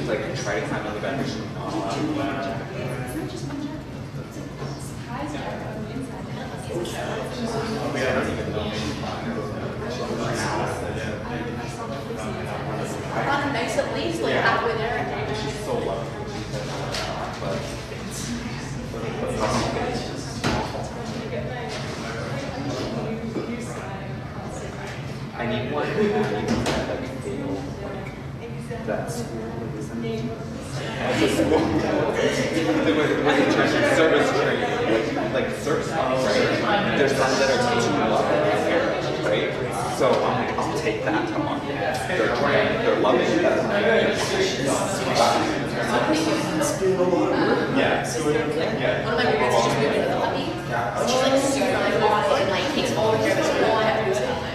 like try to climb on the bed. I don't even know. I got a nice at least like halfway there. She's so lucky. But I need one. I need that fatal that school. Service training, like service. There's some that are teaching you love, right? So I'll take that to on. They're trained, they're loving. Yeah. One of my roommates is just moving to the hubby. She's like super like on it and like takes all of care of the school. I have to do stuff.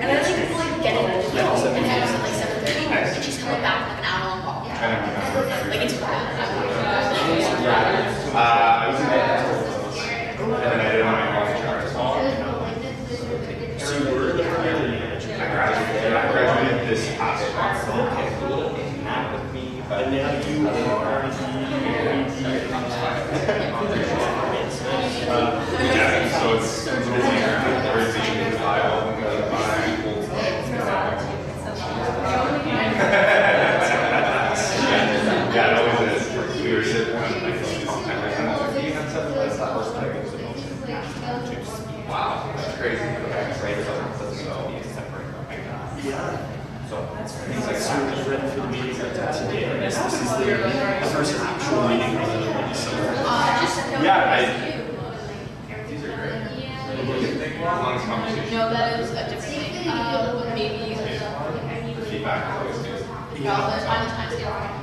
And I think people like getting it and house at like 7:30 and she's coming back like an hour long walk. Like it's fun. I was in and then I did my own charts. I graduated this past month. Not with me, but And now you are yeah, so it's busy file. Yeah, it always is. We were sitting on wow, that's crazy. so that's Things like soon as written for the meetings like that today. This is the first actual meeting of the Yeah, these are great. Long conversation. No, that is a different thing. Maybe Feedback is always good. no, there's final time scale.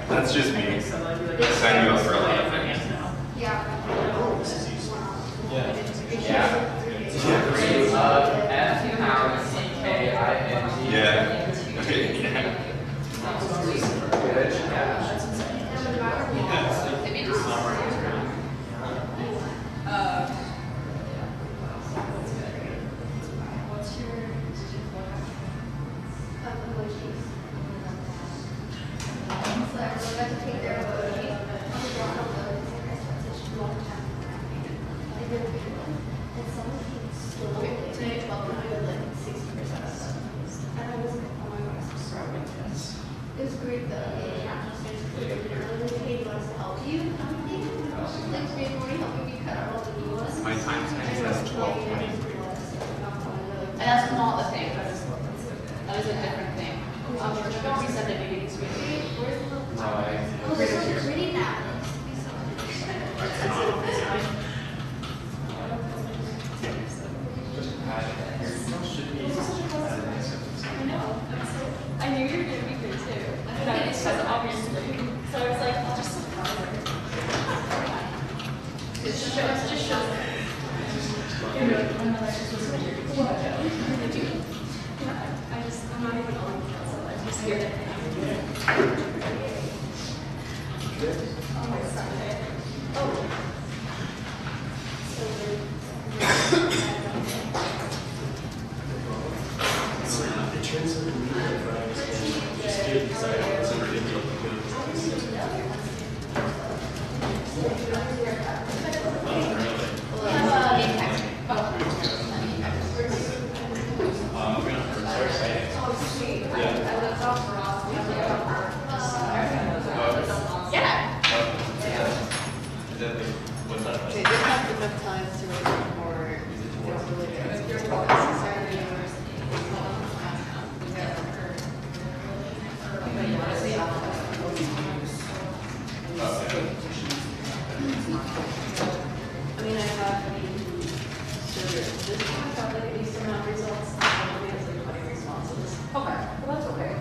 That's just me. I sign you up for a lot of things. yeah. Yeah. Okay. It was great though. He wants to help you. Like great morning helping me cut out all the needles. My time says 12:23. And that's not the thing. That is a different thing. Remember we said that maybe these would be. Oh, there's so much reading that. I knew you were going to be good too. But I was just obviously. So I was like, I'll just surprise her. It just shows. I'm not even on council. I'm just here to It turns out the meeting on Fridays is good because I wasn't really able to go to They didn't have enough time to really report. I mean, I have this one got like a decent amount of results. I don't know if it's like 20 responses. Okay, well that's okay.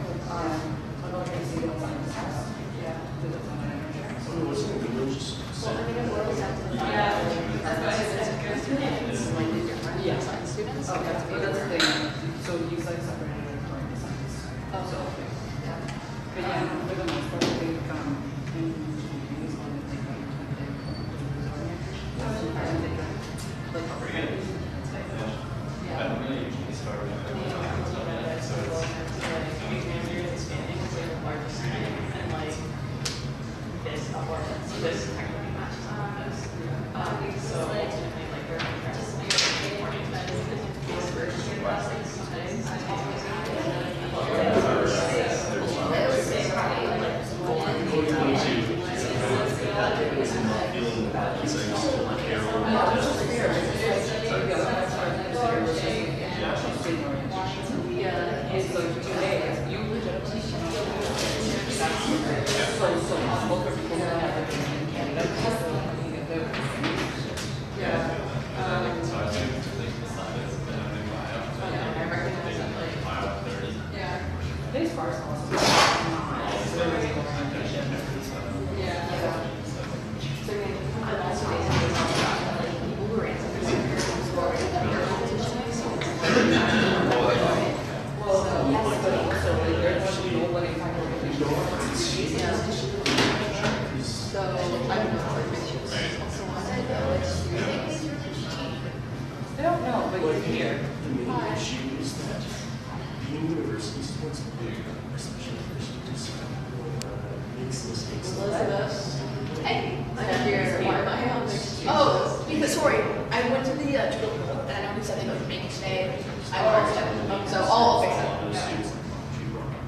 Oh, because sorry, I went to the drill pool and I know he said they go for making today. I lost it, so I'll fix it.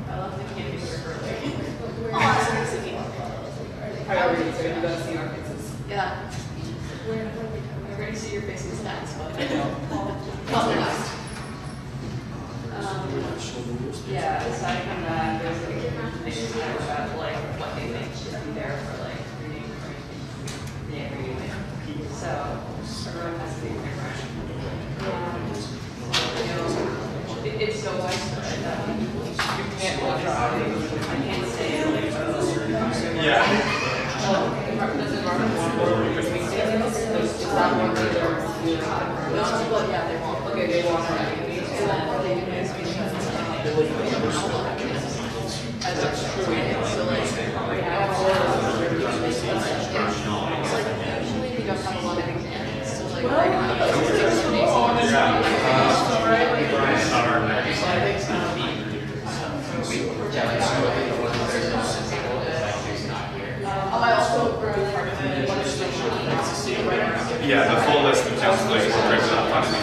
I love the candy burger. Oh, that's nice of you. Priorities are gonna go see our faces. Yeah. We're ready to see your faces next, but I know. Well, they're nice. Yeah, aside from that, there's like things about like what they think should be there for like reading the agreement. So everyone has to be different. It's so widespread that you can't watch it. I can't say like Yeah. does environment want more because we say this? It's not more than no, but yeah, they want. Okay, they want it. And then they do this because that's true. So like, Usually we don't have a lot of exams, so like. I also Yeah, the full list of counselors is printed up on the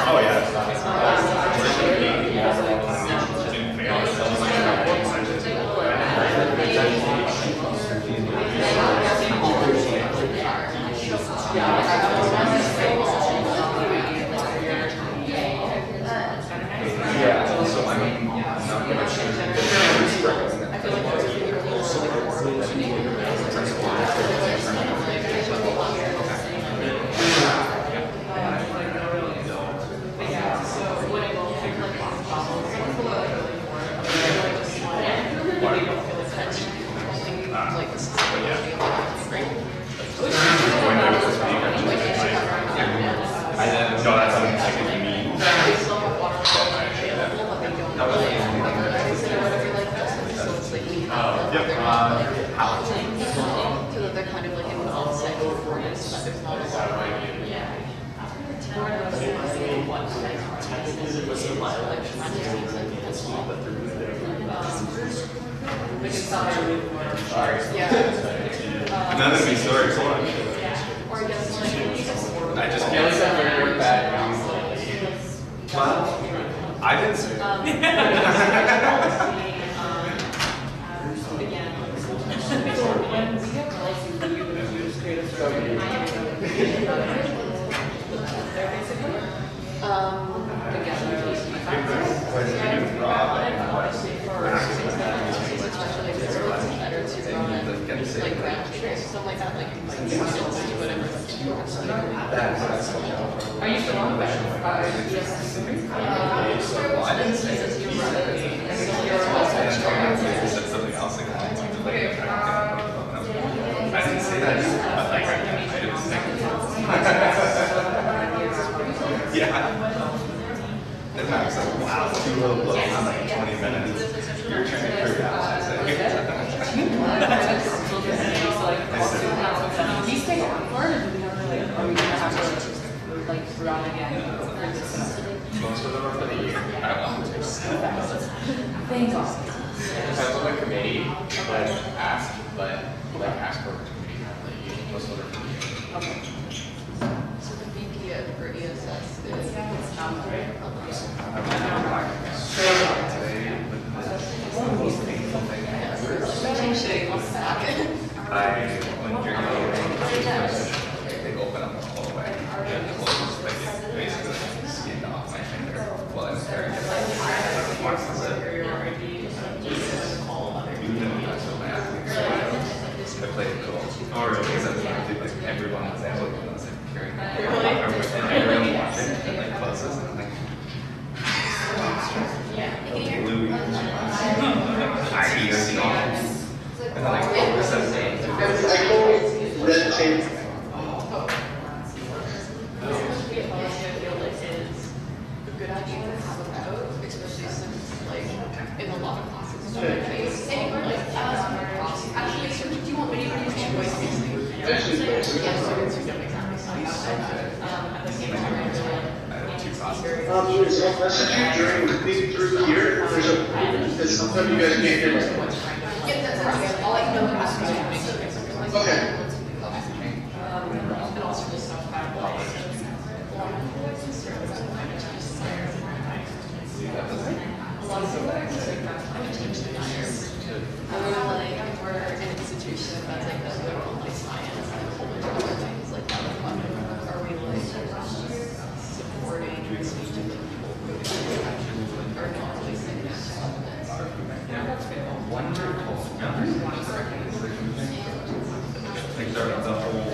Oh yeah. Yeah, so I mean, not much. No, that's something like you mean. Yep. So that they're kind of like in one second for it, so that there's not a lot of like. None of these stories. Hold on. I just can't say very bad. Well, I didn't say. Like ground truth, something like that, like whatever. Are you still on that? Yes. Well, I didn't say it. You said something else again. I didn't say that. But like, I didn't say it. Yeah. And I was like, wow, too low. I'm like 20 minutes. You're trying to figure out what I say. We stay on for it, or do we have to like, are we gonna have to like run again? Most of them are for the year. Thank God. Depends on the committee, but ask for a committee, like, most of them are for the year. Okay. So the VP for ESS is. When you're they open up the hallway and the close, like it basically skinned off my finger. Well, it's very different. I played it cool. Oh, really? Because I was like, everyone was able to, I was like, carrying and everyone watching it and like closes and I'm like, Louis. I hear you. And then like, oh, this is Red tape. A good idea to have about, especially since like in a lot of classes, it's like actually, do you want video or do you want voice listening? Yes, students who don't exactly study. I have two classes. I'll message you during the thing through here. There's sometimes you guys can't hear me. Yeah, that's right. I'll let you know the rest. Okay. And also just stuff about like. A lot of people actually We're an institution that's like a literal like science and a whole bunch of other things like that. Are we like supporting speech of the people who are not releasing this evidence? Wonderful. Like the whole,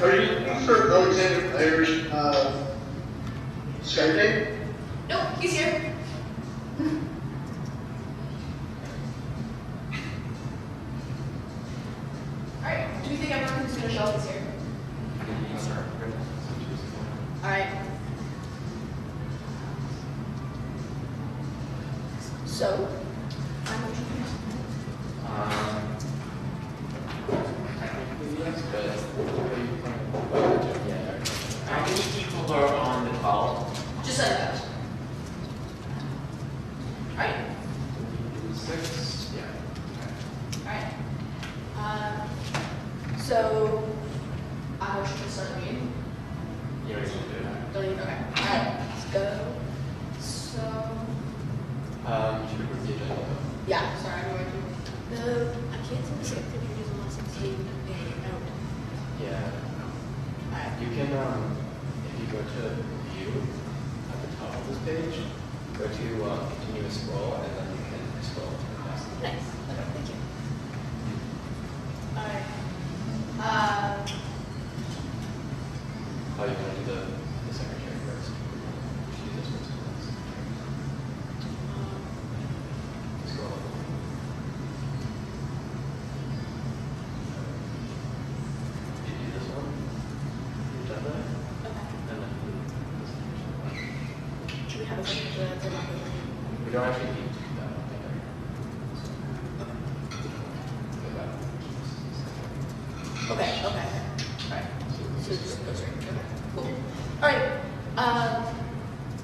Are you looking for Alexander Blair's start date? Nope, he's here. Alright, do we think everyone who's gonna show up is here? Alright. So, How many people are on the call? just like that. Alright, 6? Yeah. alright. So, I motion to start the meeting. You already did that. Don't even, okay. Alright, let's go. So, Should we repeat it? yeah, sorry, I'm going to. I can't see the same activities unless it's in a note. Yeah. Alright. You can, if you go to view at the top of this page, go to continuous scroll, and then you can scroll to the next. Nice. Okay, thank you. Alright. Oh, you want to do the secretary first? You should do this one first. Scroll. Did you do this one? You've done that? Okay. And then this one. Should we have a second for that? We don't actually need to do that. Okay, okay. Alright. So just goes right. Okay, cool. Alright.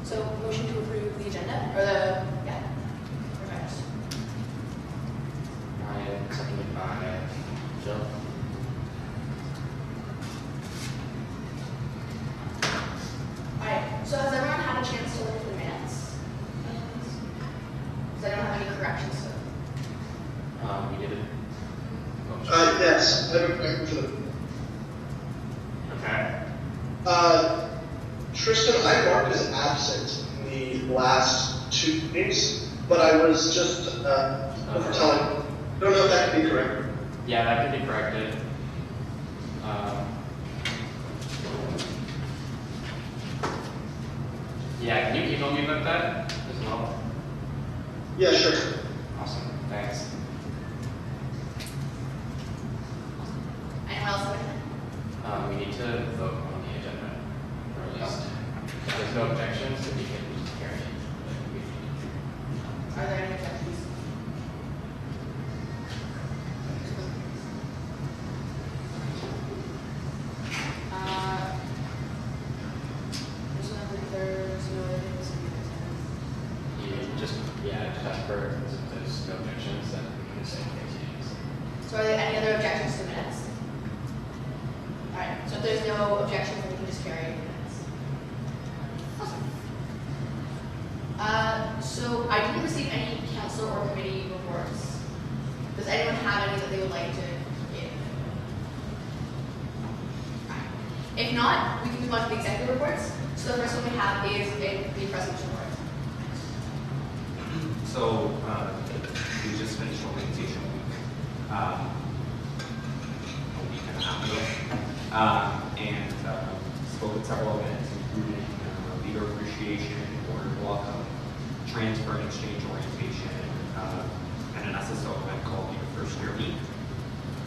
So motion to approve the agenda or the okay. Ryan, seconded by Jill. I have a question for them. Okay. Tristan, I marked as absent in the last 2 meetings, but I was just telling. I don't know if that can be correct. Yeah, that can be corrected. Yeah, can you email me about that as well? Yeah, sure. Awesome, thanks. Anyone else have anything? We need to vote on the agenda, or at least, if there's no objections, we can just carry it. Are there any objections? There's no other things we Just ask for, if there's no objections, then we can say things. So are there any other objections to the minutes? All right, so if there's no objections, then we can just carry the minutes. Awesome. So I didn't receive any council or committee reports. Does anyone have any that they would like to give? If not, we can move on to the executive reports. So the first one we have is the president's report. So we just finished orientation week, a week and a half ago, and spoke at several events, including leader appreciation, board welcome, transfer and exchange orientation, and an SSO event called Leader First Year Meet.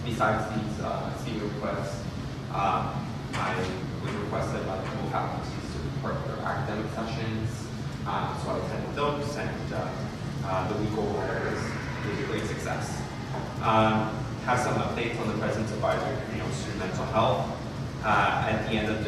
Besides these speaker requests, I was requested by the full faculties to be part of their academic sessions, so I attended those, and the week overall was a great success. Have some updates on the President's Advisory Committee on Student Mental Health. At the end of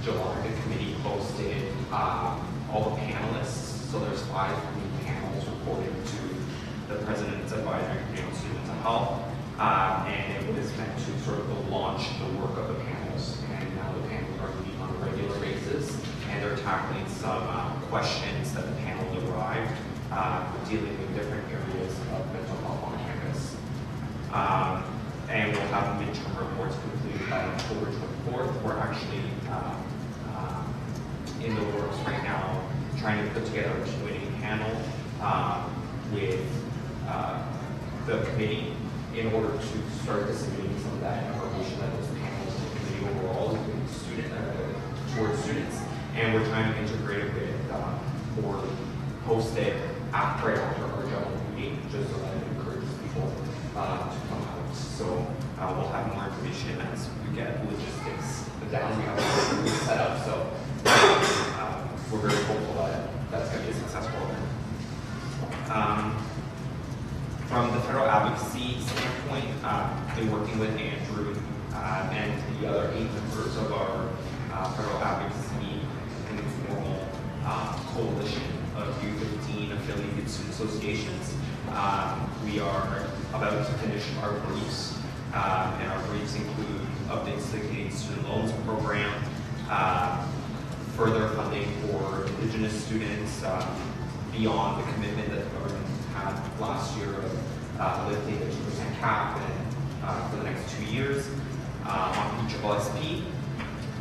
July, the committee posted all the panelists, so there's 5 new panels reporting to the President's Advisory Committee on Student Mental Health, and it was meant to sort of launch the work of the panels, and now the panels are meeting on a regular basis, and they're tackling some questions that the panel derived, dealing with different areas of mental health on campus. And we'll have midterm reports completed by October 24th. We're actually in the works right now trying to put together a Q&A panel with the committee in order to start disseminating some of that information that those panels and the committee overall is doing towards students. And we're trying to integrate it with or host it right after our general meeting, just so that it encourages people to come out. So we'll have more information as we get logistics down. We have a set up, so we're very hopeful that that's going to be a successful event. From the federal advocacy standpoint, been working with Andrew and the other 8 members of our federal advocacy informal coalition of U15 affiliated student associations. We are about to finish our briefs, and our briefs include updates to the Canadian Student Loans Program, further funding for Indigenous students beyond the commitment that the government had last year of lifting the 2% cap and, for the next 2 years on ESSP.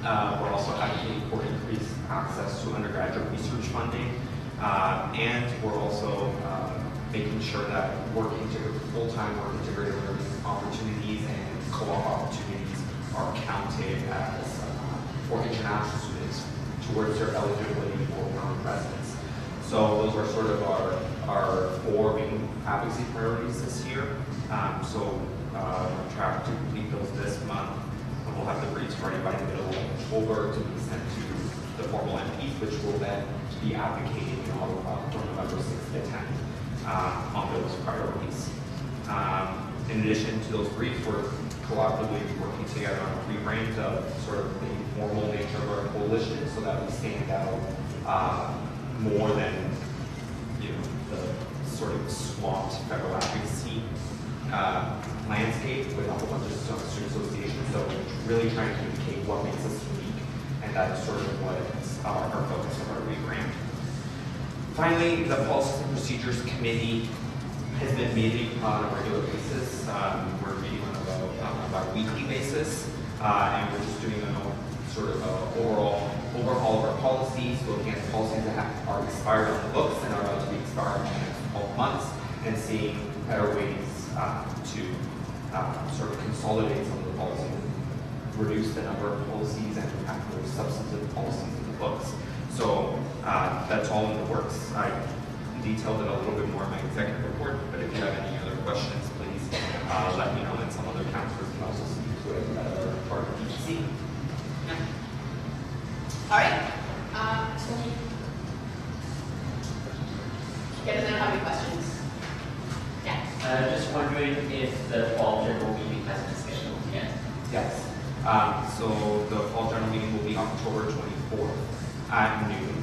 We're also advocating for increased access to undergraduate research funding, and we're also making sure that full-time work integrated learning opportunities and co-op opportunities are counted as for international students towards their eligibility for permanent residence. So those are sort of our 4 main advocacy priorities this year. So we're on track to complete those this month. And we'll have the briefs ready by the middle of October to be sent to the formal MPs, which will then be advocating in Ottawa from November 6th to 10th on those priorities. In addition to those briefs, we're collaboratively working together on a rebrand of sort of the formal nature of our coalition so that we stand out more than the sort of swamped federal advocacy landscape with a whole bunch of student associations. So we're really trying to communicate what makes us unique, and that's sort of what's our focus of our rebrand. Finally, the Policies and Procedures Committee has been meeting on a regular basis. We're meeting on about a bi-weekly basis. And we're just doing a sort of a overhaul of our policies, looking at the policies that are expired on the books and are about to be expired in the next 12 months, and seeing better ways to sort of consolidate some of the policies, reduce the number of policies, and have more substantive policies in the books. So that's all in the works. I detailed it a little bit more in my executive report, but if you have any other questions, please let me know, and some other counselors can also speak to it that are part of EC. All right. So, does anyone have any questions? Yeah. Just wondering if the fall general meeting has been scheduled yet. Yes. So the fall general meeting will be October 24th at noon.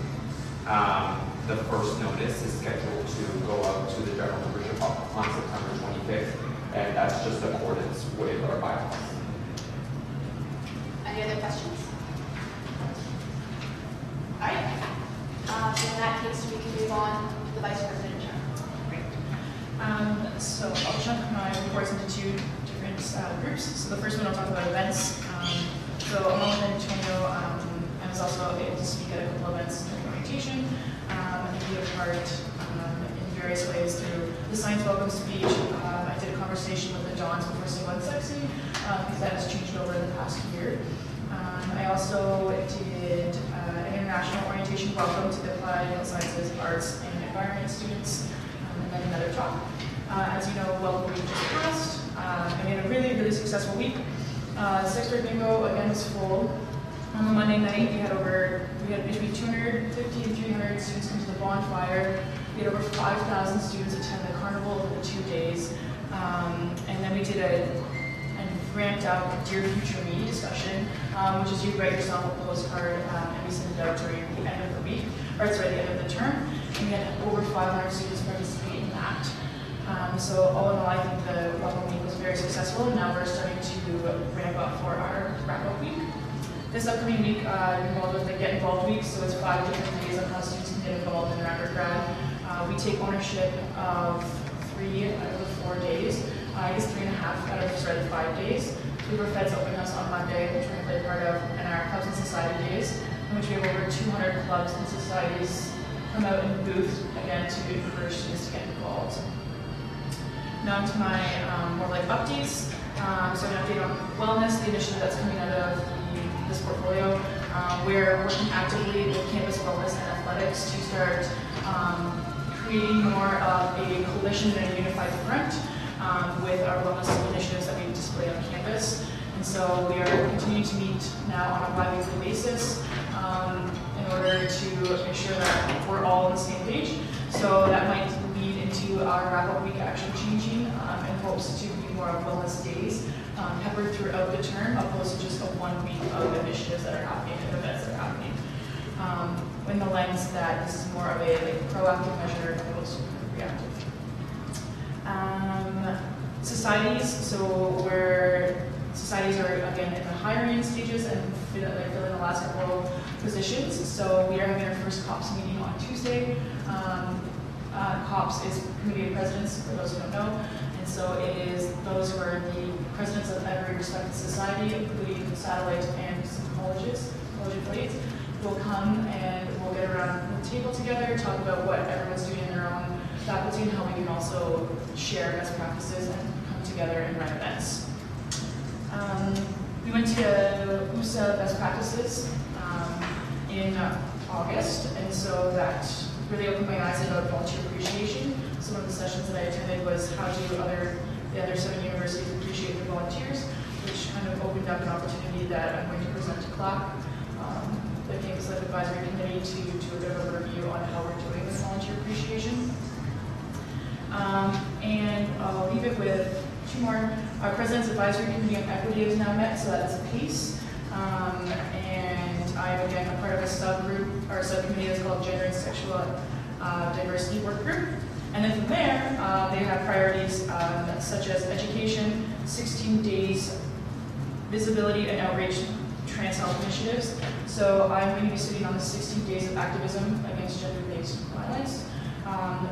The first notice is scheduled to go out to the general membership on September 25th, and that's just accordance with our bylaws. Any other questions? All right. So in that case, we can move on to the vice president term. So I'll chunk my reports into two different groups. So the first one I'll talk about events. So along with Antonio, I was also able to speak at a couple events during orientation and be a part in various ways through the science welcome speech. I did a conversation with the Dons before single and sexy because that has changed over the past year. I also did an international orientation welcome to the applied sciences, arts, and environment students, and then another talk. As you know, Welcome Week just passed. I made a really, really successful week. Sixth grade bingo again was full. On the Monday night, we had between 250 and 300 students come to the bonfire. We had over 5,000 students attend the carnival over the 2 days. And then we did a ramped up Dear Future Me discussion, which is you write yourself a postcard and we send it out during the end of the week, or sorry, the end of the term. And we had over 500 students participate in that. So all in all, I think the Welcome Week was very successful, and now we're starting to ramp up for our wrap-up week. This upcoming week, involved with the Get Involved Week, so it's 5 different ways on how students can get involved in the Rapid Grad. We take ownership of 3 out of the 4 days. I guess 3.5 out of the 5 days. River Fed's open house on Monday, which we're going to play part of, and our Clubs and Society Days, in which we have over 200 clubs and societies come out in the booth, again, to encourage students to get involved. Now to my more like updates. So an update on wellness, the initiative that's coming out of this portfolio. We're working actively with campus wellness and athletics to start creating more of a coalition and a unified front with our wellness initiatives that we display on campus. And so we are continuing to meet now on a bi-weekly basis in order to ensure that we're all on the same page. So that might lead into our wrap-up week actually changing in hopes to be more of wellness days peppered throughout the term, opposed to just a 1 week of initiatives that are happening and events that are happening. In the lens that this is more of a proactive measure opposed to reactive. Societies, so societies are again in the hiring stages and filling the last couple of positions. So we are having our first COPS meeting on Tuesday. COPS is Committee of Presidents, for those who don't know. And so it is those who are the presidents of every respected society, including satellite and some colleges, college affiliates, will come and we'll get around the table together, talk about what everyone's doing in their own faculty and how we can also share best practices and come together and run events. We went to USA Best Practices in August, and so that really opened my eyes about volunteer appreciation. So one of the sessions that I attended was how do the other 7 universities appreciate their volunteers, which kind of opened up an opportunity that I'm going to present to CLAC, the Campus Life Advisory Committee, to do a bit of a review on how we're doing with volunteer appreciation. And I'll leave it with 2 more. Our President's Advisory Committee on Equity is now met, so that is a piece. And I'm again a part of a subgroup, or a subcommittee that's called Gender and Sexual Diversity Work Group. And then from there, they have priorities such as education, 16 days, visibility and outreach, trans health initiatives. So I'm going to be sitting on the 16 days of activism against gender-based violence,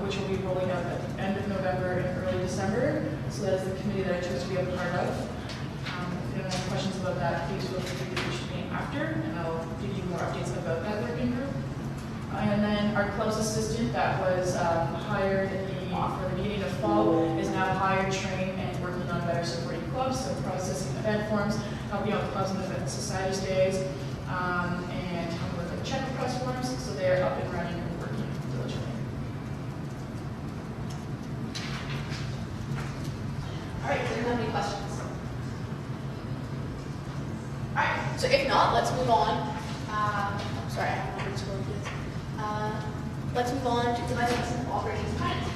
which will be rolling out at the end of November and early December. So that is the committee that I chose to be a part of. questions about that, please feel free to reach me after, and I'll give you more updates about that working group. And then our clubs assistant that was hired for the beginning of fall is now hired, trained, and working on better supporting clubs, so processing event forms, helping out clubs and event societies days, and helping with the check request forms, so they're up and running and working diligently. All right, does anyone have any questions? All right, so if not, let's move on. Sorry, I don't know where to scroll this. Let's move on to the Vice President of Operations and Finance.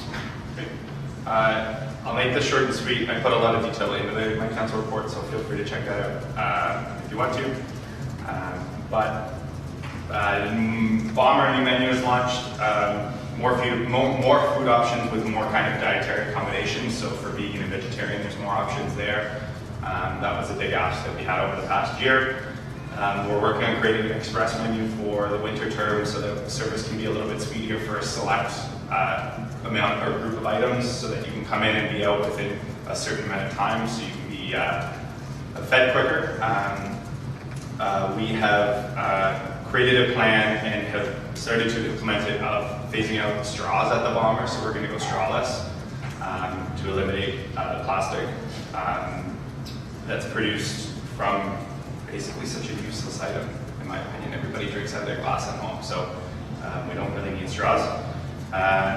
I'll make this short and sweet. I put a lot of detail into my council report, so feel free to check that out if you want to. Bomber new menu is launched. More food options with more kind of dietary accommodations. So for vegan and vegetarian, there's more options there. That was a big ask that we had over the past year. We're working on creating an express menu for the winter term so that service can be a little bit speedier for a select amount or group of items, so that you can come in and be out within a certain amount of time, so you can be fed quicker. We have created a plan and have started to implement it of phasing out straws at the Bomber, so we're going to go strawless to eliminate plastic that's produced from basically such a useless item, in my opinion. Everybody drinks out of their glass at home, so we don't really need straws.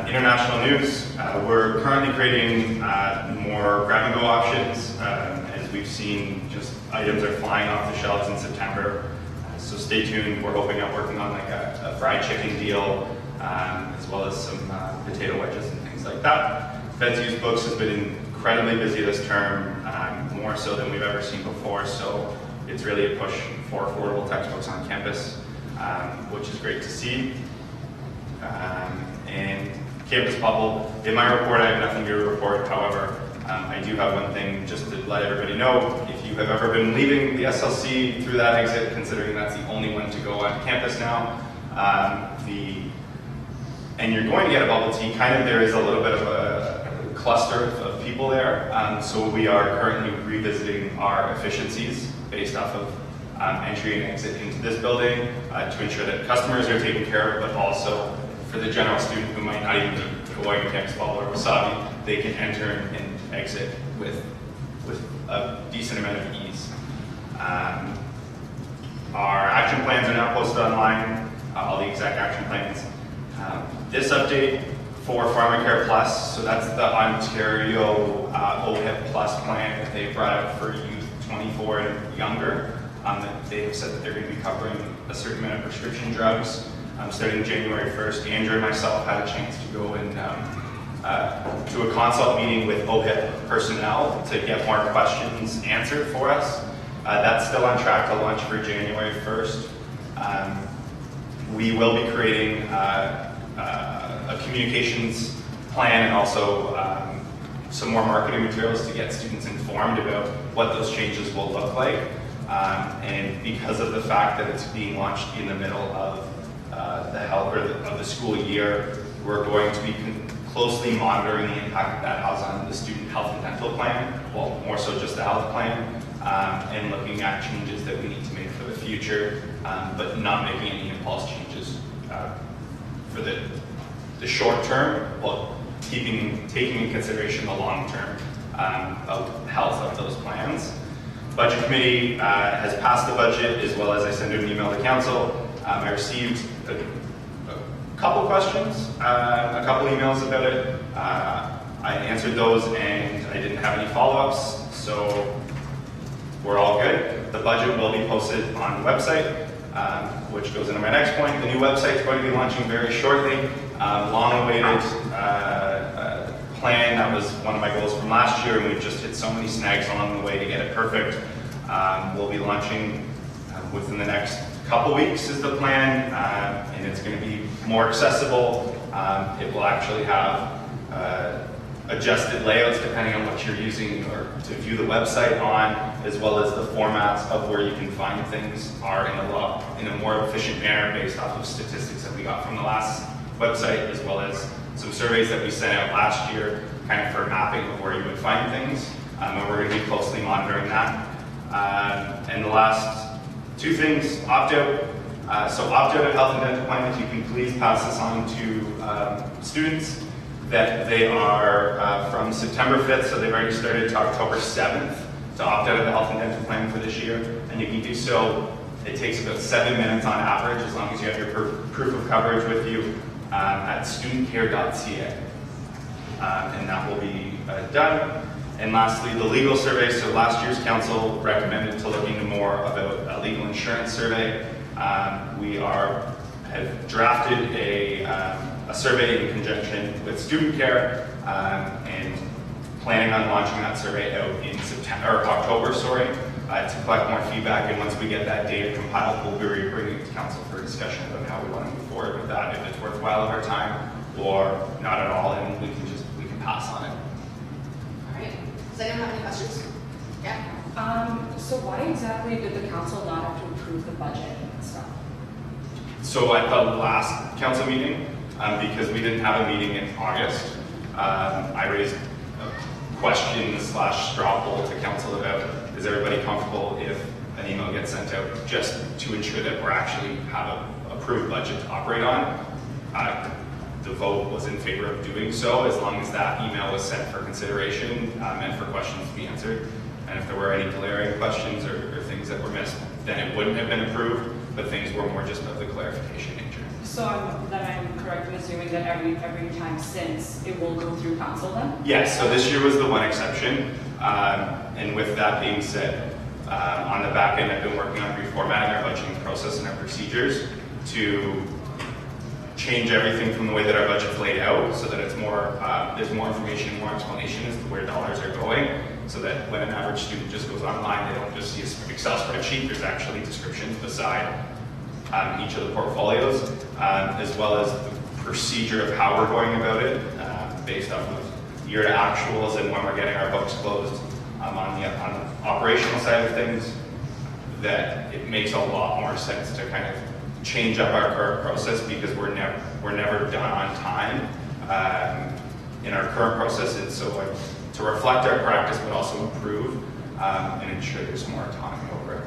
International news, we're currently creating more grab-and-go options. As we've seen, just items are flying off the shelves in September. So stay tuned. We're hoping at working on like a fried chicken deal, as well as some potato wedges and things like that. Feds Use Books has been incredibly busy this term, more so than we've ever seen before. So it's really a push for affordable textbooks on campus, which is great to see. And campus bubble, in my report, I have nothing to report. However, I do have one thing just to let everybody know. If you have ever been leaving the SLC through that exit, considering that's the only one to go on campus now, and you're going to get a bubble tea, kind of there is a little bit of a cluster of people there. So we are currently revisiting our efficiencies based off of entry and exit into this building to ensure that customers are taken care of, but also for the general student who might not even be going to campus bubble or wasabi, they can enter and exit with a decent amount of ease. Our action plans are now posted online, all the exact action plans. This update for PharmaCare Plus, so that's the Ontario OHIP Plus plan that they brought out for youth 24 and younger. They have said that they're going to be covering a certain amount of prescription drugs. Starting January 1st, Andrew and myself had a chance to go and to a consult meeting with OHIP personnel to get more questions answered for us. That's still on track to launch for January 1st. We will be creating a communications plan and also some more marketing materials to get students informed about what those changes will look like. And because of the fact that it's being launched in the middle of the school year, we're going to be closely monitoring the impact that has on the student health and dental plan, well, more so just the health plan, and looking at changes that we need to make for the future, but not making any impulse changes for the short term, while taking in consideration the long term of health of those plans. Budget committee has passed the budget, as well as I sent an email to council. I received a couple questions, a couple emails about it. I answered those and I didn't have any follow-ups, so we're all good. The budget will be posted on the website, which goes into my next point. The new website is going to be launching very shortly. Long-awaited plan. That was one of my goals from last year, and we've just hit so many snags along the way to get it perfect. We'll be launching within the next couple weeks is the plan, and it's going to be more accessible. It will actually have adjusted layouts depending on what you're using or to view the website on, as well as the formats of where you can find things are in a more efficient manner based off of statistics that we got from the last website, as well as some surveys that we sent out last year, kind of for mapping of where you would find things, and we're going to be closely monitoring that. And the last two things, opt-out. So opt-out of health and dental plan, if you can please pass this on to students, that they are from September 5th, so they've already started to October 7th to opt out of the health and dental plan for this year. And you can do so, it takes about 7 minutes on average, as long as you have your proof of coverage with you at studentcare.ca. And that will be done. And lastly, the legal survey. So last year's council recommended to look into more about a legal insurance survey. We have drafted a survey in conjunction with Student Care and planning on launching that survey out in October, to collect more feedback. And once we get that data compiled, we'll be bringing it to council for discussion about how we want to move forward with that, if it's worthwhile of our time or not at all, and we can pass on it. All right. Does anyone have any questions? Yeah. So why exactly did the council not have to approve the budget and stuff? So at the last council meeting, because we didn't have a meeting in August, I raised a question / straw poll to council about, is everybody comfortable if an email gets sent out, just to ensure that we actually have an approved budget to operate on. The vote was in favor of doing so, as long as that email was sent for consideration and for questions to be answered. And if there were any glaring questions or things that were missed, then it wouldn't have been approved, but things were more just of the clarification nature. So I'm correct in assuming that every time since it will go through council then? Yes, so this year was the one exception. And with that being said, on the back end, I've been working on reformatting our budgeting process and our procedures to change everything from the way that our budget's laid out, so that it's more, there's more information, more explanation as to where dollars are going, so that when an average student just goes online, they don't just see an Excel spreadsheet. There's actually descriptions beside each of the portfolios, as well as the procedure of how we're going about it, based off of year to actuals and when we're getting our books closed. On the operational side of things, that it makes a lot more sense to kind of change up our current process, because we're never done on time in our current processes. So like, to reflect our practice, but also improve and ensure there's more autonomy over it.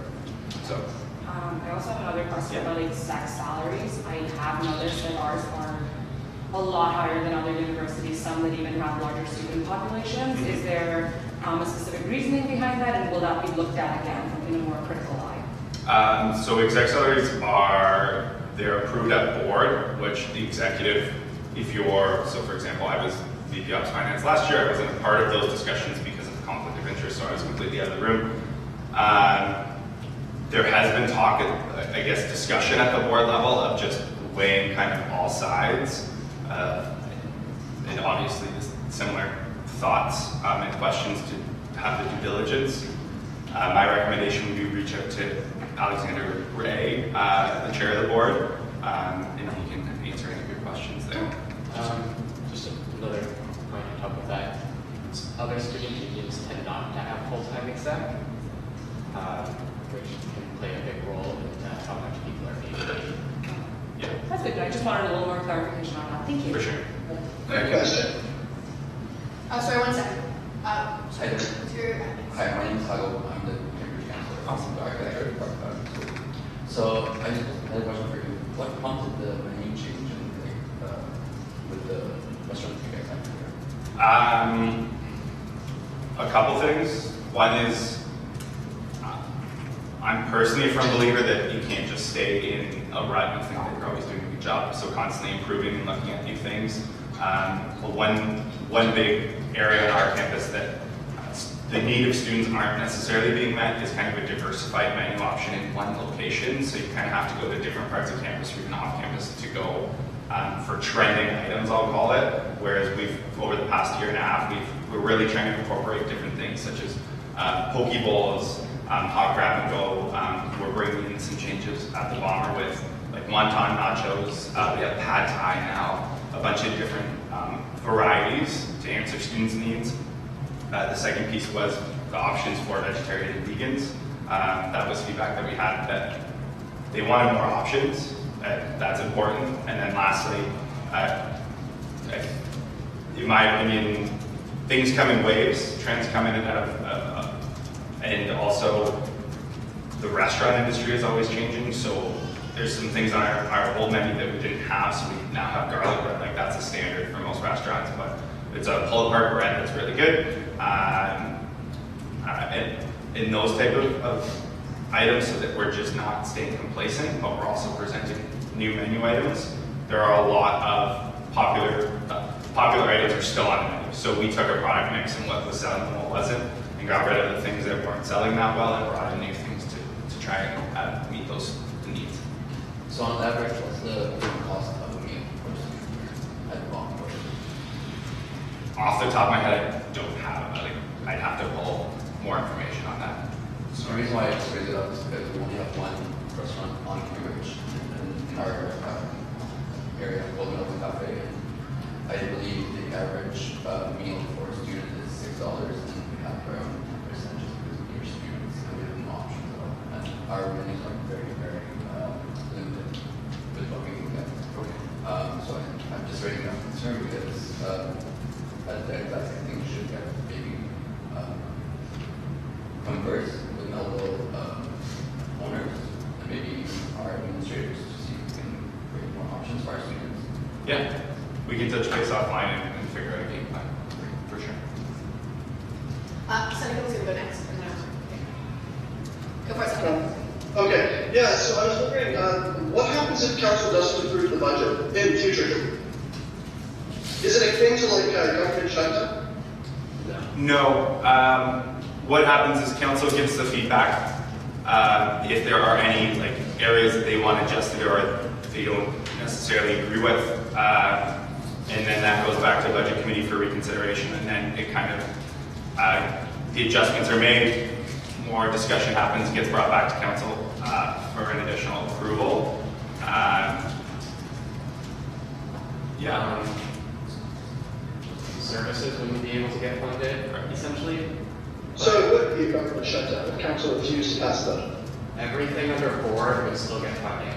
So. I also have another question about exact salaries. I have noticed that ours are a lot higher than other universities, some that even have larger student populations. Is there a specific reasoning behind that, and will that be looked at again in a more critical eye? So exec salaries they're approved at board, which the executive, so for example, I was VP Ops Finance last year, I wasn't a part of those discussions because of the conflict of interest, so I was completely out of the room. There has been talk, I guess, discussion at the board level of just weighing kind of all sides, and obviously similar thoughts and questions to have the due diligence. My recommendation would be reach out to Alexander Ray, the chair of the board, and he can answer any of your questions there. Just another point on top of that. Other student unions tend not to have full-time exec, which can play a big role in how much people are being paid. Yeah. That's good. I just wanted a little more clarification on that. Thank you. For sure. Good question. Sorry, 1 second. Hi there. What's your Hi, my name is Sago. I'm the Cambridge counselor. Awesome. So I just had a question for you. What prompted the name change with the restaurant that you guys have here? A couple things. One is, I'm personally a firm believer that you can't just stay in a rut and think that you're always doing a good job. So constantly improving and looking at new things. One big area on our campus that the need of students aren't necessarily being met is kind of a diversified menu option in one location. So you kind of have to go to different parts of campus or even off campus to go for trending items, I'll call it. Whereas over the past year and a half, we're really trying to incorporate different things such as poke bowls, hot grab and go. We're bringing in some changes at the Bomber with like wonton nachos. We have pad thai now, a bunch of different varieties to answer students' needs. The second piece was the options for vegetarian and vegans. That was feedback that we had, that they wanted more options. That's important. And then lastly, in my opinion, things come in waves, trends come in and out of, and also the restaurant industry is always changing, so there's some things on our old menu that we didn't have, so we now have garlic bread. Like that's a standard for most restaurants, but it's a pull-apart bread that's really good. And in those type of items, so that we're just not staying complacent, but we're also presenting new menu items. There are a lot of popular items are still on the menu. So we took a product mix and what was selling and what wasn't, and got rid of the things that weren't selling that well and brought in new things to try and meet those needs. So on average, what's the cost of a meal at the bottom? Off the top of my head, I don't have, I'd have to pull more information on that. So the reason why I just raise it up is because we only have one restaurant on Cambridge in our area, Golden Open Cafe. And I believe the average meal for a student is $6, and we have our own percentages because we are students and we have no options at all. And our menus are very, very limited with what we can get. So I'm just raising up concern because I think we should get maybe converse with Melville owners and maybe our administrators to see if we can create more options for our students. Yeah, we can touch base offline and figure out a game plan for sure. Seneca was going to go next. And then go for it, Seneca. Okay, yeah, so I was wondering, what happens if council doesn't approve the budget in future? Is it akin to like a government shutdown? No. What happens is council gives the feedback. If there are any like areas that they want adjusted or they don't necessarily agree with, and then that goes back to budget committee for reconsideration, and then it kind of the adjustments are made, more discussion happens, gets brought back to council for an additional approval. Yeah. Services wouldn't be able to get funded, essentially. So it would be a government shutdown if council refused to pass the budget. Everything under board would still get funding.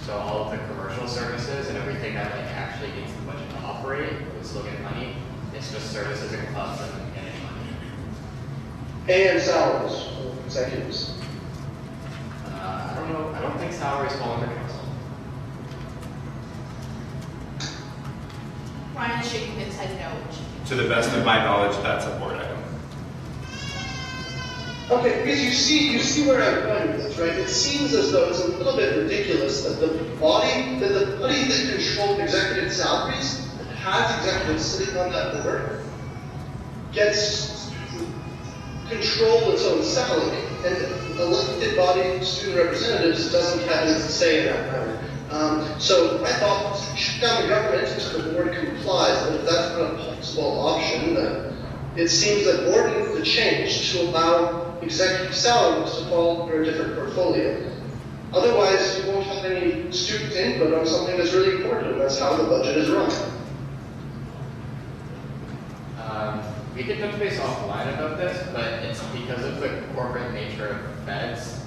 So all of the commercial services and everything that like actually needs the budget to operate would still get money. It's just services and clubs that wouldn't get any money. And salaries for executives. I don't know. I don't think salaries fall under council. Ryan is shaking his head no. To the best of my knowledge, that's a board item. Okay, because you see where I'm going with this, right? It seems as though it's a little bit ridiculous that the body that controls executive salaries, that has executives sitting on that board, gets to control its own salary, and the elected body, student representatives, doesn't have any say in that matter. So I thought, shut down the government until the board complies, but if that's not a possible option, then it seems that board needs to change to allow executive salaries to fall under a different portfolio. Otherwise, you won't have any student input on something that's really important, and that's how the budget is run. We could touch base offline about this, but it's because of the corporate nature of feds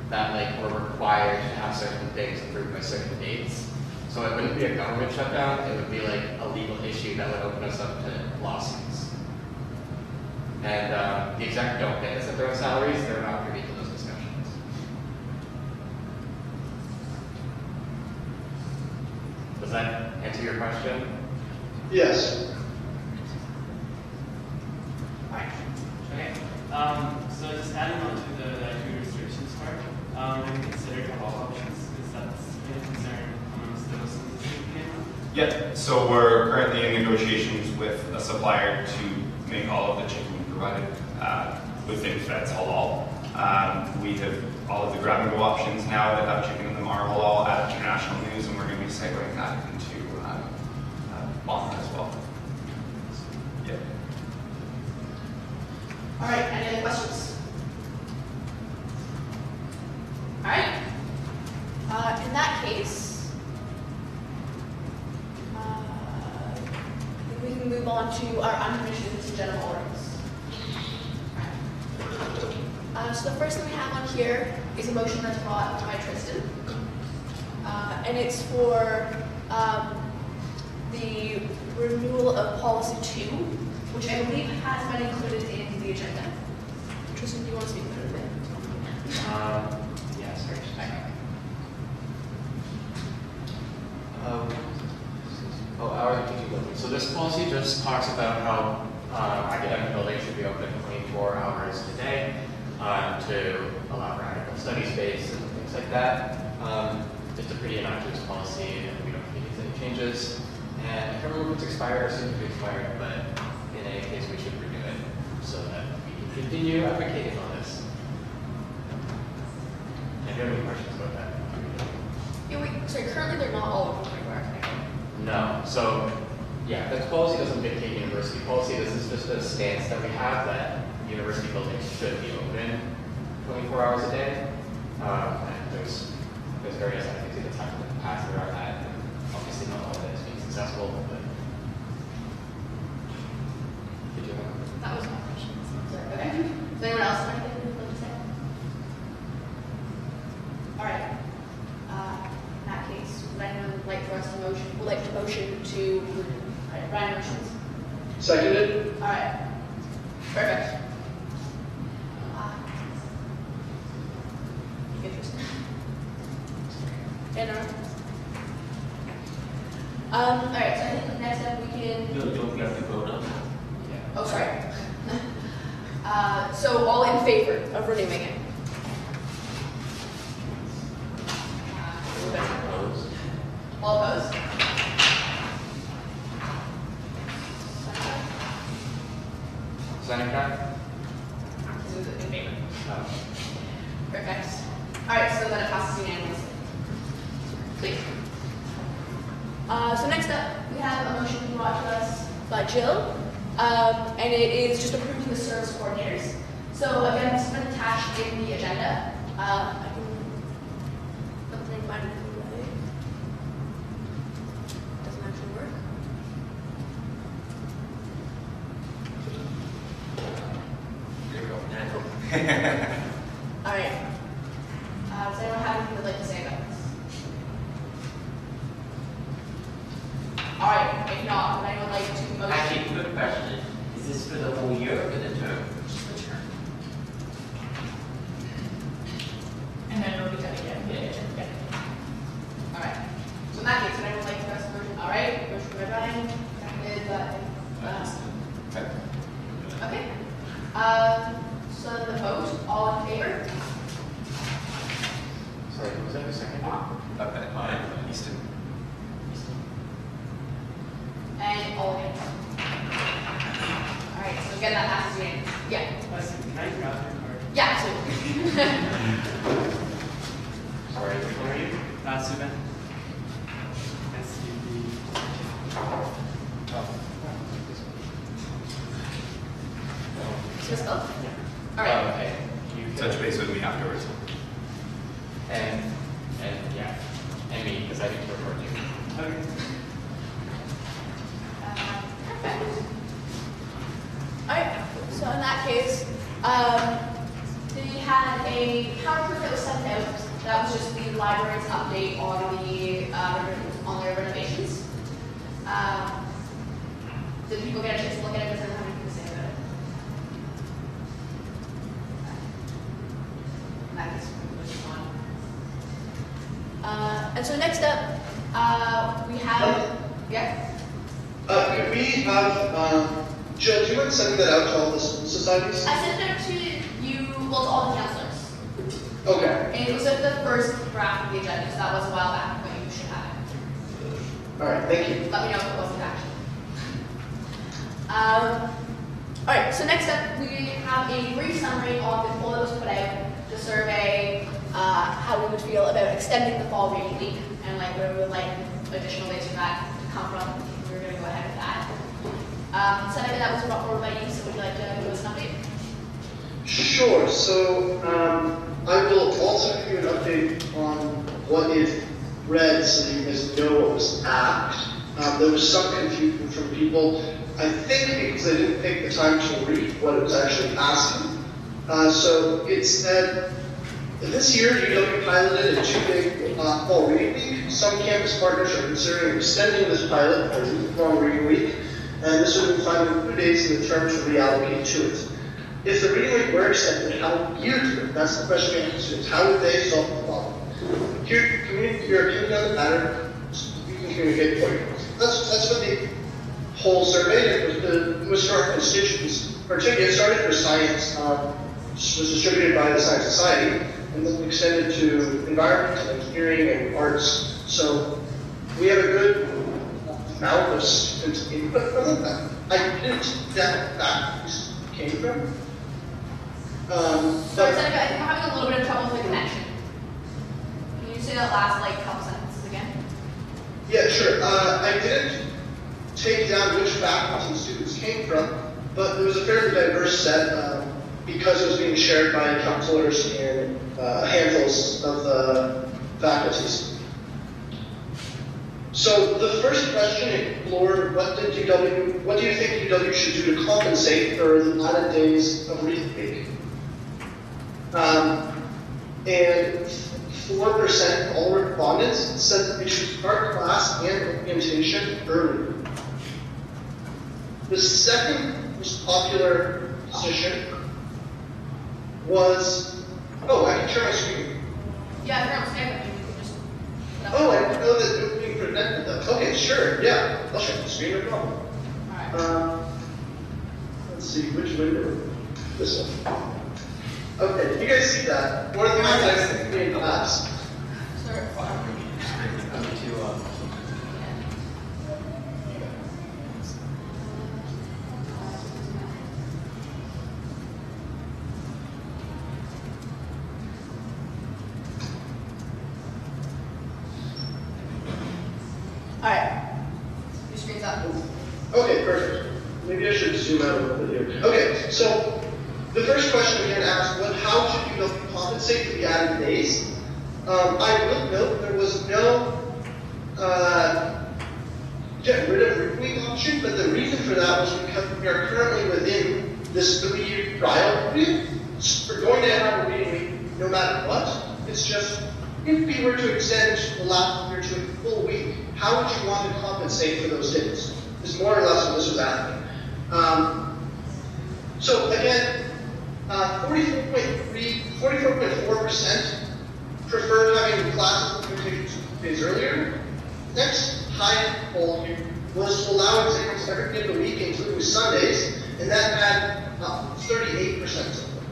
that like we're required to have certain things approved by certain dates. So it wouldn't be a government shutdown, it would be like a legal issue that would open us up to lawsuits. And the exec don't get to set their own salaries, they're not privy to those discussions. Does that answer your question? Yes. Okay. So just adding on to the food restrictions part, have you considered all options? Because that's been a concern amongst those in the city. Yeah, so we're currently in negotiations with a supplier to make all of the chicken provided within Fed's halal. We have all of the grab-and-go options now that have chicken in them are halal at international news, and we're going to be segueing that into Bonner as well. Yeah. All right, any other questions? All right. In that case, I think we can move on to our unfinished business and general orders. So the first thing we have on here is a motion that's brought by Tristan. And it's for the renewal of policy 2, which I believe has been included in the agenda. Tristan, do you want to speak about it? Yeah, sorry, just hang on. Our teaching building. So this policy just talks about how academic buildings should be open 24 hours a day to allow for academic study space and things like that. It's a pretty innocuous policy, and we don't think it needs any changes. And I can't remember if it's expired or soon to be expired, but in any case, we should renew it so that we can continue advocating on this. And do you have any questions about that? Yeah, wait, sorry, currently they're not all open 24 hours a day. No. So, yeah, the policy doesn't dictate university policy. This is just a stance that we have that university buildings should be open 24 hours a day. And there's various activities that's happened in the past that are that. And obviously, not all of it is being successful, but. Did you have? That was my question. Sorry. Okay. Does anyone else have anything they'd like to say? All right. In that case, would anyone like for us to motion? Would like to motion to? All right, Brian motions. Seconded? All right. Perfect. Interesting. And all right. So I think next up we can. Don't we have to vote on that? Oh, sorry. So all in favor of renewing it? Opposed? All opposed? Seneca? Who's in favor? No. Perfect. All right, so then it passes unanimously. Please. So next up, we have a motion brought to us by Jill, and it is just approving the service coordinators. So again, this has been attached in the agenda. I can find it way. Doesn't actually work. There we go. All right. Does anyone have anything they'd like to say about this? All right. If not, would anyone like to motion? Actually, quick question. Is this for the whole year or for the term? Just the term. And then it'll be done again. Yeah. All right. So in that case, would anyone like to press the motion? All right. Motion by Brian. Seconded by. Okay. So the vote. All in favor? Sorry, was that the second? Easton. And all against. All right. So again, that passes unanimously. Yeah. Can I grab your card? Yeah. Absolutely. Sorry, which one are you? Suben. SUB. Just both? Yeah. All right. Okay. You can- Touch base with me afterwards. And yeah, and me, because I need to record you. Okay. Perfect. All right. So in that case, they had a PowerPoint that was sent out. That was just the library's update on their renovations. Did people get a chance to look at it? Does anyone have anything to say about it? In that case, we'll move on. And so next up, we have, yeah? Could we have, Jill, do you mind sending that out to all the societies? I sent it out to you, well, to all the counselors. Okay. And it was at the first draft of the agenda, so that was a while back, but you should have it. All right, thank you. Let me know if it wasn't actually. All right, so next up, we have a brief summary of the poll that was put out, the survey, how we would feel about extending the fall reading week, and like where we would like additional days for that to come from. If we were going to go ahead with that. Seneca, that was brought forward by you, so would you like to give us an update? Sure. So I will also give you an update on what it read so that you guys know what was asked. There was some confusion from people, I think because they didn't take the time to read what it was actually asking. So it said, this year UW piloted a 2-day fall reading week. Some campus partners are considering extending this pilot for a long reading week, and this would be finding 2 days in the term to reallocate to it. if the reading week works and how would you do it? That's the question we ask students. How would they solve the problem? Here, communicate your opinion on the matter, we can communicate for you. That's what the whole survey was for our constituents. Particularly, it started for science, was distributed by the Science Society, and then extended to environment and engineering and arts. So we have a good amount of student input from them. I didn't doubt that this came from. Sorry, Seneca, I think I'm having a little bit of trouble with the connection. Can you say that last like couple sentences again? Yeah, sure. I didn't take down which faculty students came from, but it was a fairly diverse set because it was being shared by counselors in handfuls of the faculties. So the first question explored what do you think UW should do to compensate for the added days of reading week? And 4% of all respondents said that they should start class and orientation early. The second most popular position was, oh, I can share my screen. Yeah, if you're on Skype, I mean, you can just. Oh, I didn't know that it was being prevented though. Okay, sure, yeah, I'll share the screen, no problem. Alright. Let's see, which window? This one. Okay, you guys see that? One of the things I see in class. Sure. Alright. Your screen's up. Okay, perfect. Maybe I should zoom out a little bit here. Okay, so the first question we had asked was how should you compensate for the added days? I will note there was no get rid of reading week option, but the reason for that was because we are currently within this 3-year trial period. So we're going to have a reading week no matter what. It's just if we were to extend the last year to a full week, how would you want to compensate for those days? Is more or less what this was asking. So again, 44.4% preferred having classes completed 2 days earlier. Next high poll here was to allow exams every day of the week, including Sundays, and that had 38% support.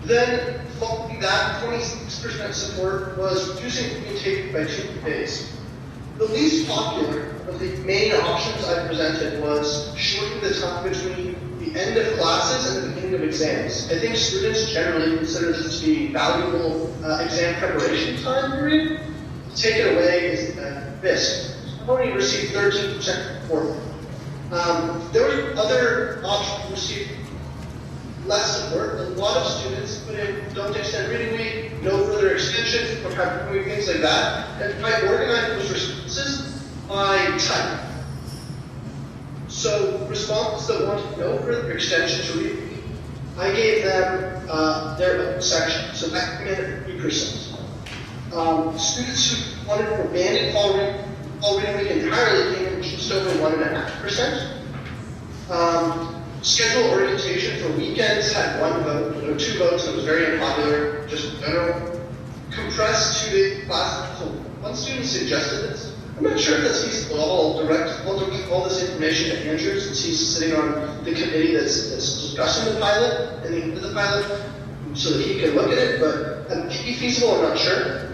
Then, following that, 26% support was reducing intake by 2 days. The least popular of the main options I presented was shortening the time between the end of classes and the beginning of exams. I think students generally consider this to be valuable exam preparation time period. To take it away is risk. I've already received 13% support. There were other options that received less support. A lot of students put in don't extend reading week, no further extensions, or things like that. And I organized those responses by type. So respondents that wanted no further extension to reading week, I gave them their own section. So that came in at 3%. Students who wanted to abandon fall reading week entirely came in just over 1.5%. Schedule orientation for weekends had 1 vote, or 2 votes, and it was very unpopular, just in general. Compressed 2-day classes, so one student suggested this. I'm not sure if that's feasible. I'll direct all this information to Andrew, since he's sitting on the committee that's discussing the pilot and the end of the pilot, so that he can look at it, but it may be feasible, I'm not sure.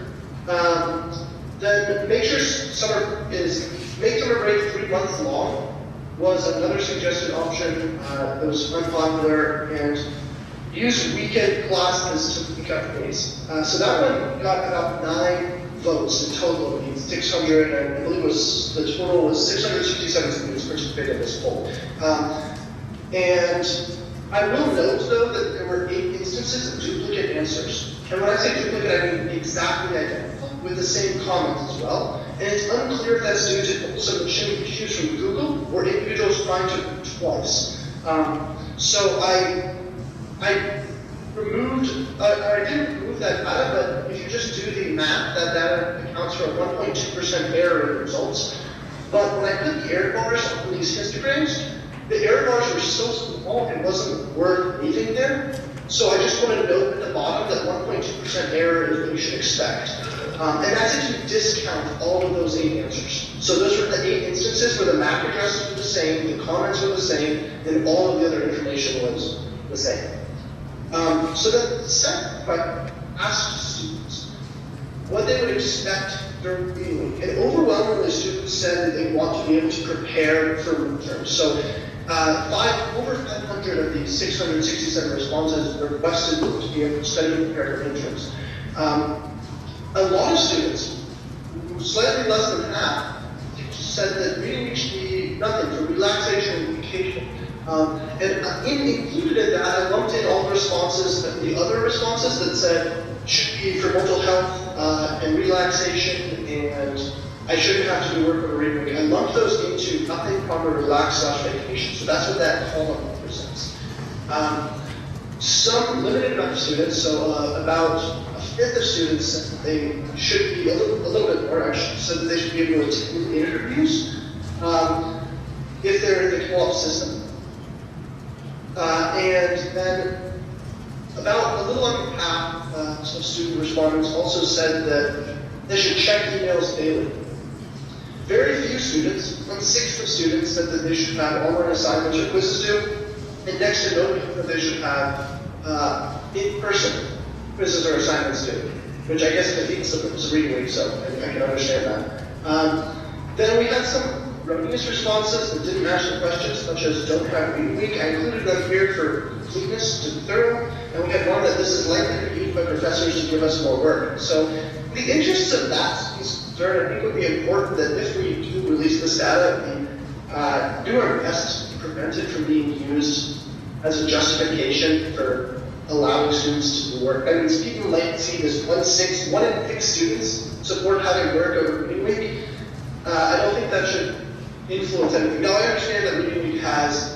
Then make summer break 3 months long was another suggested option that was unpopular, and use weekend classes to pick up days. So that one got about 9 votes in total of these 600, and I believe the total was 667 students participated in this poll. And I will note though that there were 8 instances of duplicate answers. And when I say duplicate, I mean exactly identical, with the same comments as well. And it's unclear if that's due to submission issues from Google or individuals trying to do it twice. So I didn't remove that data, but if you just do the math, that data accounts for a 1.2% error in results. But when I put the error bars on these histograms, the error bars were so small it wasn't worth leaving there. So I just wanted to note at the bottom that 1.2% error is what you should expect. And that's if you discount all of those 8 answers. So those were the 8 instances where the MAC addresses were the same, the comments were the same, and all of the other information was the same. So the second question asked students what they would expect during the week. And overwhelmingly, students said that they want to be able to prepare for midterms. So over 500 of these 667 responses requested to be able to study and prepare for midterms. A lot of students, slightly less than half, said that reading week should be nothing for relaxation and vacation. Included in that, I lumped in all the responses, the other responses that said should be for mental health and relaxation, and I shouldn't have to do work on a reading week. I lumped those into nothing, proper, relax / vacation. So that's what that column represents. Some limited amount of students, so about a fifth of students said that they should be a little bit more actually, said that they should be able to take interviews if they're in the co-op system. And then about a little under half of student respondents also said that they should check emails daily. Very few students, 1/6 of students, said that they should have online assignments or quizzes due, and next to no people that they should have in-person quizzes or assignments due, which I guess defeats the purpose of reading week, so I can understand that. Then we had some erroneous responses that didn't match the questions, such as don't have reading week. I included them here for completeness to be thorough, and we had one that this is likely to be used by professors to give us more work. So in the interests of that concern, I think it would be important that if we do release this data, we do our best to prevent it from being used as a justification for allowing students to do work. I mean, people might see this 1 in 6 students support having work over reading week. I don't think that should influence anything. Now, I understand that reading week has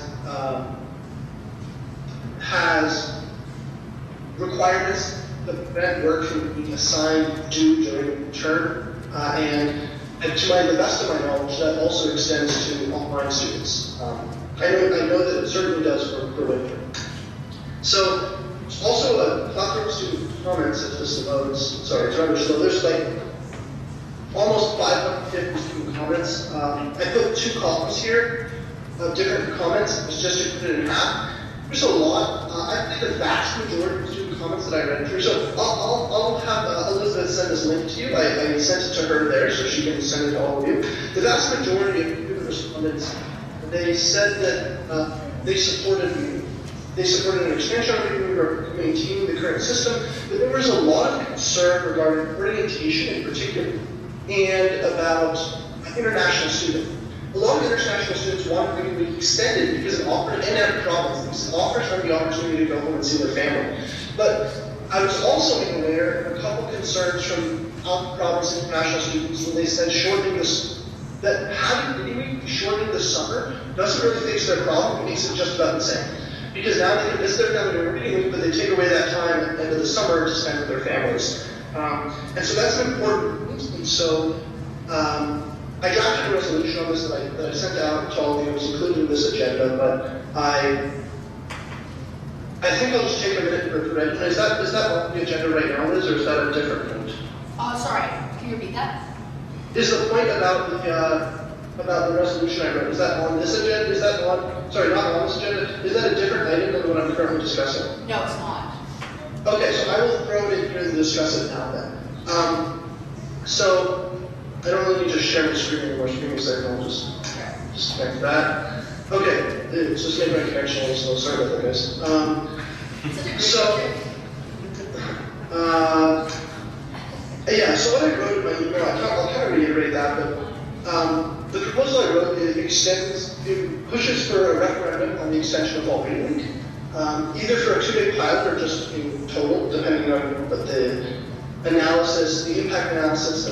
requirements that prevent work from being assigned due during the term, and to the best of my knowledge, that also extends to online students. I know that it certainly does for winter. So, also a plethora of student comments at this loads. Sorry, it's rather slow. There's like almost 550 student comments. I put 2 columns here of different comments, just to put it in half. There's a lot. I think the vast majority of student comments that I read through. So I'll have Elizabeth send this link to you. I sent it to her there, so she can send it to all of you. The vast majority of the respondents, they said that they supported an expansion of reading or maintaining the current system, but there was a lot of concern regarding orientation in particular, and about international students. A lot of international students want reading week extended because it offers, and out of province, it offers them the opportunity to go home and see their family. But I was also aware of a couple concerns from out of province international students when they said shortening this, that having reading week shortening the summer doesn't really fix their problem, it makes it just about the same. Because now they can visit their family during reading week, but they take away that time at the end of the summer to spend with their families. And so that's an important point. And so I drafted a resolution on this that I sent out to all of you. It was included in this agenda, but I think I'll just take a minute for it. Is that on the agenda right now, Liz, or is that a different point? Sorry, can you repeat that? Is the point about the resolution I read, is that on this agenda? Is that on, sorry, not on this agenda? Is that a different item than what I'm currently discussing? No, it's not. Okay, so I will throw it in here and discuss it now then. So, I don't really need to share my screen anymore. Screen so I'll just connect that. Okay, it's just made my connection a little slow. Sorry about that, guys. Yeah, so what I wrote in my email, I'll kind of reiterate that, but the proposal I wrote, it pushes for a referendum on the extension of fall reading week, either for a 2-day pilot or just in total, depending on what the analysis, the impact analysis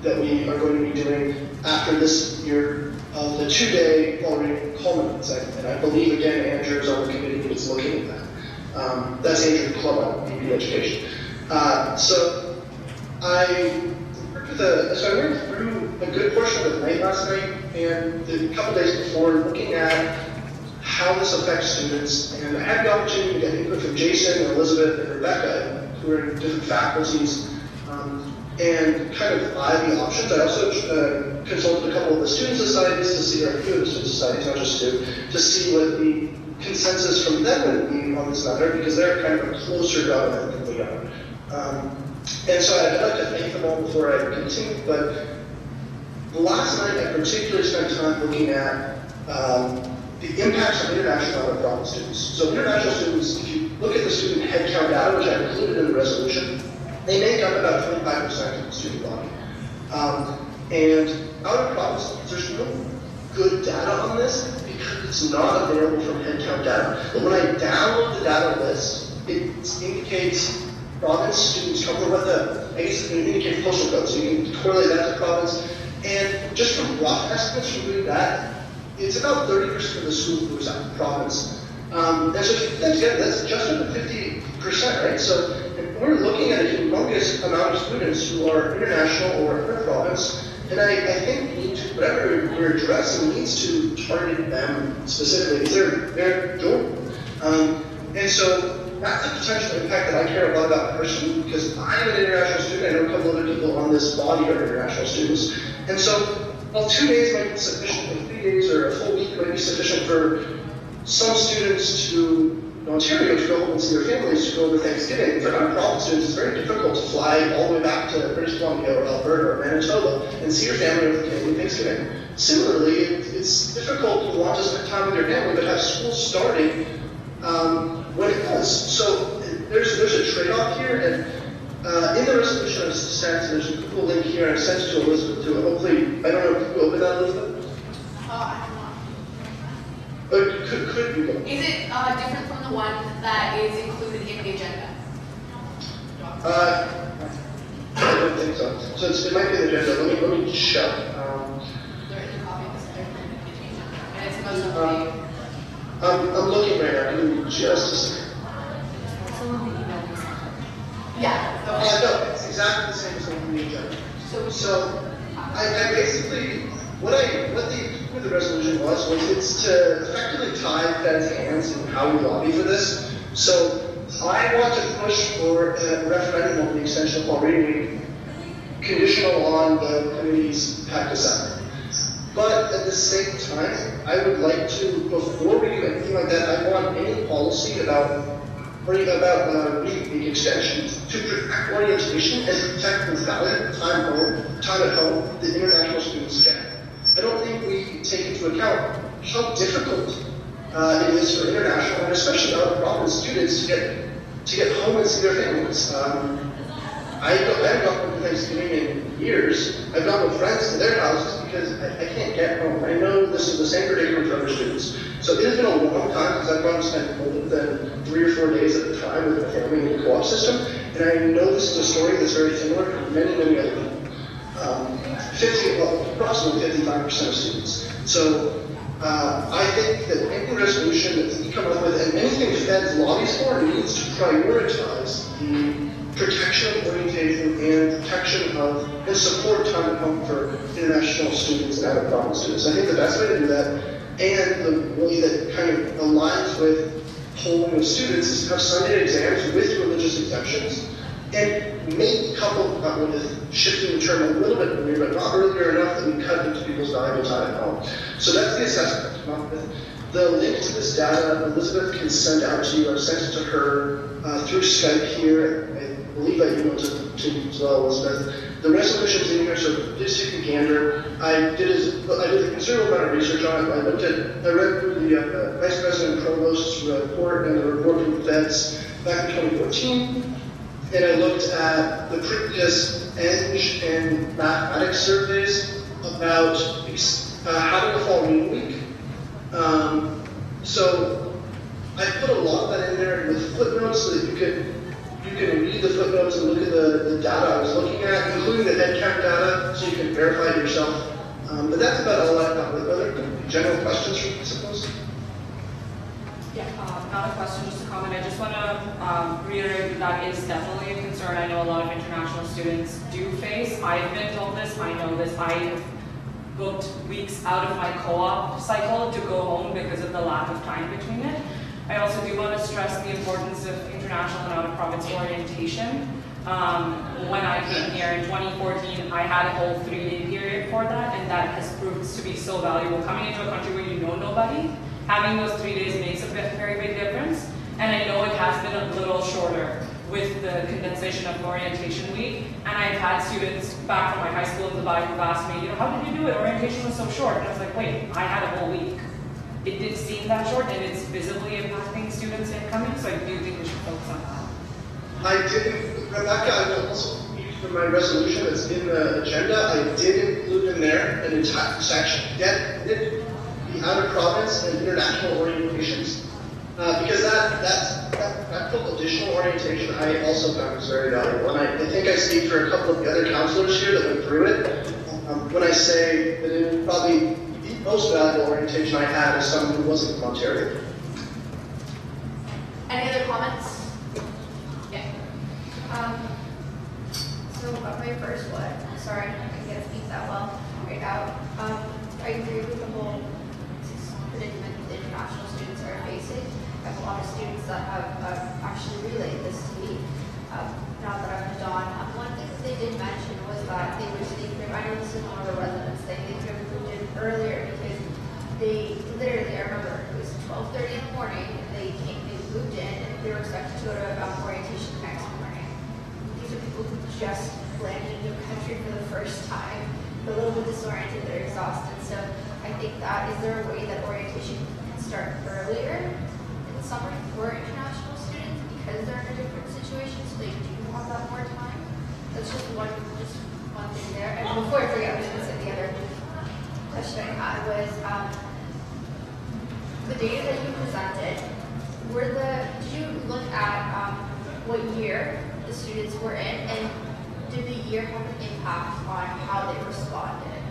that we are going to be doing after this year of the 2-day fall reading culminates. And I believe, again, Andrew is on the committee that's looking at that. That's Andrew Club on BP Education. So I went through a good portion of the night last night and the couple days before looking at how this affects students. And I had the opportunity to get input from Jason and Elizabeth and Rebecca, who are in different faculties, and kind of eye the options. I also consulted a couple of the student societies to see, or a few of the student societies, not just two, to see what the consensus from them would be on this matter, because they're kind of a closer government than we are. And so I'd like to thank them all before I continue, but last night I particularly spent time looking at the impacts of international and foreign students. So international students, if you look at the student headcount data, which I included in the resolution, they make up about 25% of the student body. And out of province, there's no good data on this because it's not available from headcount data. But when I download the data list, it indicates province students come from what I guess it indicates postal code, so you can correlate that to province. And just from rough estimates from doing that, it's about 30% of the school groups out of the province. And so if you put that together, that's just under 50%, right? So we're looking at a humongous amount of students who are international or inter-province, and I think we need to, whatever we're addressing needs to target them specifically, because they're durable. And so that's a potential impact that I care a lot about personally, because I'm an international student. I know a couple other people on this body are international students. And so while 2 days might be sufficient, or 3 days or a full week might be sufficient for some students to Ontario to go home and see their families to go over Thanksgiving. For non-province students, it's very difficult to fly all the way back to British Columbia or Alberta or Manitoba and see your family over Thanksgiving. Similarly, it's difficult to want to spend time with your family but have school starting when it does. So there's a trade-off here, and in the resolution I sent, there's a Google link here, and I sent it to Elizabeth too. Hopefully, I don't know if you open that, Elizabeth? Could you go? Is it different from the one that is included in the agenda? I don't think so. So it might be the agenda. Let me check. They're in the copy of this and it's most of the. I'm looking right now. Give me just a second. Yeah. No, it's exactly the same as the agenda. So I basically what the resolution was it's to effectively tie Fed's hands in how we lobby for this. So I want to push for a referendum on the extension of fall reading week, conditional on the committee's PAC assembly. But at the same time, I would like to, before we do anything like that, I want any policy about reading extension to protect orientation and protect the valid time at home that international students get. I don't think we take into account how difficult it is for international and especially out of province students to get home and see their families. I haven't gone home for Thanksgiving in years. I've gone with friends to their houses because I can't get home. I know this is the same predicament for other students. So it has been a long time because I've gone to spend more than 3 or 4 days at a time with my family in the co-op system. And I know this is a story that's very similar for many, many other people. Approximately 55% of students. So I think that any resolution that we come up with, and anything Fed's lobbies for, needs to prioritize the protection of orientation and protection of and support time at home for international students and out-of-province students. I think the best way to do that, and the way that kind of aligns with polling of students, is to have Sunday exams with religious exemptions, and maybe couple that with shifting the term a little bit earlier, but not earlier enough that we cut into people's valuable time at home. So that's the assessment. The link to this data, Elizabeth can send out to you. I've sent it to her through Skype here. I believe I emailed it to you as well, Elizabeth. The resolution's in here, so please take a gander. I did a considerable amount of research on it. I read through the Vice President Provost's report and the report from the Feds back in 2014. And I looked at the previous Eng and mathematics surveys about having a fall reading week. So I put a lot of that in there with footnotes so that you can read the footnotes and look at the data I was looking at, including the headcount data, so you can verify it yourself. But that's about all I've got. Are there general questions from you, I suppose? Yeah, not a question, just a comment. I just want to reiterate that is definitely a concern I know a lot of international students do face. I've been told this, I know this. booked weeks out of my co-op cycle to go home because of the lack of time between it. I also do want to stress the importance of international and out-of-province orientation. When I came here in 2014, I had a whole 3-day period for that, and that has proved to be so valuable. Coming into a country where you know nobody, having those 3 days makes a very big difference. And I know it has been a little shorter with the condensation of orientation week. And I've had students back from my high school in Dubai who've asked me, how did you do it? Orientation was so short. And I was like, wait, I had a whole week. It did seem that short, and it's visibly impacting students incoming, so I do think we should focus on that. I did, Rebecca, I will also for my resolution that's in the agenda, I did include in there an entire section dedicated to the out of province and international orientations. Because that additional orientation I also found was very valuable. And I think I speak for a couple of the other counselors here that went through it when I say that it was probably the most valuable orientation I had as someone who wasn't from Ontario. Any other comments? Yeah. So my first one, sorry, I can't speak that well right now. I agree with the whole predicament that international students are facing. I have a lot of students that have actually relayed this to me now that I've moved on. One thing that they did mention was that they wish they could, I know this is one of the residents thing, they could have moved in earlier because they literally, I remember it was 12:30 in the morning, they moved in and they were expected to go to orientation the next morning. These are people who just landed in a new country for the first time. They're a little bit disoriented, they're exhausted. So I think that, is there a way that orientation can start earlier in the summer for international students because they're in a different situation, so they do have that more time? That's just one thing there. And before I forget, I was going to say the other question I had was the data that you presented. Did you look at what year the students were in, and did the year have an impact on how they responded?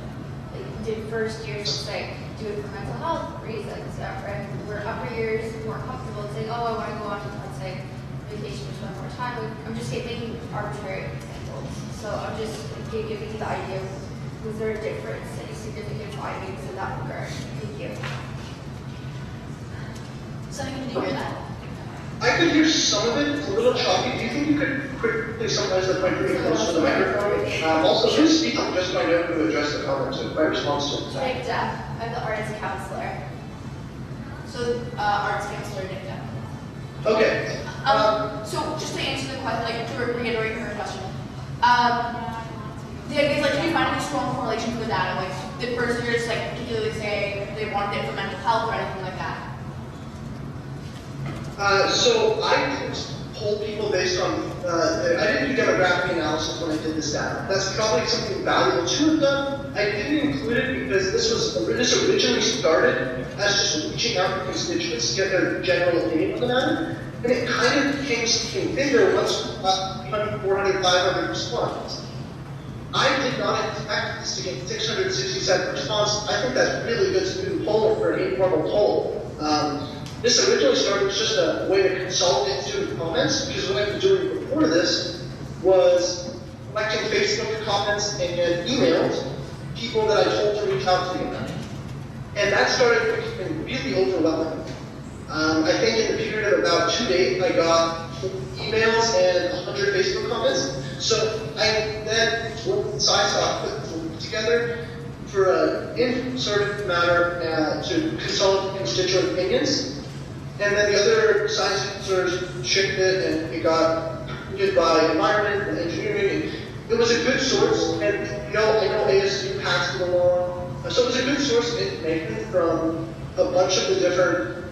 Like, did first years, let's say, do it for mental health reasons, and were upper years more comfortable saying, oh, I want to go on, let's say, vacation to spend more time with? I'm just making arbitrary examples. So I'm just giving you the idea, was there a difference, any significant findings in that regard? Thank you. Something did you hear that? I could hear some of it. It's a little choppy. Do you think you could quickly summarize the point pretty close to the microphone? Also, please speak up just so I know who to address the comments and my response to. Nick Depp. I'm the arts counselor. So, arts counselor Nick Depp. Okay. So, just to answer the question, like to reiterate her question, the idea is like, do you find any strong correlation to the data? Like, did first years like particularly say they wanted it for mental health or anything like that? So I didn't poll people based on, I didn't do demographic analysis when I did this data. That's probably something valuable to have done. I didn't include it because this originally started as just reaching out to constituents to get their general opinion on the matter. And it kind of became something bigger once we got 300, 400, 500 responses. I did not expect this to get 667 responses. I think that's really good to do polling for an informal poll. This originally started as just a way to consolidate student comments, because what I've been doing before this was collecting Facebook comments and emails, people that I told to reach out to me. And that started becoming really overwhelming. I think in the period of about 2 days, I got emails and 100 Facebook comments. So I then worked with SciSoc, put them together for an in-sort matter to consolidate constituent opinions. And then the other science users shipped it, and it got printed by environment and engineering. It was a good source, and I know ASU passed it along. So it was a good source of information from a bunch of the different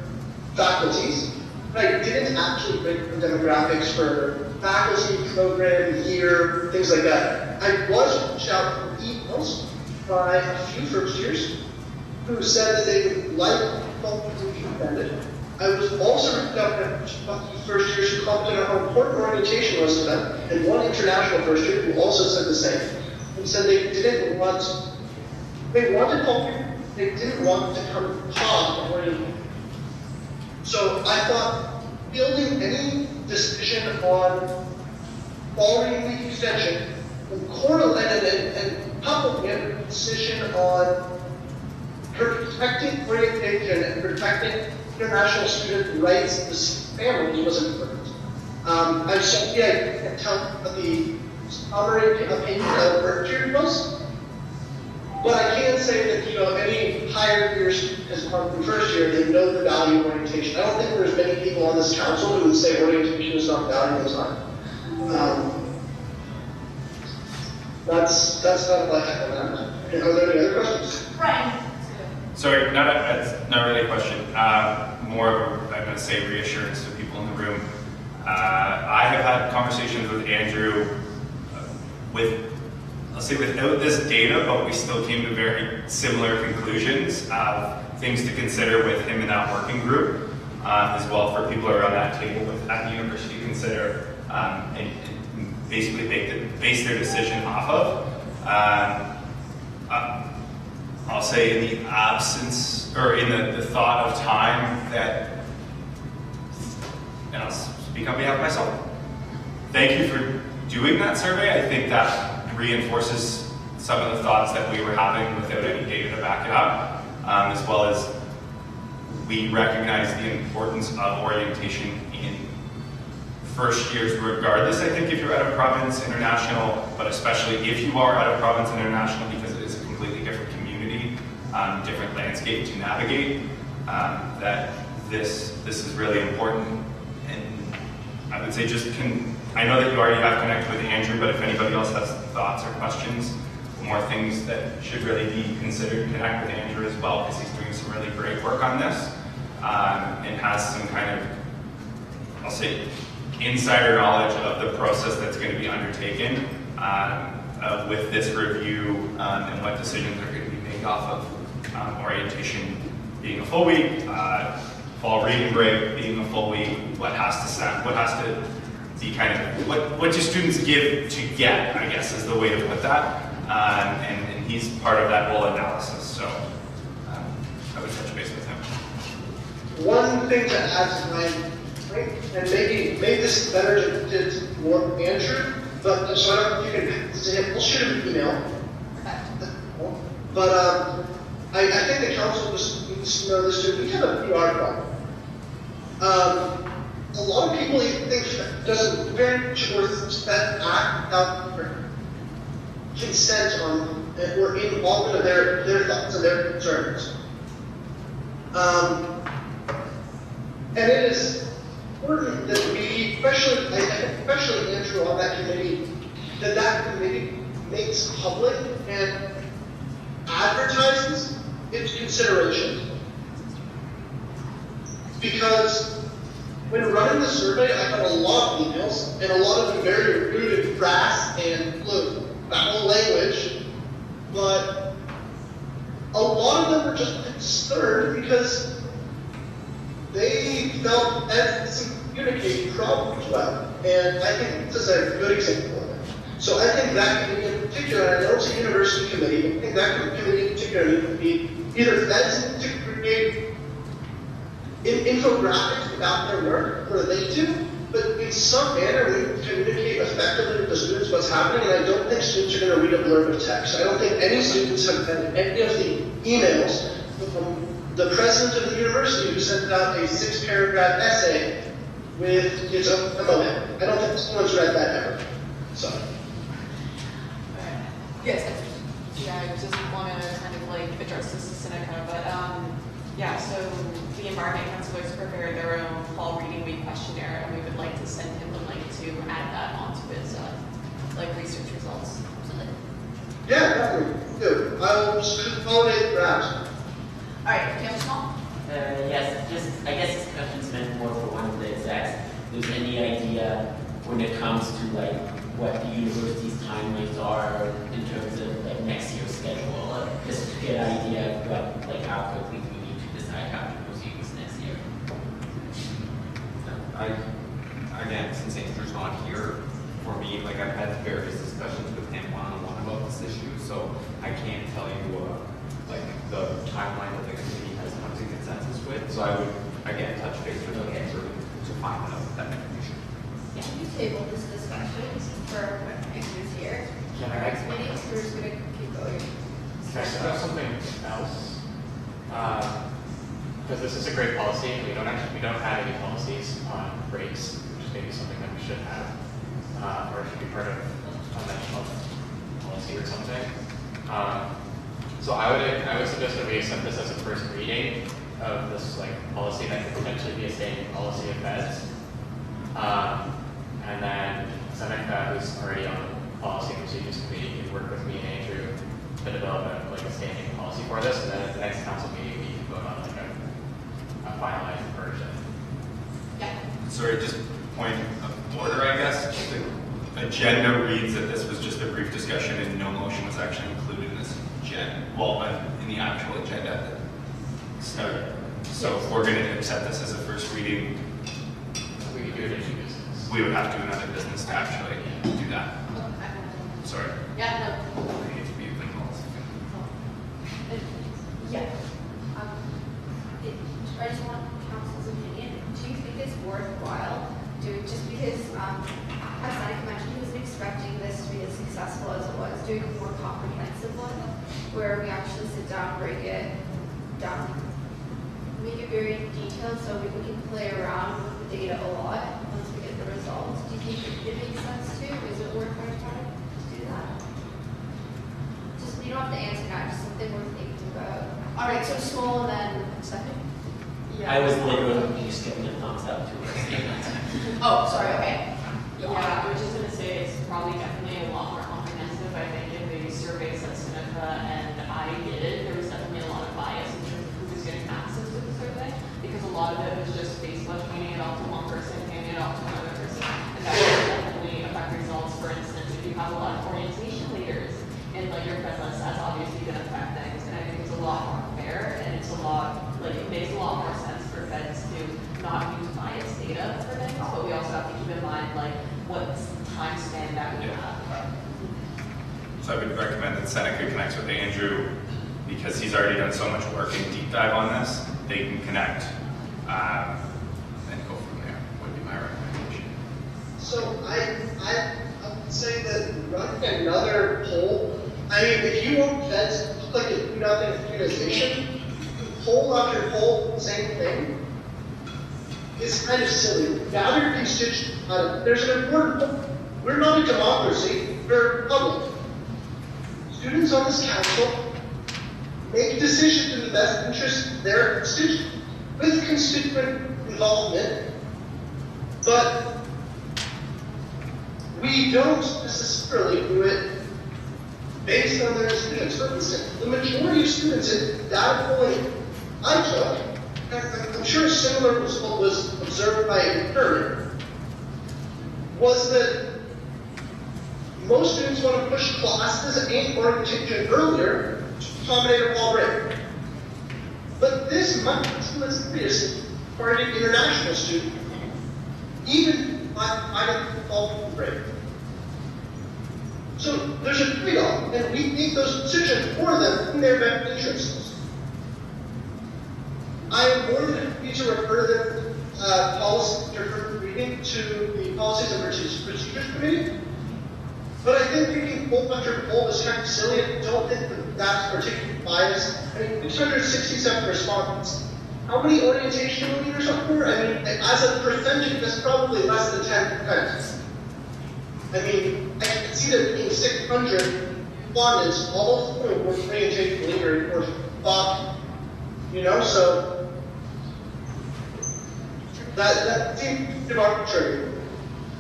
faculties. But I didn't actually break the demographics for faculty, program, year, things like that. I was reached out for emails by a few first years who said that they would like to be offended. I was also reached out to first years who commented on how important orientation was to them, and one international first year who also said the same, and said they wanted culture, they didn't want to come talk or anything. So I thought building any decision on quality week extension and correlated and coupling it with decision on protecting orientation and protecting international student rights to families was important. I'm sorry I can't tell what the summary opinion of the period was, but I can say that, you know, any higher year student has gone through first year, they know the value of orientation. I don't think there's many people on this council who would say orientation is not valuable time. That's kind of what I have on that. Are there any other questions? Brian. Sorry, that's not really a question. More of a, I'm going to say, reassurance to people in the room. I have had conversations with Andrew I'll say without this data, but we still came to very similar conclusions of things to consider with him in that working group, as well for people around that table at the university to consider and basically base their decision off of. I'll say in the absence, or in the thought of time that, and I'll speak on behalf of myself, thank you for doing that survey. I think that reinforces some of the thoughts that we were having without any data to back it up, as well as we recognize the importance of orientation in first years regardless. I think if you're out of province international, but especially if you are out of province international, because it is a completely different community, different landscape to navigate, that this is really important. And I would say I know that you already have connected with Andrew, but if anybody else has thoughts or questions, more things that should really be considered, connect with Andrew as well, because he's doing some really great work on this, and has some kind of, I'll say, insider knowledge of the process that's going to be undertaken with this review, and what decisions are going to be made off of orientation being a full week, fall reading break being a full week, what has to be kind of, what do students give to get, I guess is the way to put that, and he's part of that whole analysis, so I would touch base with him. One thing to add to my point, and maybe this is better to more Andrew, but so I don't know if you can say it, we'll shoot him an email. But I think the council just needs to know this too. We have a PR problem. A lot of people think that doesn't very much worth that act without consent on or involvement of their thoughts and their concerns. And it is important that we, especially Andrew on that committee, that committee makes public and advertises its consideration. Because when running the survey, I got a lot of emails, and a lot of them very rude and crass and foul language, but a lot of them were just concerned because they felt that some communicating problems well. And I think this is a good example of that. So I think that committee in particular, and I know it's a university committee, I think that committee in particular would be either feds to create infographics about their work, or they do, but in some manner we communicate effectively with the students what's happening, and I don't think students are going to read a blurb of text. I don't think any students have had any of the emails from the president of the university who sent out a 6-paragraph essay with its own MOM. I don't think anyone's read that ever. So. Yes. Yeah, I just want to kind of like address this to Seneca, but yeah, so the Environment Council has prepared their own fall reading week questionnaire, and we would like to send him the link to add that onto his like research results. Yeah, definitely. Good. I'll just consolidate drafts. All right, Kim Small. Yes, just I guess this question's meant more for one of the execs. If there's any idea when it comes to like what the university's timelines are in terms of like next year's schedule, just to get an idea of what, like how quickly we need to decide how to proceed this next year. Again, since Andrew's not here, for me, like I've had various discussions with him one-on-one about this issue, so I can't tell you like the timeline that the committee has come to consensus with. So I would again touch base with Andrew to find out that information. Yeah, you table this discussion for when Andrew's here. Our next meeting, so we're just going to keep going. Can I suggest something else? Because this is a great policy, and we don't have any policies on breaks, which is maybe something that we should have, or it should be part of a national policy or something. So I would suggest that we accept this as a first reading of this policy that could potentially be a standing policy of feds. And then Seneca, who's already on the policy procedures committee, can work with me and Andrew to develop a standing policy for this, and then at the next council meeting we can vote on a finalized version. Yeah. Sorry, just point of order, I guess. The agenda reads that this was just a brief discussion and no motion was actually included in this agenda. Well, in the actual agenda. So if we're going to accept this as a first reading, We could do it in business. we would have to do another business to actually do that. Sorry. Yeah, no. I hate to be involved. Yeah. I just want council's opinion. Do you think it's worthwhile doing, just because, as Monica mentioned, he wasn't expecting this to be as successful as it was, doing a more comprehensive one, where we actually sit down, break it down, make it very detailed so we can play around with the data a lot once we get the results. Do you think it makes sense too? Is it worth our time to do that? Just, you don't have to answer now, just something we're thinking about. All right, so small and then Stephanie? I was literally just giving a thumbs up to it. Oh, sorry, okay. Yeah, I was just gonna say it's probably definitely a lot more comprehensive. I think in the surveys that Seneca and I did, there was definitely a lot of bias in terms of who was getting access to the survey, because a lot of it was just Facebook handing it off to one person, handing it off to another person, and that would definitely affect results. For instance, if you have a lot of orientation leaders in your press list, that's obviously gonna affect things, and I think it's a lot more fair, and it's a lot, it makes a lot more sense for feds to not use biased data for things, but we also have to keep in mind what time span that we have. So I would recommend that Seneca connects with Andrew because he's already done so much work and deep dive on this. They can connect and go from there, would be my recommendation. So I would say that running another poll, I mean, if you want feds to look like a do nothing immunization, poll after poll, same thing, it's kind of silly. Gather constituents, there's an important point. We're not a democracy, we're a republic. Students on this council make decisions in the best interest of their constituents, with constituent involvement, but we don't necessarily do it based on their students. For instance, the majority of students in data polling I took, I'm sure a similar result was observed by McDermott, was that most students want to push classes and orientation earlier to accommodate a fall break. But this might be seriously targeting international students, even by the fall break. So there's a trade-off, and we make those decisions for them in their best interests. I am more than happy to refer the policy for reading to the Policies and Procedures Committee, but I think reading poll after poll is kind of silly. I don't think that that's particularly biased. I mean, 667 respondents. How many orientation leaders are there? I mean, as a percentage, that's probably less than 10%. I mean, I can see there being 600 respondents, all of whom were orientation leader or thought, so that seems arbitrary.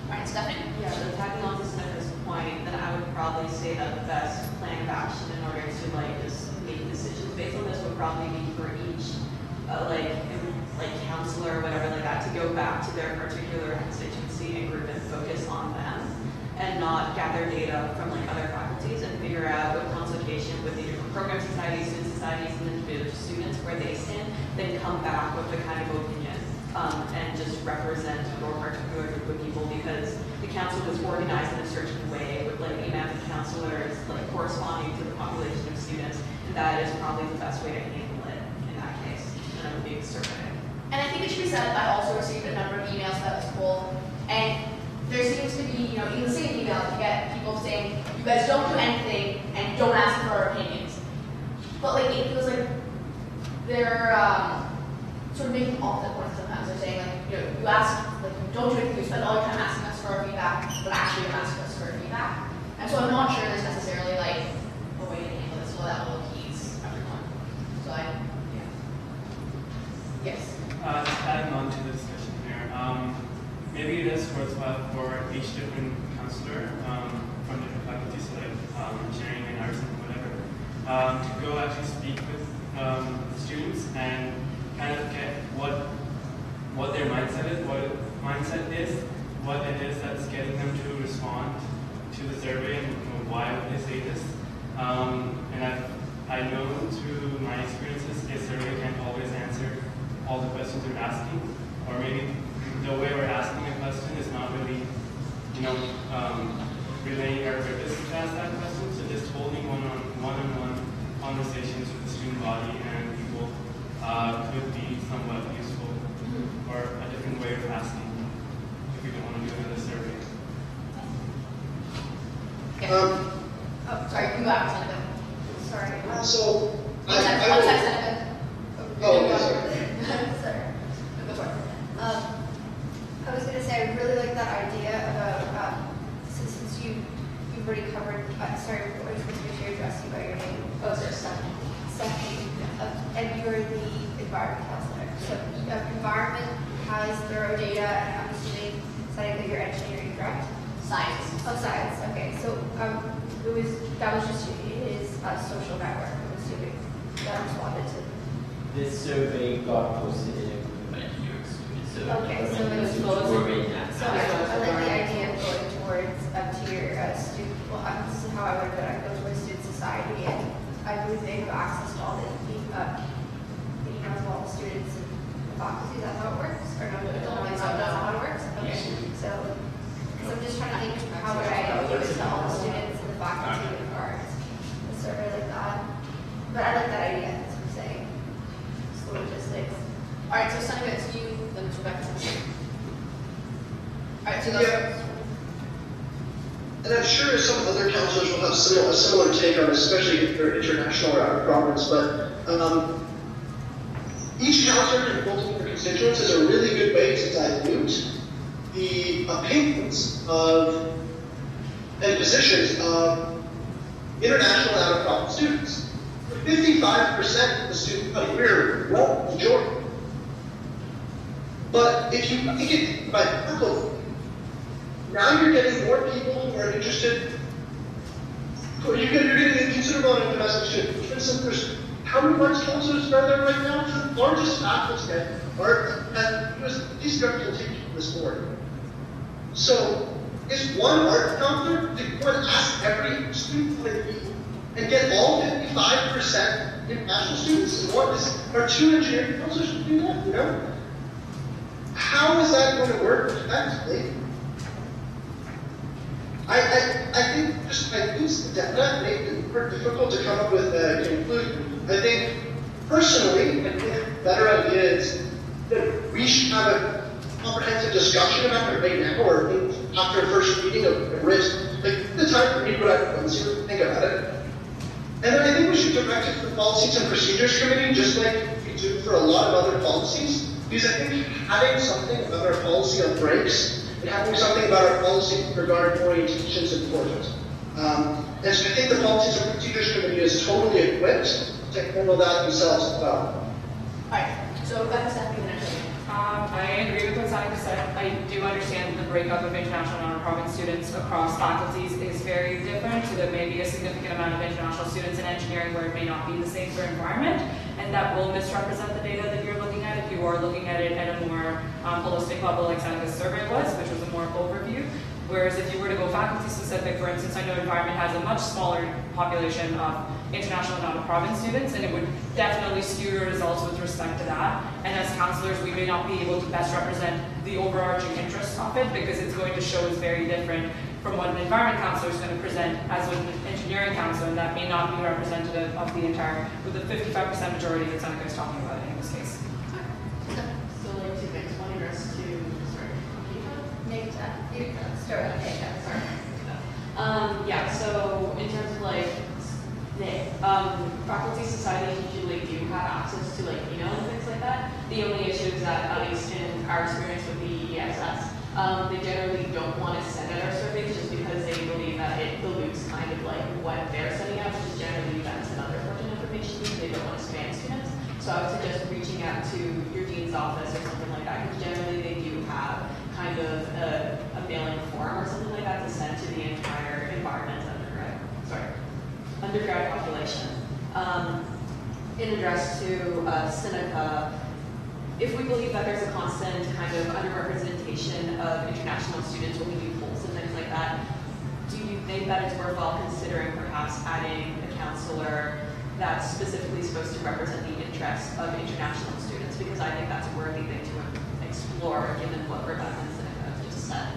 All right, Stephanie? Yeah, so tagging on to Seneca's point, then I would probably say that the best plan of action in order to just make decisions based on this would probably be for each counselor or whatever like that to go back to their particular constituency and group and focus on them, and not gather data from other faculties and figure out with consultation with the different program societies, student societies, and individual students where they stand, then come back with a kind of opinion and just represent your particular group of people, because the council was organized in a certain way with the amount of counselors corresponding to the population of students, and that is probably the best way to handle it in that case, and it would be a survey. And I think it should be said that I also received a number of emails about this poll, and there seems to be, in the same email, you get people saying, you guys don't do anything and don't ask for our opinions. sort of making opposite points sometimes. They're saying like, you know, you ask, like, you don't do anything, you spend all your time asking us for our feedback, but actually you're asking us for our feedback. And so I'm not sure there's necessarily like a way to handle this so that will appease everyone. So yeah. Yes. Just adding on to the discussion here, maybe it is worthwhile for each different counselor from different faculties, so like engineering and arts and whatever, to go actually speak with students and kind of get what their mindset is, what it is that's getting them to respond to the survey and why would they say this. And I know through my experiences, a survey can't always answer all the questions you're asking, or maybe the way we're asking a question is not really, relaying our purpose to ask that question. So just holding one-on-one conversations with the student body and people could be somewhat useful, or a different way of asking if we don't want to do another survey. Oh, sorry, you can go out, Seneca. Sorry. So, One sec, Seneca. Oh, okay, sorry. Sorry. Go for it. I was going to say I really like that idea about since you've already covered. Sorry, I was supposed to make sure you address you by your name. Oh, sorry, Stephanie. Stephanie, and you're the environment counselor. So environment has thorough data, and I'm assuming citing that you're engineering, correct? Science. Oh, science. Okay, so that was just his social network. I'm assuming that responded to. This survey got posted in a group of engineering students, so Okay, so engineering it's students were in that. So I like the idea of going towards to your student. Well, this is how I would go towards student society, and I believe they have access to all the emails of all the students and the faculty. Is that how it works? Or no, don't think so. That's not how it works. Okay, so because I'm just trying to think how would I give it to all the students and the faculty in regards a survey like that. But I like that idea. That's what I'm saying. Just the logistics. All right, so Seneca, it's you, then it's Rebecca. All right, so Yeah. And I'm sure some other counselors will have a similar take on, especially if they're international or out of province, but each counselor consulting their constituents is a really good way to dilute the opinions of and positions of international and out of province students. 55% of the student body, we're well majority. But if you think it by faculty, now you're getting more people who are interested. You're getting a considerable amount of domestic students. For instance, how many arts counselors are there right now? The largest faculty at art and these representation on this board. So, is one art counselor to go and ask every student and get all 55% international students? And what is, are two engineering counselors to do that? You know, how is that going to work effectively? I think just by use the data make it more difficult to come up with a conclusion. I think personally, I think a better idea is that we should have a comprehensive discussion about it right now, or after a first meeting of risk, like the time to read what I want to think about it. And then I think we should direct it to the Policies and Procedures Committee, just like we do for a lot of other policies, because I think having something about our policy on breaks and having something about our policy regarding orientation is important. And so I think the Policies and Procedures Committee is totally equipped to handle that themselves as well. Alright, so Rebecca, Stephanie, the next one. I agree with what Seneca said. I do understand that the breakup of international and non-province students across faculties is very different, so there may be a significant amount of international students in engineering where it may not be the same for environment, and that will misrepresent the data that you're looking at if you are looking at it at a more holistic level like Seneca's survey was, which was a more overview. Whereas if you were to go faculty specific, for instance, I know environment has a much smaller population of international and non-province students, and it would definitely skew your results with respect to that. And as counselors, we may not be able to best represent the overarching interest of it because it's going to show as very different from what an environment counselor is going to present as with an engineering counselor, and that may not be representative of the entire, with the 55% majority that Seneca is talking about in this case. So like two things, one address to, Sorry. Yeah, so in terms of like the faculty societies usually do have access to like email and things like that. that. The only issue is that, at least in our experience with the ESS, they generally don't want to send out our surveys just because they believe that it dilutes kind of like what they're sending out, which is generally events and other pertinent information. They don't want to spam students. So I would suggest reaching out to your dean's office or something like that, because generally they do have kind of a mailing form or something like that to send to the entire environment undergrad population. In address to Seneca, if we believe that there's a constant kind of underrepresentation of international students when we do polls and things like that, do you think that it's worthwhile considering perhaps adding a counselor that's specifically supposed to represent the interests of international students? Because I think that's a worthy thing to explore given what Rebecca and Seneca have just said.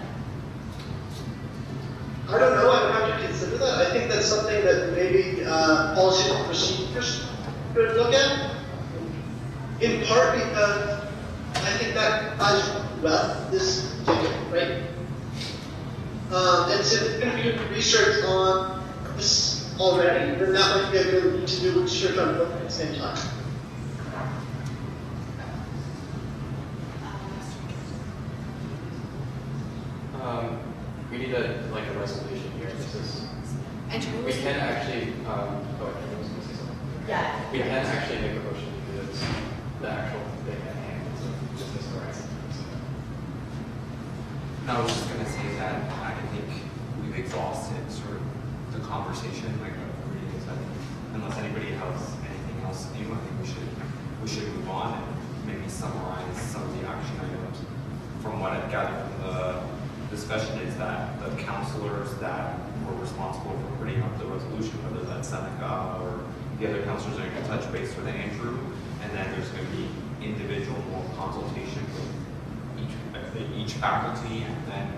I don't know, I would have to consider that. I think that's something that maybe policy and procedures could look at. In part because I think that ties well this ticket, right? And so if you're going to be doing research on this already, then that might be a good need to do research on both at the same time. We need a resolution here. This is. We can actually. Yeah. We can actually make a motion because the actual thing at hand is business horizon. No, I was just going to say that I think we've exhausted sort of the conversation, like everybody has said. Unless anybody has anything else new, I think we should move on and maybe summarize some of the action items. From what I've gathered from the discussion is that the counselors that were responsible for putting up the resolution, whether that's Seneca or the other counselors, are going to touch base with Andrew, and then there's going to be individual consultation with each faculty, and then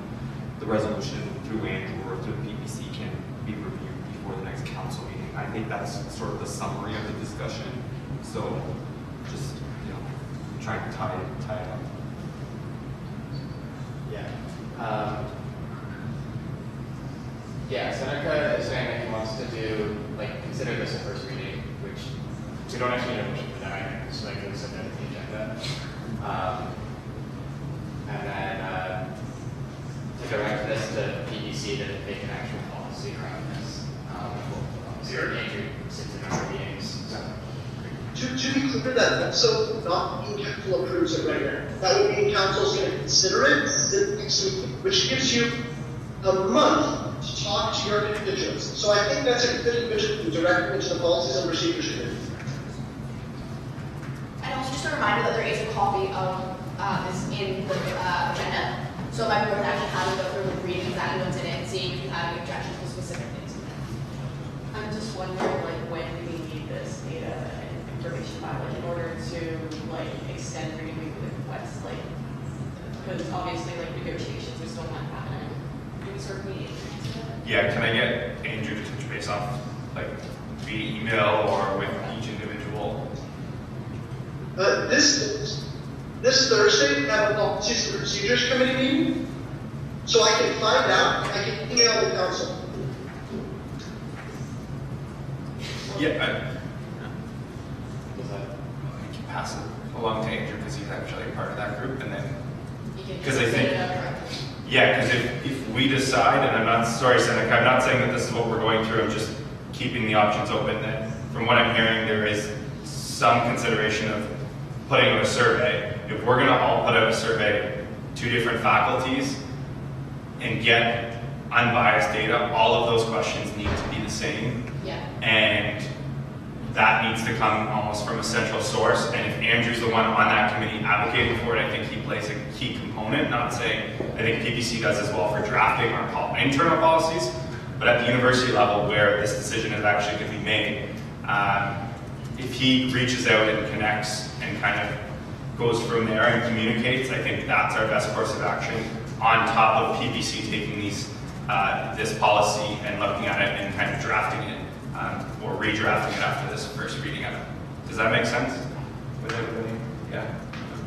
the resolution through Andrew or through PPC can be reviewed before the next council meeting. I think that's sort of the summary of the discussion. So just trying to tie it up. Yeah. Yeah, Seneca is saying that he wants to do, consider this a first reading, which we don't actually know which for that, because it was submitted to the agenda. And then to direct this to PDC to make an actual policy around this. Andrew sits in our meetings. So. To be clear, that also not being council approves it right now. That would mean council's going to consider it the next week, which gives you a month to talk to your constituents. So I think that's a good individual to direct into the policies and procedures committee. And also just a reminder that there is a copy of this in the agenda. So it might be worth actually having go through and reading exactly what's in it and seeing if you have any objections to specific things in it. I'm just wondering, when do we need this data and information by, in order to, extend reading week with what's, because obviously, negotiations are still not happening. Do we sort of need Yeah, can I get Andrew to touch base off, via email or with each individual? This Thursday, we have a policies and procedures committee meeting, so I can find out. I can email the council. Yeah, I can pass it along to Andrew because he's actually a part of that group, and then because I think. Yeah, because if we decide, and I'm not, sorry Seneca, I'm not saying that this is what we're going through, I'm just keeping the options open, that from what I'm hearing, there is some consideration of putting out a survey. If we're gonna all put out a survey to different faculties and get unbiased data, all of those questions need to be the same. Yeah. And that needs to come almost from a central source. And if Andrew's the one on that committee advocating for it, I think he plays a key component, not saying, I think PPC does as well for drafting our internal policies, but at the university level where this decision is actually going to be made, if he reaches out and connects and kind of goes from there and communicates, I think that's our best course of action on top of PPC taking this policy and looking at it and kind of drafting it or redrafting it after this first reading of it. Does that make sense with everybody? Yeah.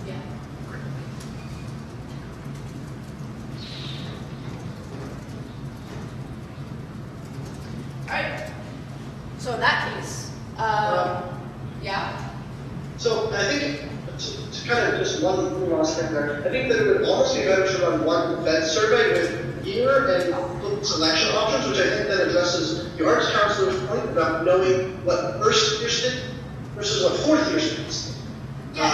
Yeah. Great. All right. So in that case, yeah. So I think to kind of just one last thing there, I think that it would almost be better to run one event survey with year and selection options, which I think that addresses the arts counselor's point about knowing what first year student versus what fourth year students. Yeah,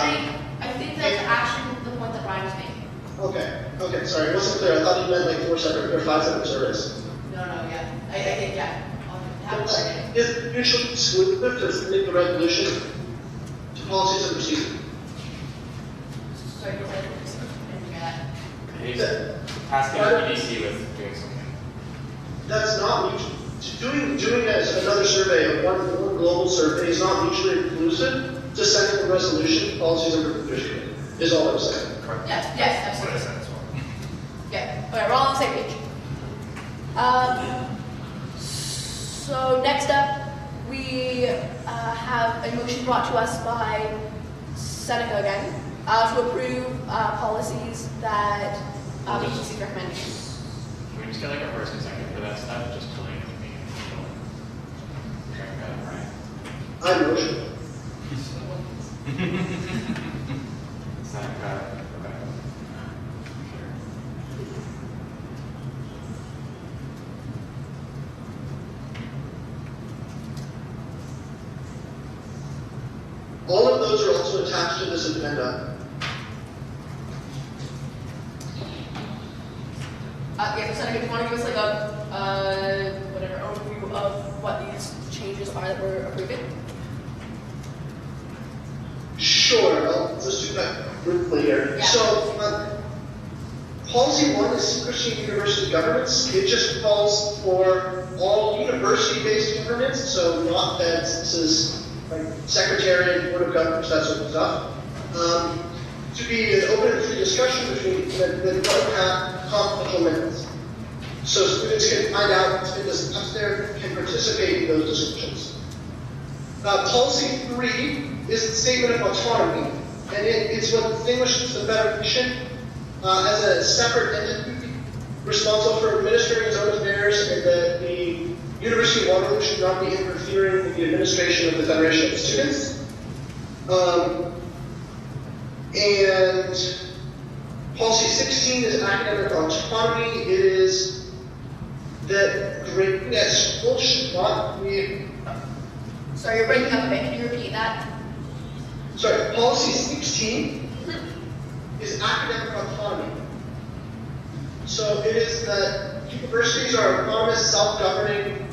I think that's actually the point that Brian was making. Okay, sorry, it wasn't clear. I thought you meant like 4 separate or 5 separate surveys. No, yeah. I think, yeah. Is it mutually exclusive to submit the resolution to policies and procedures? Sorry, you said, I didn't hear that. He's asking the EDC with doing something. That's not mutual. Doing another survey, one global survey, is not mutually exclusive to sending the resolution, policies and procedures, is all I'm saying. Correct. Yes, That's what I absolutely. said as well. Yeah, okay, we're all on the same page. So next up, we have a motion brought to us by Seneca again to approve policies that the agency recommended. Can we just get like a first and second for that stuff, just to like make it official? Track that, right? I motion. Seneca, okay. All of those are also attached to this agenda. Yeah, so Seneca, do you want to give us like a whatever overview of what these changes are that we're approving? Sure, I'll just do that briefly here. Yeah. So, policy 1 is Christian university governments. It just calls for all university-based governments, so not feds. This is like secretariat, board of governors, that sort of stuff. To be an open and free discussion between that don't have confidential minutes. So students can find out what's been discussed there, can participate in those discussions. Policy 3 is the statement of autonomy, and it's what distinguishes the Federation as a separate entity responsible for administering its own affairs, and that the University of Waterloo should not be interfering with the administration of the Federation of Students. And policy 16 is academic autonomy. It is that grading at school should not be. Sorry, you're breaking up a bit. Can you repeat that? Sorry, policy 16 is academic autonomy. So it is that universities are autonomous, self-governing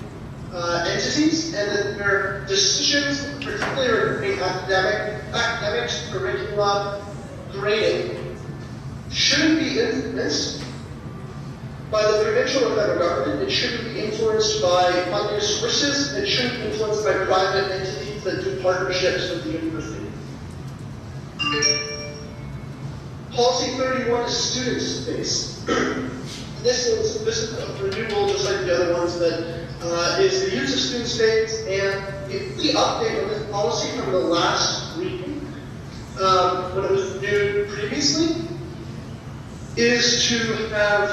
entities, and that their decisions, particularly regarding academics, curricula, grading, shouldn't be influenced by the provincial or federal government. It shouldn't be influenced by funding sources. It shouldn't be influenced by private entities that do partnerships with the university. Policy 31 is student-based. This is a renewal, just like the other ones, that is the use of student space, and the update of this policy from the last reading, when it was renewed previously, is to have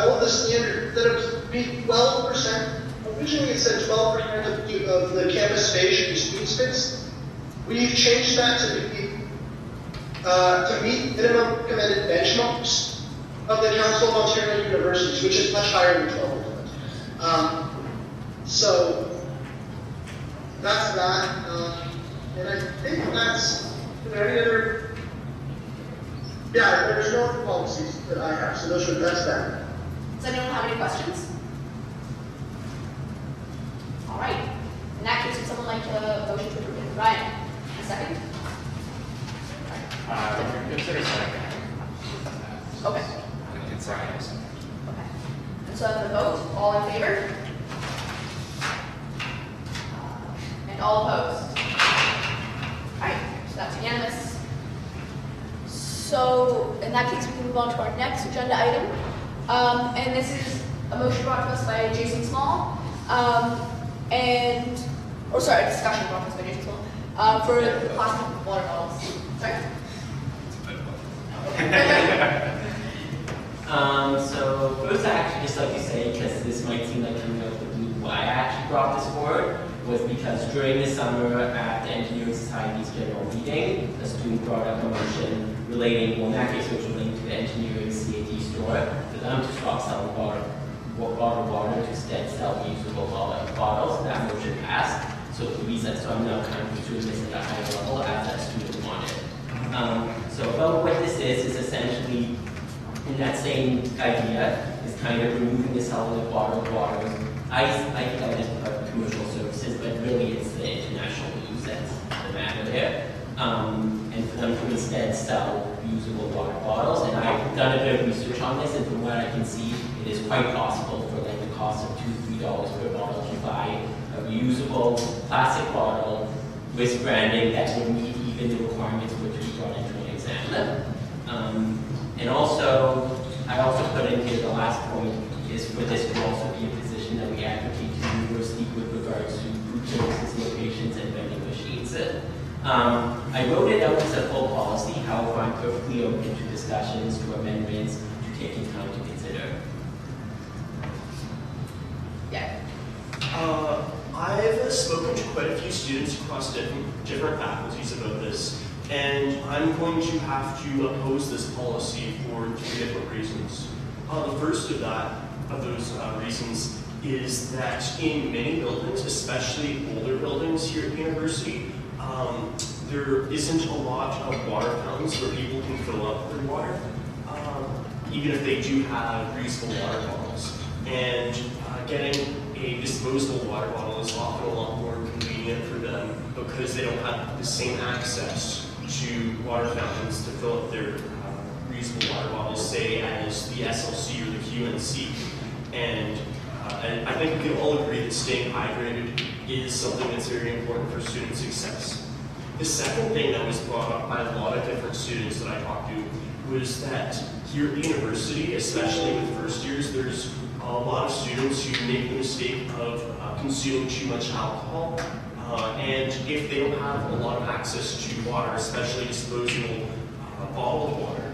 all of the standard, that it would be 12%. Originally it said 12% of the campus space should be student space. We've changed that to meet minimum recommended benchmarks of the Council of Ontario Universities, which is much higher than 12%. So that's that. And I think that's, are there any other? Yeah, there's no other policies that I have, so that's that. Does anyone have any questions? All right. In that case, would someone like to motion to approve it? Ryan, a second? Consider Seneca. Okay. Consider. Okay. And so the vote, all in favor? And all opposed? All right, so that's unanimous. So in that case, we can move on to our next agenda item. And this is a motion brought to us by Jason Small. A discussion brought to us by Jason Small for the plastic water bottles. Sorry? So first I actually just like to say, because this might seem like coming out of the blue, why I actually to brought this forward was because during the summer at the Engineering Society's general meeting, a student brought up a motion relating, well in that case it was relating to the engineering CAT store, for them to stop selling bottled water to instead sell reusable bottles. That motion passed. So the reason, so I'm now kind of pursuing this at a higher level as that student wanted. So about what this is essentially, in that same idea, is kind of removing the selling of bottled waters. I identify commercial services, but really it's the international use that's the matter here. And for them to instead sell reusable water bottles. And I've done a bit of research on this, and from what I can see, it is quite possible for like the cost of $2–3 per bottle to buy a reusable plastic bottle with branding that would meet even the requirements for it to be brought into an exam. And also, I also put in here the last point is for this to also be a position that we advocate to the university with regards to food services locations and vending machines. I wrote it out as a full policy, however, I'm perfectly open to discussions, to amendments, to taking time to consider. Yeah. I've spoken to quite a few students across different faculties about this, and I'm going to have to oppose this policy for 3 different reasons. The first of those reasons is that in many buildings, especially older buildings here at the university, there isn't a lot of water fountains where people can fill up their water, even if they do have reusable water bottles. And getting a disposable water bottle is often a lot more convenient for them because they don't have the same access to water fountains to fill up their reusable water bottles, say as the SLC or the QNC. And I think we can all agree that staying hydrated is something that's very important for student success. The second thing that was brought up by a lot of different students that I talked to was that here at the university, especially with first years, there's a lot of students who make the mistake of consuming too much alcohol. And if they don't have a lot of access to water, especially disposable bottled water,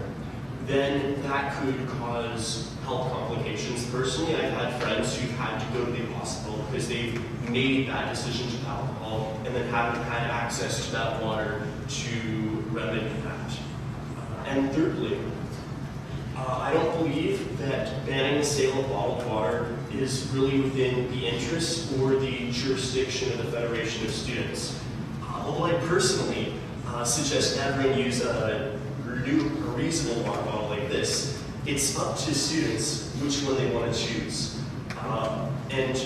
then that could cause health complications. Personally, I've had friends who've had to go to the hospital because they've made bad decisions with alcohol and then haven't had access to that water to remedy that. And thirdly, I don't believe that banning the sale of bottled water is really within the interest or the jurisdiction of the Federation of Students. Although I personally suggest everyone use a reusable water bottle like this, it's up to students which one they want to choose. And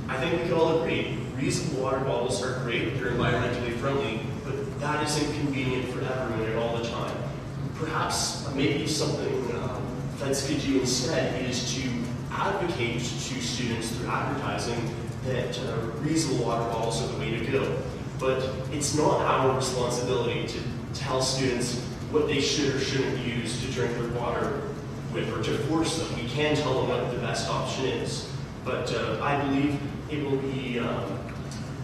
I think we can all agree, reusable water bottles are great, they're environmentally friendly, but that isn't convenient for everyone at all the time. Perhaps maybe something Feds could do instead is to advocate to students through advertising that reusable water bottles are the way to go. But it's not our responsibility to tell students what they should or shouldn't use to drink their water with or to force them. We can tell them what the best option is. But I believe it will be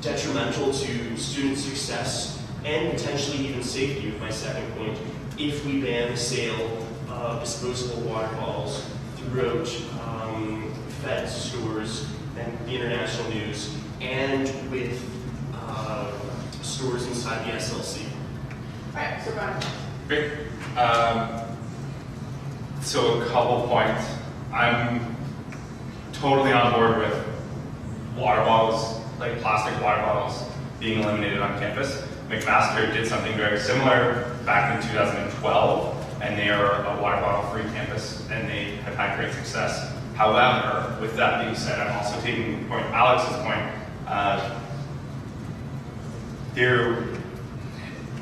detrimental to student success and potentially even safety, with my second point, if we ban the sale of disposable water bottles throughout Fed stores and the international news and with stores inside the SLC. All right, so Ron. Great. So a couple points. I'm totally on board with water bottles, like plastic water bottles, being eliminated on campus. McMaster did something very similar back in 2012, and they are a water bottle-free campus, and they have had great success. However, with that being said, I'm also taking Alex's point.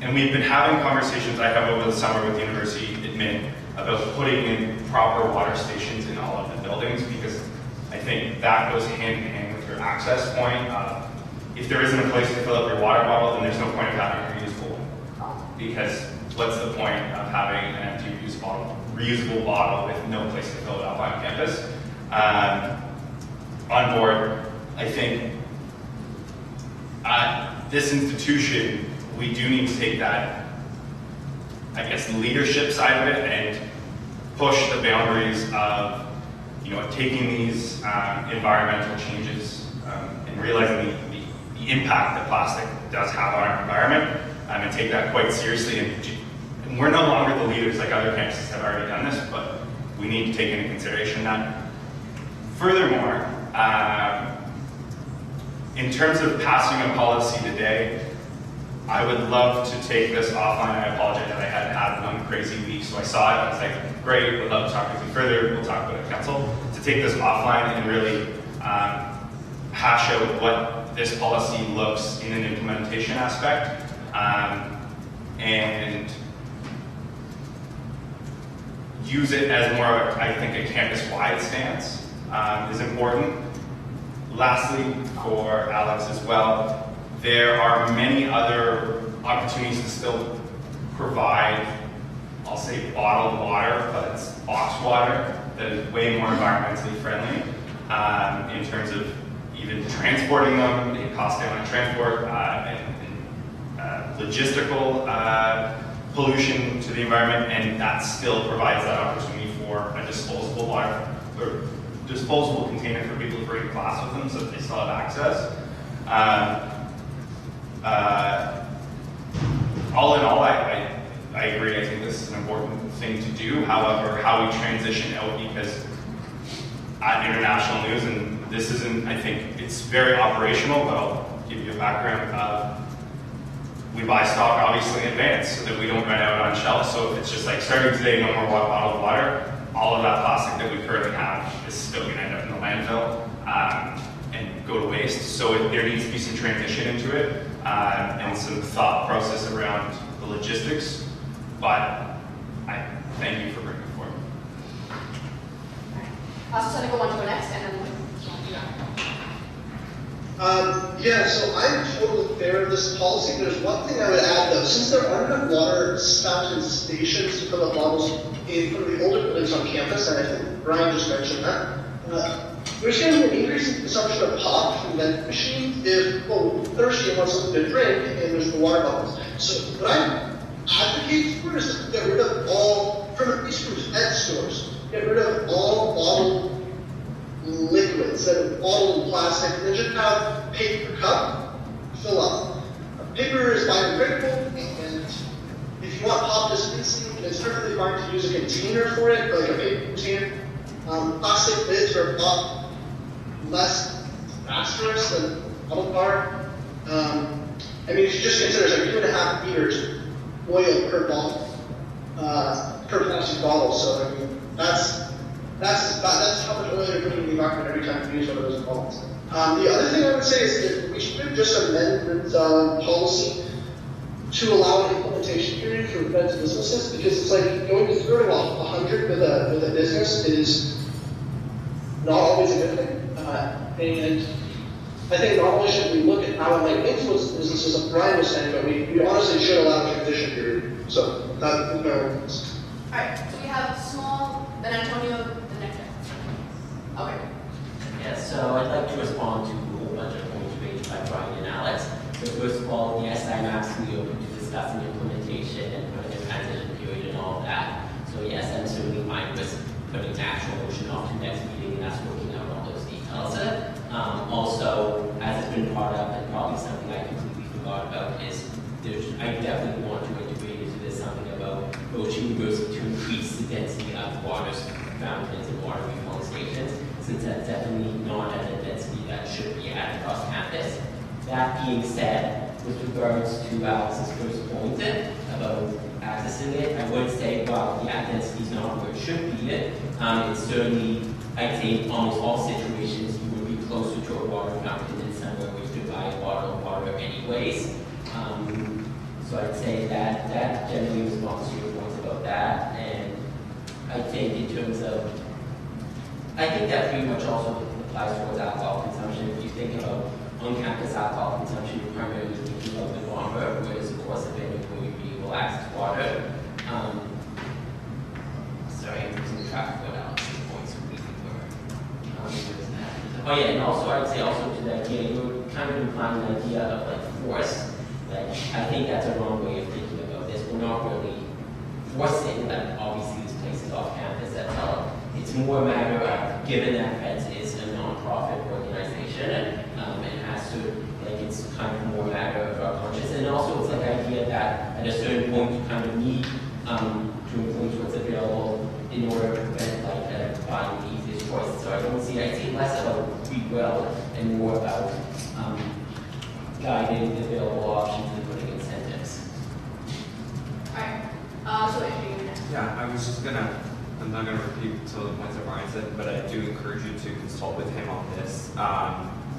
And we've been having conversations I have over the summer with the university admin about putting in proper water stations in all of the buildings, because I think that goes hand in hand with your access point. If there isn't a place to fill up your water bottle, then there's no point of having a reusable one. Because what's the point of having an empty reusable bottle with no place to fill it up on campus? On board, I think at this institution, we do need to take that, I guess, leadership side of it and push the boundaries of, taking these environmental changes and realizing impact that plastic does have on our environment, and take that quite seriously. And we're no longer the leaders, like other campuses have already done this, but we need to take into consideration that. Furthermore, in terms of passing a policy today, I would love to take this offline. I apologize that I hadn't had one crazy week, so I saw it, I was like, great, would love to talk with you further, we'll talk about it at council, to take this offline and really hash out what this policy looks in an implementation aspect, and use it as more of, I think, a campus-wide stance is important. Lastly, for Alex as well, there are many other opportunities to still provide, I'll say bottled water, but it's box water that is way more environmentally friendly in terms of even transporting them, the cost down on transport, and logistical pollution to the environment, and that still provides that opportunity for a disposable water or disposable container for people to bring glass with them so that they still have access. All in all, I agree. I think this is an important thing to do. However, how we transition out, because at international news, and this isn't, I think it's very operational, but I'll give you a background of, we buy stock obviously in advance so that we don't run out on shelves. So if it's just like starting today, no more bottled water, all of that plastic that we currently have is still going to end up in the landfill and go to waste. So there needs to be some transition into it and some thought process around the logistics. But I thank you for bringing it forward. Seneca wants to go next, and then yeah, so I'm totally fair of this policy. There's one thing I would add though. Since there aren't enough water fountain stations to fill up bottles in some of the older buildings on campus, and I think Brian just mentioned that, there's going to be an increase in consumption of pop from vending machines if, oh, thirsty and want something to drink, and there's the water bottles. So what I advocate for is to get rid of all, from at least from pet stores, get rid of all bottled liquids that are bottled in plastic, and then just have paper cup fill up. Paper is biodegradable, and if you want pop dispensing, it's perfectly fine to use a container for it, like a paper container. Plastic lids are a lot less phosphorus than bottled water. I mean, if you just consider it's like 2.5 liters oil per bottle, per plastic bottle. So I mean, that's how much oil you're putting in the environment every time you use one of those bottles. The other thing I would say is that we should just amend the policy to allow an implementation period for events businesses, because it's like going to 0 to 100 with a business is not always a good thing. And I think not only should we look at how it might influence businesses, as Brian was saying, but we honestly should allow a transition period. So that is my own. Alright, so we have small, then Antonio, the next guy. Okay. Yeah, so I'd like to respond to a whole bunch of points raised by Brian and Alex. So first of all, yes, I'm absolutely open to discussing implementation and putting a transition period and all of that. So yes, I'm certainly fine with putting an actual motion off to next meeting and us working out all those details. Also, as it's been brought up, and probably something I completely forgot about, is I definitely want to integrate into this something about approaching university to increase the density of water fountains and water refilling stations, since that's definitely not at a density that should be at across campus. That being said, with regards to Alex's first point about accessing it, I would say, well, yeah, density is not where it should be. It's certainly, I'd say, in almost all situations, you would be closer to a water fountain than somewhere where you could buy a bottle of water anyways. So I'd say that generally responds to your points about that. And I think in terms of, I think that pretty much also applies towards alcohol consumption. If you think about on-campus alcohol consumption, you're primarily thinking about the bomber, whereas of course if anywhere you'd be able to access water. Sorry, I'm losing track of what Alex's points really were. Oh yeah, and also I'd say also to that idea, you were kind of implying the idea of like force. Like, I think that's a wrong way of thinking about this. We're not really forcing that obviously these places off campus, that's all. It's more a matter of, given that Feds is a non-profit organization, and it has to, like, it's kind of at a certain point you kind of need to influence what's available in order to prevent like buying the easiest choice. So I see it less about free will and more about guiding the available options and putting incentives. Alright, so Andrew, you're next. Yeah, I'm not gonna repeat some of the points that Brian said, but I do encourage you to consult with him on this.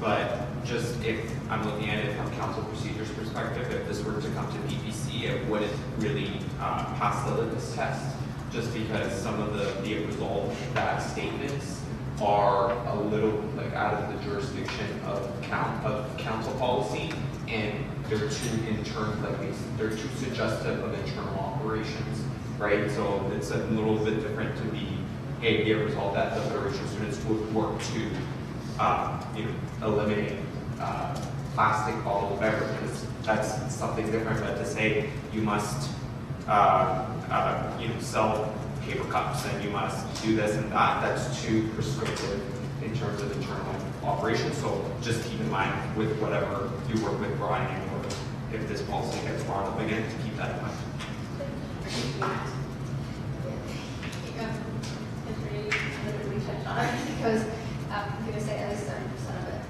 But just if I'm looking at it from council procedures perspective, if this were to come to PPC, it wouldn't really pass the litmus test, just because some of the resolved bad statements are a little like out of the jurisdiction of council policy, and they're they're too suggestive of internal operations, right? So it's a little bit different to be, hey, we have resolved that the Federation students would work to eliminate plastic bottle beverages. That's something different. But to say you must sell paper cups and you must do this and that, that's too prescriptive in terms of internal operations. So just keep in mind with whatever you work with Brian, or if this policy gets brought up again, to keep that in mind. Because I'm going to say at least 70% of it.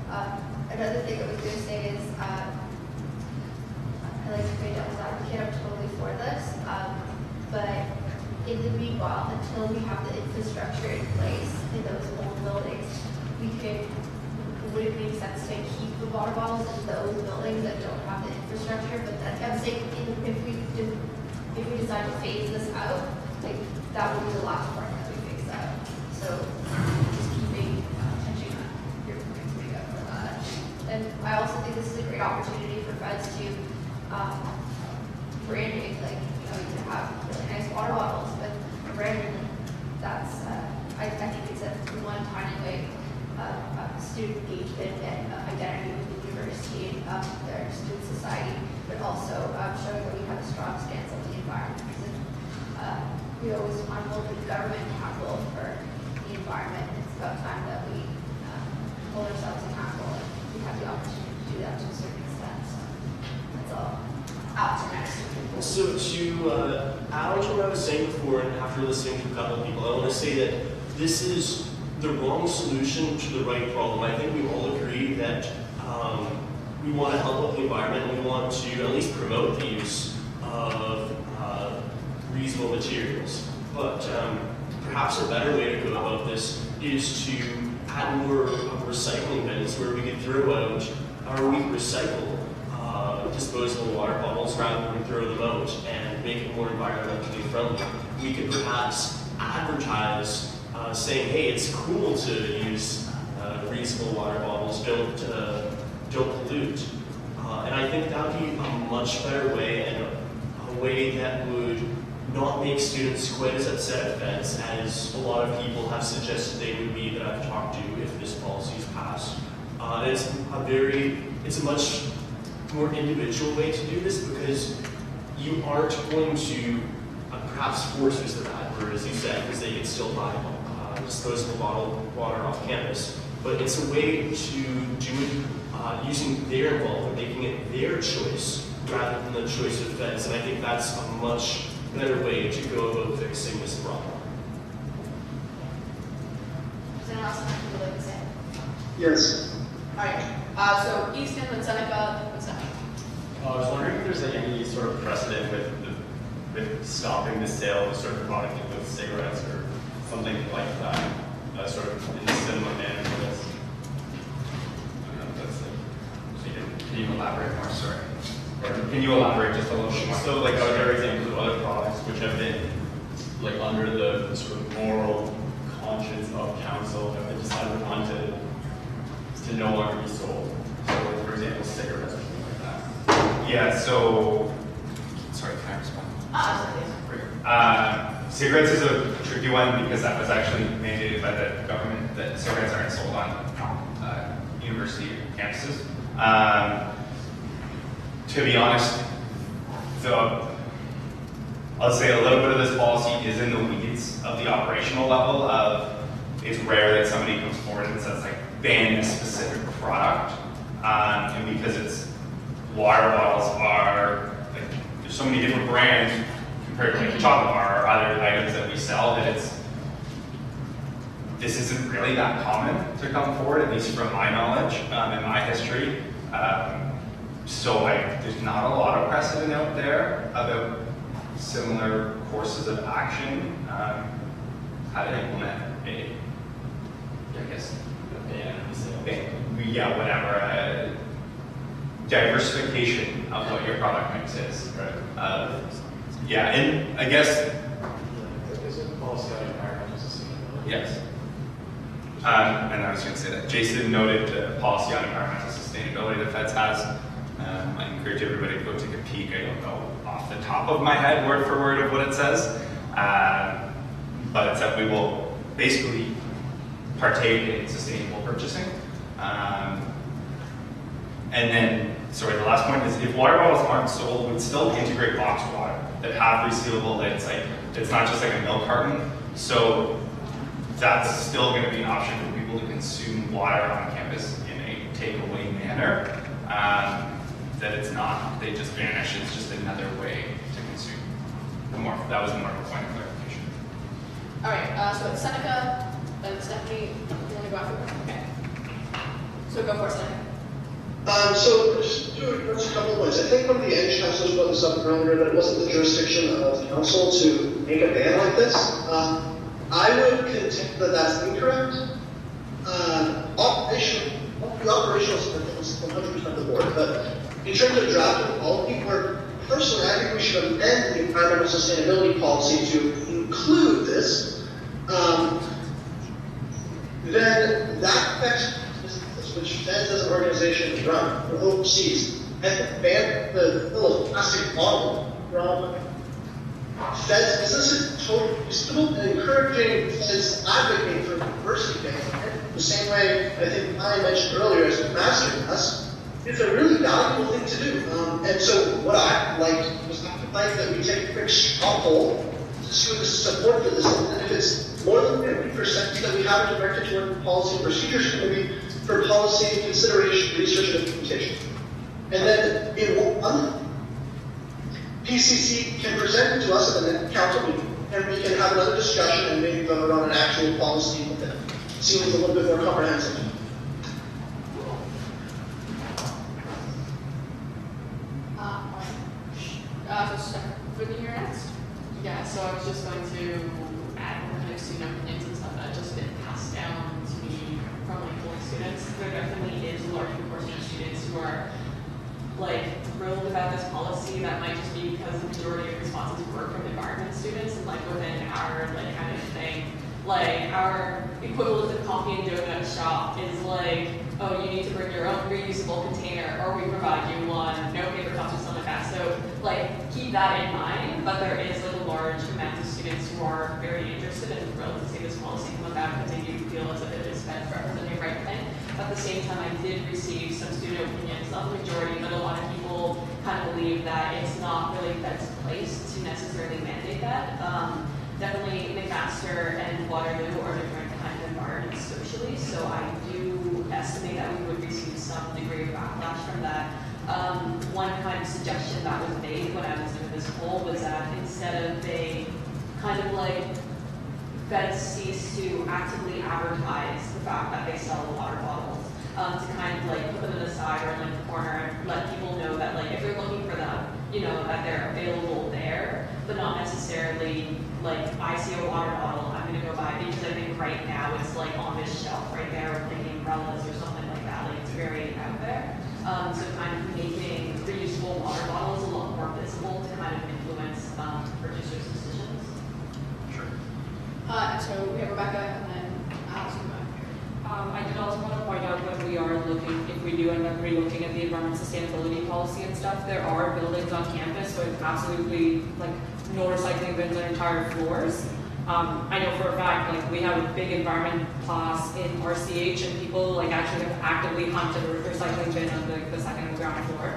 Another thing I was going to say is I like to play devil's advocate. I'm totally for this. But in the meanwhile, until we have the infrastructure in place in those old buildings, would it make sense to keep the water bottles in those buildings that don't have the infrastructure? But that, I'm saying if we decide to phase this out, like that would be the last part that we phase out. So just keeping attention on your points big up for that. And I also think this is a great opportunity for feds to branding, like you can have really nice water bottles, but branding, that's I think it's a one tiny way of student engagement and identity with the university and their student society, but also showing that we have a strong stance on the environment. Because we always want to hold the government accountable for the environment. It's about time that we hold ourselves accountable, and we have the opportunity to do that to a certain extent. So that's all. Alex, next. So to add on to what I was saying before, and after listening to a couple of people, I want to say that this is the wrong solution to the right problem. I think we all agree that we want to help out the environment, and we want to at least promote the use of reasonable materials. But perhaps a better way to go about this is to add more recycling bins where we could throw out, or we could recycle disposable water bottles rather than throw them out and make it more environmentally friendly. We could perhaps advertise saying, hey, it's cool to use reusable water bottles, don't pollute. And I think that would be a much better way, and a way that would not make students quite as upset at feds as a lot of people have suggested they would be that I've talked to if this policy is passed. And it's a much more individual way to do this, because you aren't going to perhaps force is the bad word, as you said, because they can still buy disposable bottled water off campus. But it's a way to do it using their involvement, making it their choice rather than the choice of feds. And I think that's a much better way to go about fixing this problem. Does anyone else have anything they'd like to say? Yes. All right. So Easton and Seneca. What's that? I was wondering if there's any sort of precedent with stopping the sale of a certain product, with cigarettes or something like that, sort of in a similar manner to this. I don't know if that's like, can you elaborate more? Sorry. Or can you elaborate just a little bit more? So, like, are there examples of other products which have been, like, under the sort of moral conscience of council, have been decided on to no longer be sold? So, like, for example, cigarettes or something like that. Yeah, so, sorry, can I respond? Cigarettes is a tricky one because that was actually mandated by the government that cigarettes aren't sold on university campuses. To be honest, I'll say a little bit of this policy is in the weeds of the operational level of, it's rare that somebody comes forward and says like, ban this specific product. And because it's, water bottles are, like, so many different brands compared to like the chocolate bar or other items that we sell that this isn't really that common to come forward, at least from my knowledge and my history. So there's not a lot of precedent out there about similar courses of action, how to implement whatever, diversification of what your product mix is. Right. Yeah, and I guess, Is it policy on environmental sustainability? yes. And I was going to say that Jason noted the policy on environmental sustainability that Feds has. I encourage everybody to go take a peek. I don't know off the top of my head word for word of what it says, but it's that we will basically partake in sustainable purchasing. And then, sorry, the last point is if water bottles aren't sold, we'd still integrate boxed water that have resealable lids. Like, it's not just like a milk carton. So that's still going to be an option for people to consume water on campus in a takeaway manner. That it's not, they just vanish. It's just another way to consume. That was more of a point of clarification. All right, so it's Seneca, then Stephanie, you want to go after? Okay. So go for it, Seneca. So just to address a couple of points. I think one of the end chancellors brought this up earlier, that it wasn't the jurisdiction of council to make a ban like this. I would contend that that's incorrect. The operational stuff is 100% the board, but in terms of drafting policy work, personally, I think we should amend the environmental sustainability policy to include this. Then that affects businesses, which Feds as an organization run or overseas, and ban the fill of plastic bottle from Feds businesses totally reasonable, and encouraging Feds advocating for diversity ban. The same way I think I mentioned earlier as a masterclass, it's a really valuable thing to do. And so what I liked was that we take a quick straw poll to see what the support for this is. And if it's more than 50% that we have it directed toward the policy and procedures committee for policy consideration, research, and implementation. And then in 1 month, PCC can present it to us at the next council meeting, and we can have another discussion and maybe vote on an actual policy that seems a little bit more comprehensive. So Stephanie, you're next. Yeah, so I was just going to add more kind of student opinions and stuff that have just been passed down to me from like board students. There definitely is a large proportion of students who are like thrilled about this policy. That might just be because the majority of responses were from environment students, and like within our like kind of thing, like our equivalent of coffee and donut shop is like, oh, you need to bring your own reusable container, or we provide you one, no paper cups or something like that. So like keep that in mind, but there is like a large amount of students who are very interested and thrilled to see this policy come about because they do feel as if it is Feds representing the right thing. At the same time, I did receive some student opinions, not the majority, but a lot of people kind of believe that it's not really Feds' place to necessarily mandate that. Definitely McMaster and Waterloo are different kind of environments socially, so I do estimate that we would receive some degree of backlash from that. One kind of suggestion that was made when I was doing this poll was that instead of a kind of like Feds cease to actively advertise the fact that they sell water bottles, to kind of like put them in the side or in like the corner and let people know that like if they're looking for them, you know, that they're available there, but not necessarily like I see a water bottle, I'm gonna go buy it, because I think right now it's like on this shelf right there with like umbrellas or something like that, like it's very out there. So kind of making reusable water bottles a lot more visible to kind of influence purchasers' decisions. Sure. And so we have Rebecca and then Alex. I did also want to point out when we are looking, if we do end up re-looking at the environmental sustainability policy and stuff, there are buildings on campus with absolutely like no recycling bins on entire floors. I know for a fact, like we have a big environment class in RCH and people like actually have actively hunted a recycling bin on the second and ground floor,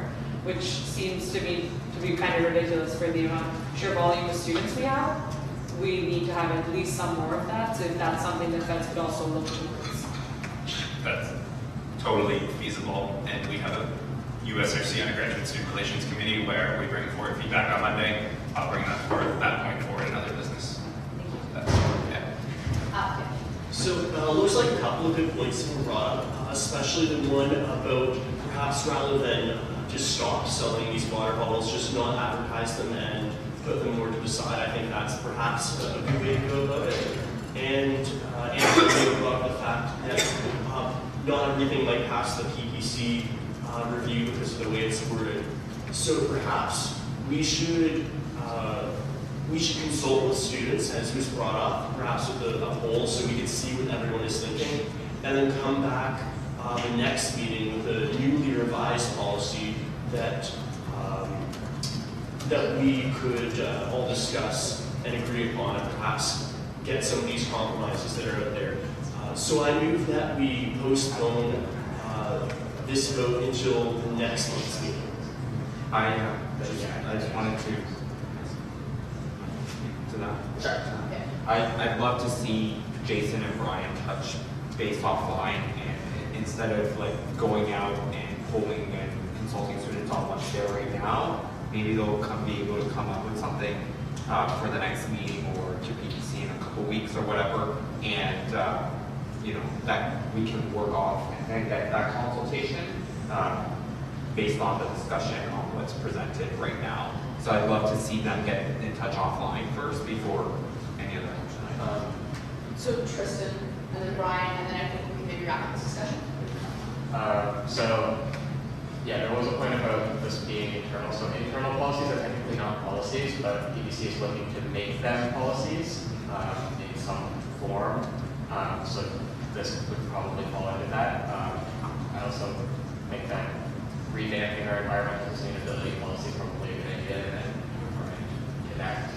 which seems to me to be kind of ridiculous for the amount sheer volume of students we have. We need to have at least some more of that, so if that's something that Feds could also look towards. That's totally feasible, and we have a USRC Undergraduate Student Relations Committee, where we bring forward feedback on Monday. I'll bring that forward at that point forward in other business. That's, yeah. So looks like a couple of good points that were brought up, especially the one about perhaps rather than just stop selling these water bottles, just not advertise them and put them more to the side. I think that's perhaps a good way to go about it. And Anthony brought up the fact that not everything might pass the PPC review because of the way it's worded. So perhaps we should consult with students, as was brought up, perhaps with a poll, so we can see what everyone is thinking, and then come back the next meeting with a newly revised policy that that we could all discuss and agree upon, and perhaps get some of these compromises that are out there. So I move that we postpone this vote until the next month's meeting. I just wanted to that. Sure. I'd love to see Jason and Brian touch base offline, and instead of like going out and polling and consulting students on what's there right now, maybe they'll be able to come up with something for the next meeting or to PPC in a couple weeks or whatever, and you know, that we can work off and get that consultation based on the discussion on what's presented right now. So I'd love to see them get in touch offline first before any other action. So Tristan, and then Brian, and then I think we can maybe wrap up this discussion. So, yeah, there was a point about this being internal. So internal policies are technically not policies, but PPC is looking to make them policies in some form. So this would probably fall into that. I also think that revamping our environmental sustainability policy is probably a good idea, and then enact,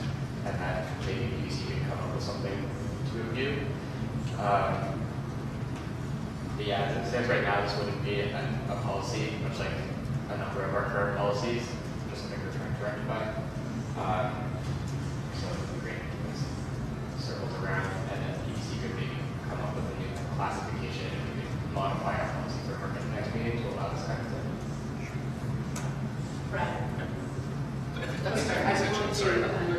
and that maybe PPC can come up with something to review. But yeah, as it stands right now, this wouldn't be a policy, much like a number of our current policies, just something we're trying to rectify. So the green circles around, and then PPC could maybe come up with a new classification, and we could modify our policy for the next meeting to allow this kind of thing. Right. I just wanted to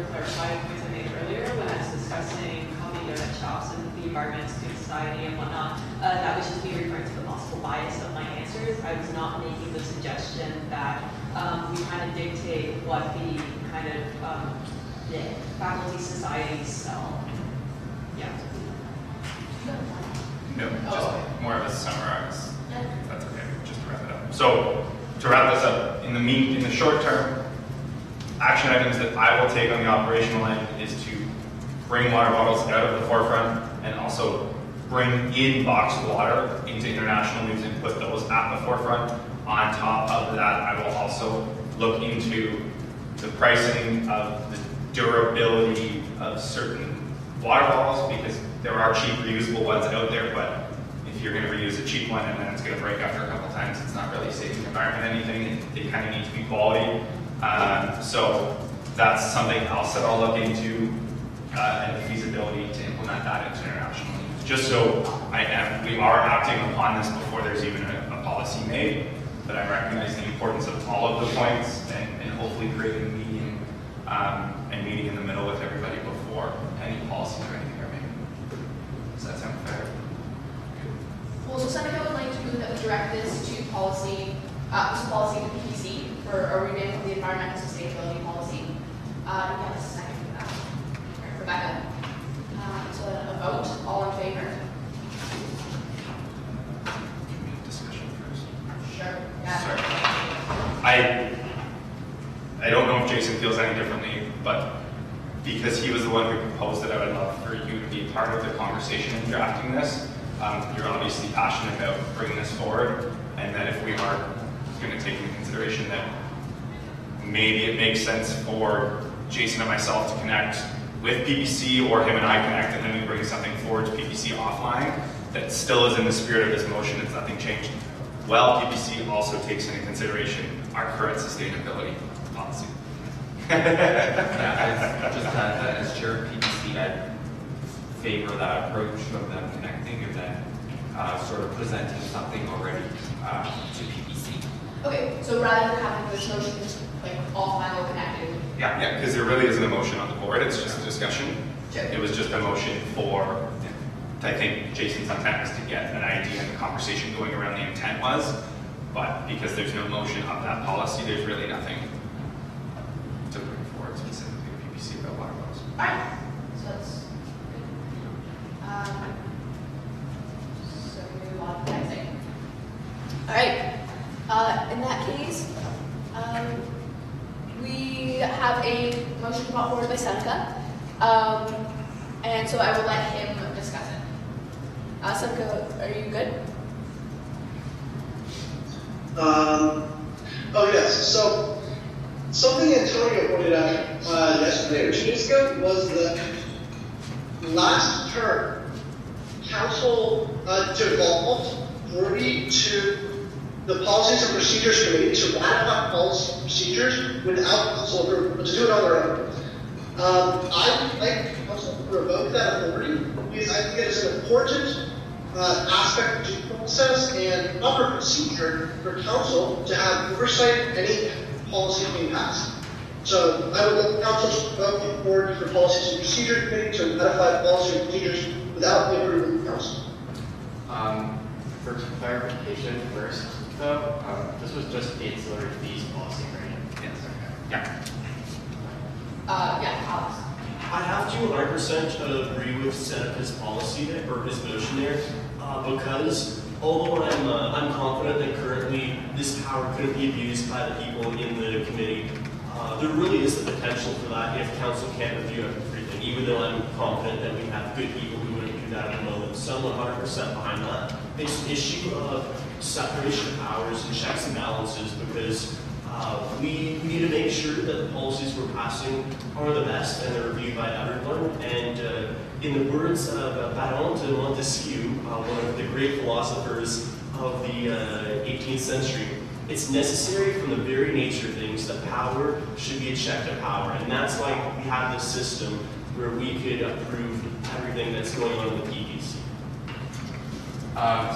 clarify points I made earlier when I was discussing coffee donut shops and the environment, student society, and whatnot. That was just me referring to the possible bias of my answers. I was not making the suggestion that we kind of dictate what the kind of faculty societies sell. Yeah. No, just more of a summarize. That's okay, just to wrap it up. So to wrap this up, in the short term, action items that I will take on the operational end is to bring water bottles out of the forefront and also bring in boxed water into international news and put those at the forefront. On top of that, I will also look into the pricing of the durability of certain water bottles, because there are cheap reusable ones out there, but if you're going to reuse a cheap one and then it's going to break after a couple times, it's not really saving the environment anything. They kind of need to be quality. So that's something else that I'll look into, and the feasibility to implement that into international news. Just so we are acting upon this before there's even a policy made, but I recognize the importance of all of the points and hopefully creating a meeting and meeting in the middle with everybody before any policies or anything are made. Does that sound fair? Well, so Seneca would like to move that we direct this to policy, this policy to PPC for a revamp of the environmental sustainability policy. Do we have a second for that? Rebecca? So a vote, all in favor? Discussion first. Sure. Yeah. Sorry. I don't know if Jason feels any differently, but because he was the one who proposed it, I would love for you to be a part of the conversation in drafting this. You're obviously passionate about bringing this forward, and that if we are going to take into consideration that maybe it makes sense for Jason and myself to connect with PPC, or him and I connect, and then we bring something forward to PPC offline that still is in the spirit of this motion, it's nothing changed. Well, PPC also takes into consideration our current sustainability policy. Yeah, just as chair of PPC, I'd favor that approach of them connecting and then sort of presenting something already to PPC. Okay, so rather than having this motion just like all final connected. Yeah, because there really isn't a motion on the board, it's just a discussion. It was just a motion for, I think Jason's intent was to get an idea and the conversation going around the intent was, but because there's no motion of that policy, there's really nothing to bring forward specifically to PPC about water wells. Alright, so that's so we move on to the next thing. Alright, in that case, we have a motion brought forward by Seneca, and so I will let him discuss it. Seneca, are you good? Oh yes, so something Antonio pointed out yesterday or 2 days ago was that last term, council devolved authority to the Policies and Procedures Committee to ratify policy and procedures without council approval, but to do it on their own. I would like council to revoke that authority because I think it is an important aspect of due process and proper procedure for council to have oversight of any policy being passed. So I would like council to revoke the authority for Policies and Procedure Committee to ratify policy and procedures without the approval of council. For clarification first, though, this was just the ancillary fees policy, right? Yes. Yeah. Yeah, Alex. I have to 100% agree with Seneca's policy there, or his motion there, because although I'm confident that currently this power couldn't be abused by the people in the committee, there really is the potential for that if council can't review everything, even though I'm confident that we have good people who wouldn't do that at the moment. So I'm 100% behind that. It's an issue of separation of powers and checks and balances because we need to make sure that the policies we're passing are the best and they're reviewed by everyone. And in the words of Baron de Montesquieu, one of the great philosophers of the 18th century, it's necessary from the very nature of things that power should be a check to power. And that's why we have this system where we could approve everything that's going on in the PPC.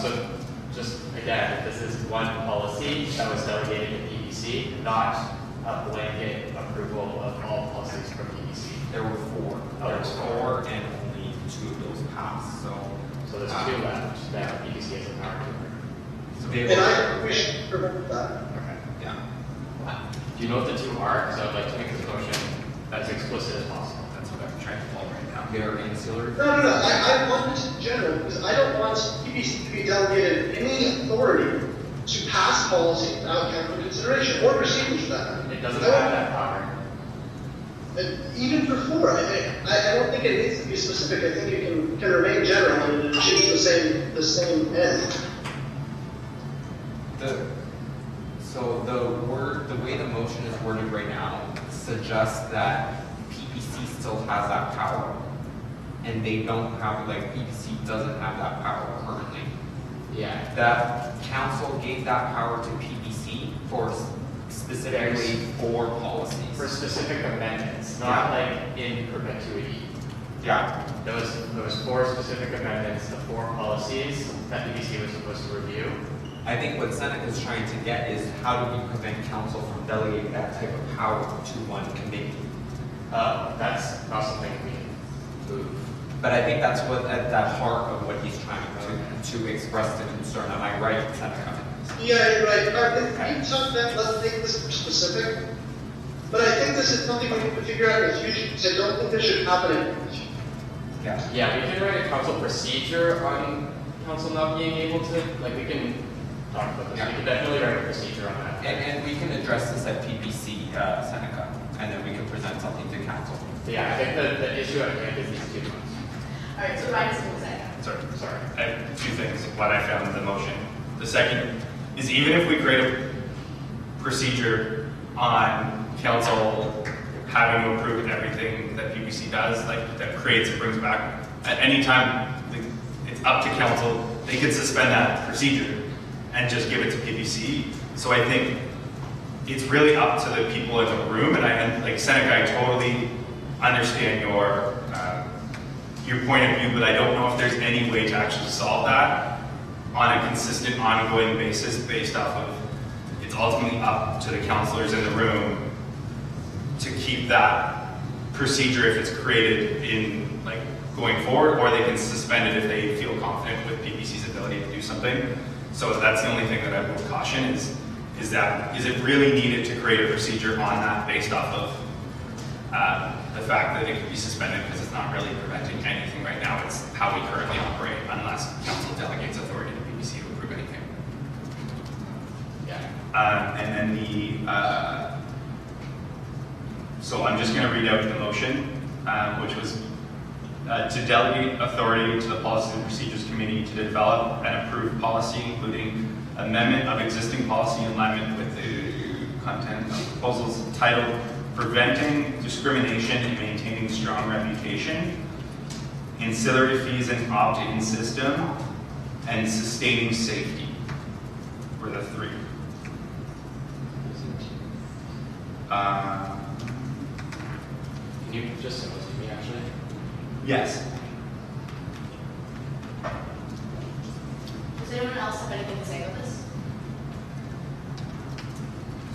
So just again, this is one policy that was delegated to PPC, not a blanket approval of all policies from PPC. There were 4. There was 4 and only 2 of those passed, So there's 2 left that PPC has a power to approve. So they And were, I think we should prevent that. Okay. yeah. Do you know what the 2 are? Because I would like to make this motion as explicit as possible. That's what I'm trying to pull right now. They're ancillary. No. I want this in general because I don't want PPC to be delegated any authority to pass policy without council consideration or procedures for that. It doesn't have that power. Even for 4, I don't think it needs to be specific. I think it can remain general and achieve the same end. So the way the motion is worded right now suggests that PPC still has that power, and they don't have, like, PPC doesn't have that power currently. Yeah. That council gave that power to PPC for specifically 4 policies. For specific amendments, not like in perpetuity. Yeah. There was 4 specific amendments to 4 policies that PPC was supposed to review. I think what Seneca is trying to get is how do we prevent council from delegating that type of power to one committee? That's not something we can move. But I think that's what at that heart of what he's trying to express the concern. Am I right, Seneca? Yeah, you're right. If you talk that, let's make this specific. But I think this is something we need to figure out in the future because I don't think this should happen in the future. Yeah. Yeah, we can write a council procedure on council not being able to, like, we can talk about this. Yeah. We can definitely write a procedure on that. And we can address this at PPC, Seneca, and then we can present something to council. Yeah, I think the issue at hand is these 2 months. Alright, so Ryan's going to say that. Sorry. I have 2 things, what I found in the motion. The second is even if we create a procedure on council having to approve everything that PPC does, like that creates and brings back, at any time, it's up to council, they could suspend that procedure and just give it to PPC. So I think it's really up to the people in the room, and like Seneca, I totally understand your point of view, but I don't know if there's any way to actually solve that on a consistent, ongoing basis based off of, it's ultimately up to the counselors in the room to keep that procedure if it's created in like going forward, or they can suspend it if they feel confident with PPC's ability to do something. So that's the only thing that I would caution is it really needed to create a procedure on that based off of the fact that it could be suspended because it's not really preventing anything right now. It's how we currently operate unless council delegates authority to PPC to approve anything. Yeah. And then so I'm just going to read out the motion, which was to delegate authority to the Policies and Procedures Committee to develop and approve policy, including amendment of existing policy in alignment with the content of proposals titled Preventing Discrimination and Maintaining Strong Reputation, Ancillary Fees and Opt-in System, and Sustaining Safety were the three. Can you just send those to me, actually? Yes. Does anyone else have anything to say about this?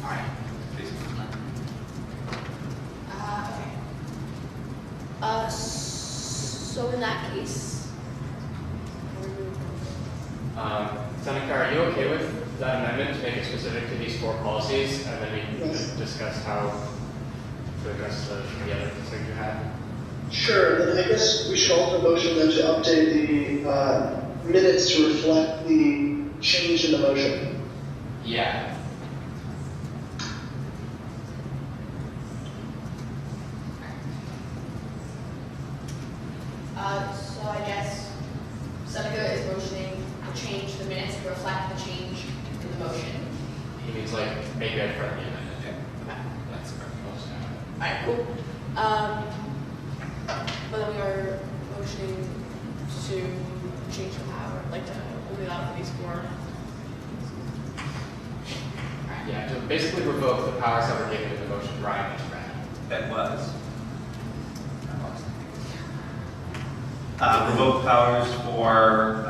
All right. Okay. So in that case, Seneca, are you okay with that amendment to make it specific to these 4 policies, and then we can discuss how to address the other concerns you had? Sure, then I guess we should also motion then to update the minutes to reflect the change in the motion. Yeah. So I guess Seneca is motioning to change the minutes to reflect the change in the motion. He means like make it a friendly amendment. Okay. That's correct. Alright, cool. But then we are motioning to change the power, like to only allow for these 4. Yeah, to basically revoke the powers that were given in the motion Ryan just read. That was. Revoke powers for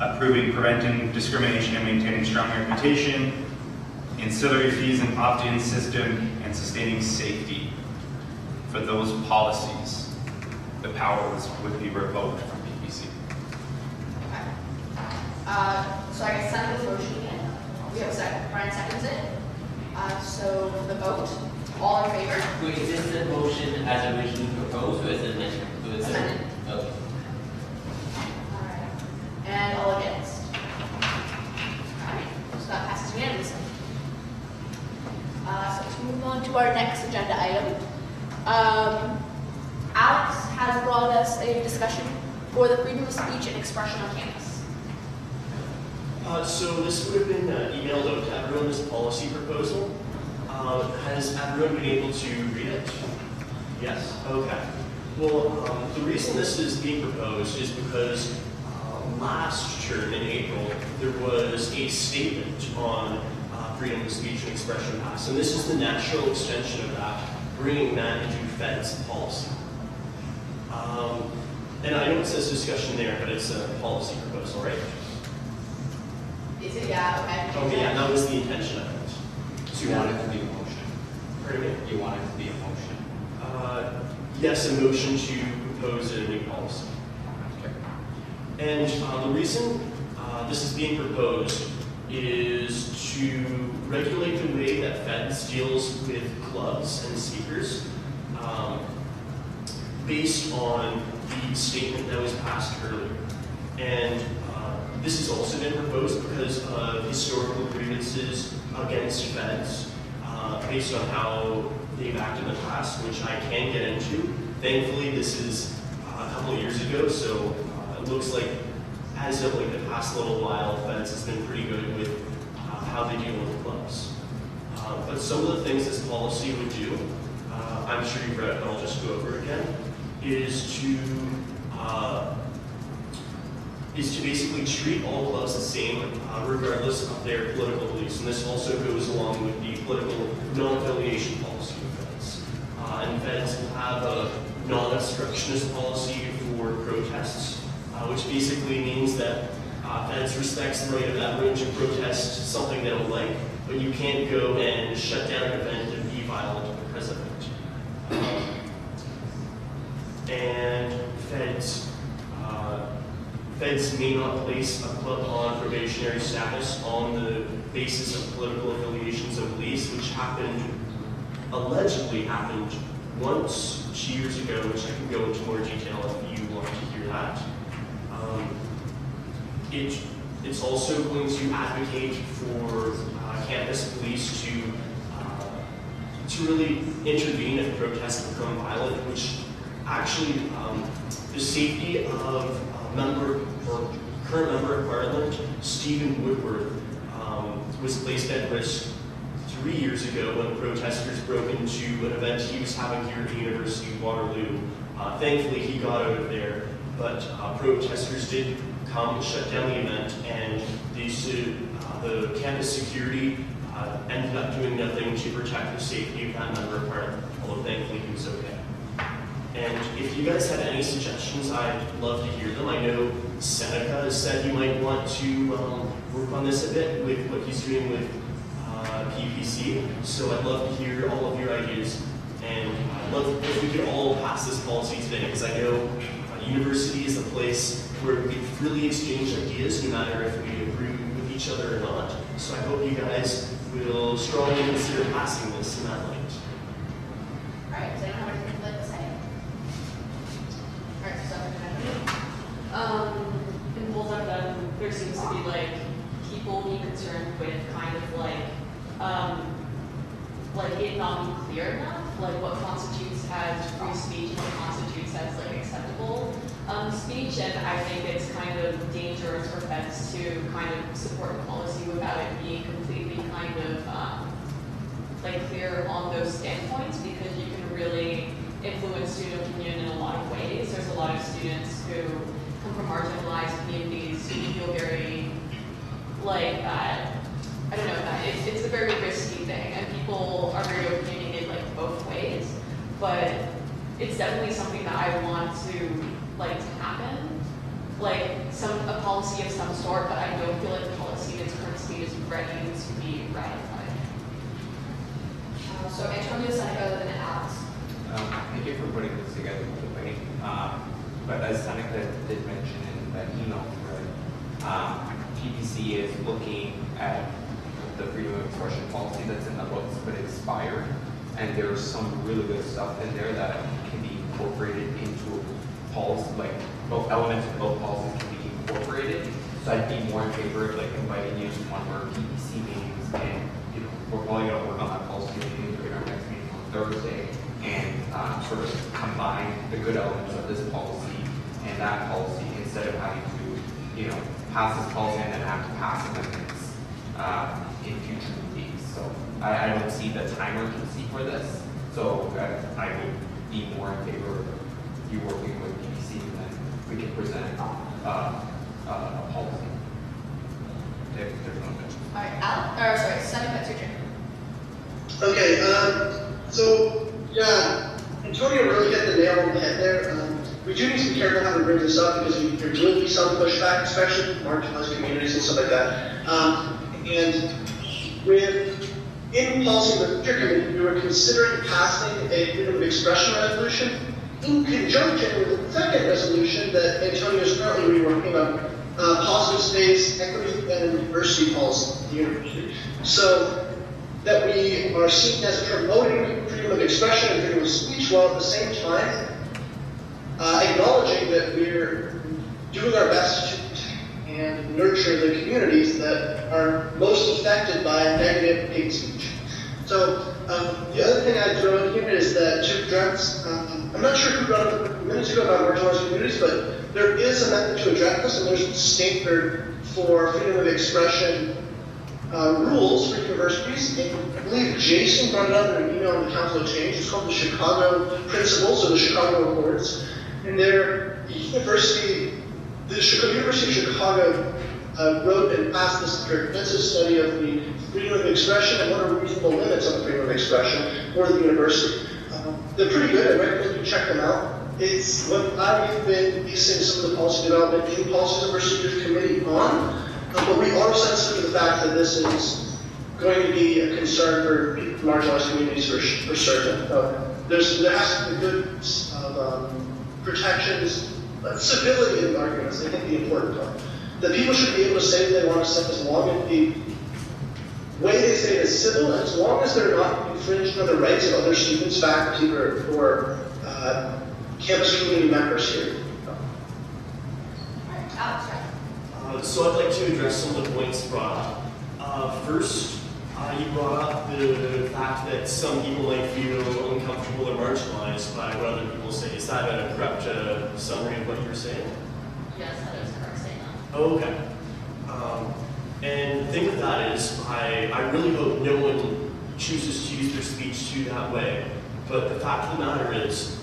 approving, preventing discrimination and maintaining strong reputation, ancillary fees and opt-in system, and sustaining safety. For those policies, the powers would be revoked from PPC. Okay. So I guess Seneca's motion again. We have a second. Brian seconds it. So for the vote, all in favor? Wait, is this the motion as originally proposed, or is it amended? Amended. Okay. Alright. And all against? Alright, so that passes unanimously. So let's move on to our next agenda item. Alex has brought us a discussion for the freedom of speech and expression on campus. So this would have been emailed out to everyone, this policy proposal. Has everyone been able to read it? Yes? Okay. Well, the reason this is being proposed is because last term in April, there was a statement on freedom of speech and expression pass, and this is the natural extension of that, bringing that into Fed's policy. And I know it says discussion there, but it's a policy proposal, right? Is it? Yeah, okay. Okay, yeah, that was the intention of it. So you want it to be a motion? Pardon me? You want it to be a motion? Yes, a motion to propose a new policy. And the reason this is being proposed is to regulate the way that Feds deals with clubs and speakers based on the statement that was passed earlier. And this has also been proposed because of historical grievances against Feds based on how they've acted in the past, which I can get into. Thankfully, this is a couple of years ago, so it looks like as of like the past little while, Feds has been pretty good with how they deal with clubs. But some of the things this policy would do, I'm sure you've read it, but I'll just go over it again, is to basically treat all clubs the same, regardless of their political beliefs. And this also goes along with the political non-affiliation policy of Feds. And Feds will have a non-obstructionist policy for protests, which basically means that Feds respects the right of everyone to protest something they don't like, but you can't go and shut down an event and be violent to the president. And feds may not place a club on probationary status on the basis of political affiliations and beliefs, which allegedly happened once 2 years ago, which I can go into more detail if you want to hear that. It's also going to advocate for campus police to really intervene if protests become violent, which actually the safety of current member of Parliament, Stephen Woodward, was placed at risk 3 years ago when protesters broke into an event he was having here at the University of Waterloo. Thankfully, he got out of there, but protesters did come and shut down the event, and the campus security ended up doing nothing to protect the safety of that member of Parliament, although thankfully he was okay. And if you guys have any suggestions, I'd love to hear them. I know Seneca has said he might want to work on this a bit with what he's doing with PPC, so I'd love to hear all of your ideas. And I'd love if we could all pass this policy today, because I know university is a place where we really exchange ideas, no matter if we agree with each other or not. So I hope you guys will strongly consider passing this in that light. All right, does anyone have anything they'd like to say? All right, so In both of them, there seems to be like people being concerned with kind of like it not being clear enough, like what constitutes as free speech and what constitutes as like acceptable speech, and I think it's kind of dangerous for feds to kind of support a policy without it being completely kind of like clear on those standpoints, because you can really influence student opinion in a lot of ways. There's a lot of students who come from marginalized communities who feel very like I don't know, that it's a very risky thing, and people are very opinionated like both ways, but it's definitely something that I want to like to happen, like a policy of some sort, but I don't feel like the policy in its current state is ready to be ratified. So Antonio, Seneca, and Alex. Thank you for putting this together, by the way. But as Seneca did mention in that email thread, PPC is looking at the freedom of expression policy that's in the books, but expired, and there's some really good stuff in there that can be incorporated into policy, like both elements of both policies can be incorporated. So I'd be more in favor of like inviting you to one of our PPC meetings, and we're probably going to work on that policy meeting during our next meeting on Thursday, and sort of combine the good elements of this policy and that policy instead of having to, pass this policy and then have to pass amendments in future meetings. So I don't see the time urgency for this. So I would be more in favor of you working with PPC, and then we can present a policy. If there's no objection. All right, Seneca, it's your turn. Okay, so yeah, Antonio really hit the nail on the head there. We do need to be careful how we bring this up, because there will be some pushback, especially from marginalized communities and stuff like that. And in policy with the Future Committee, we were considering passing a freedom of expression resolution in conjunction with the second resolution that Antonio is currently reworking on positive space, equity, and diversity policy at the university. So that we are seen as promoting freedom of expression and freedom of speech, while at the same time acknowledging that we're doing our best to and nurture the communities that are most affected by negative hate speech. So the other thing I'd throw in here is that to address, I'm not sure who brought it up minutes ago about marginalized communities, but there is a method to address this, and there's a standard for freedom of expression rules for universities. And I believe Jason brought it up in an email on the Council of Change. It's called the Chicago Principles, or the Chicago Accords. And the University of Chicago wrote and passed this comprehensive study of the freedom of expression and what are reasonable limits on the freedom of expression for the university. They're pretty good. I recommend you check them out. It's what I've been basing some of the policy development in Policies and Procedures Committee on, but we are sensitive to the fact that this is going to be a concern for marginalized communities for certain. There has to be good protections, civility in the arguments, I think the important part. That people should be able to say what they want to say as long as the way they say it is civil, as long as they're not infringing on the rights of other students, faculty, or campus community members here. So I'd like to address some of the points brought up. First, you brought up the fact that some people might feel uncomfortable or marginalized by what other people say. Is that a correct summary of what you're saying? Yes, that is correct statement. Oh, okay. And the thing with that is, I really hope no one chooses to use their speech to that way. But the fact of the matter is,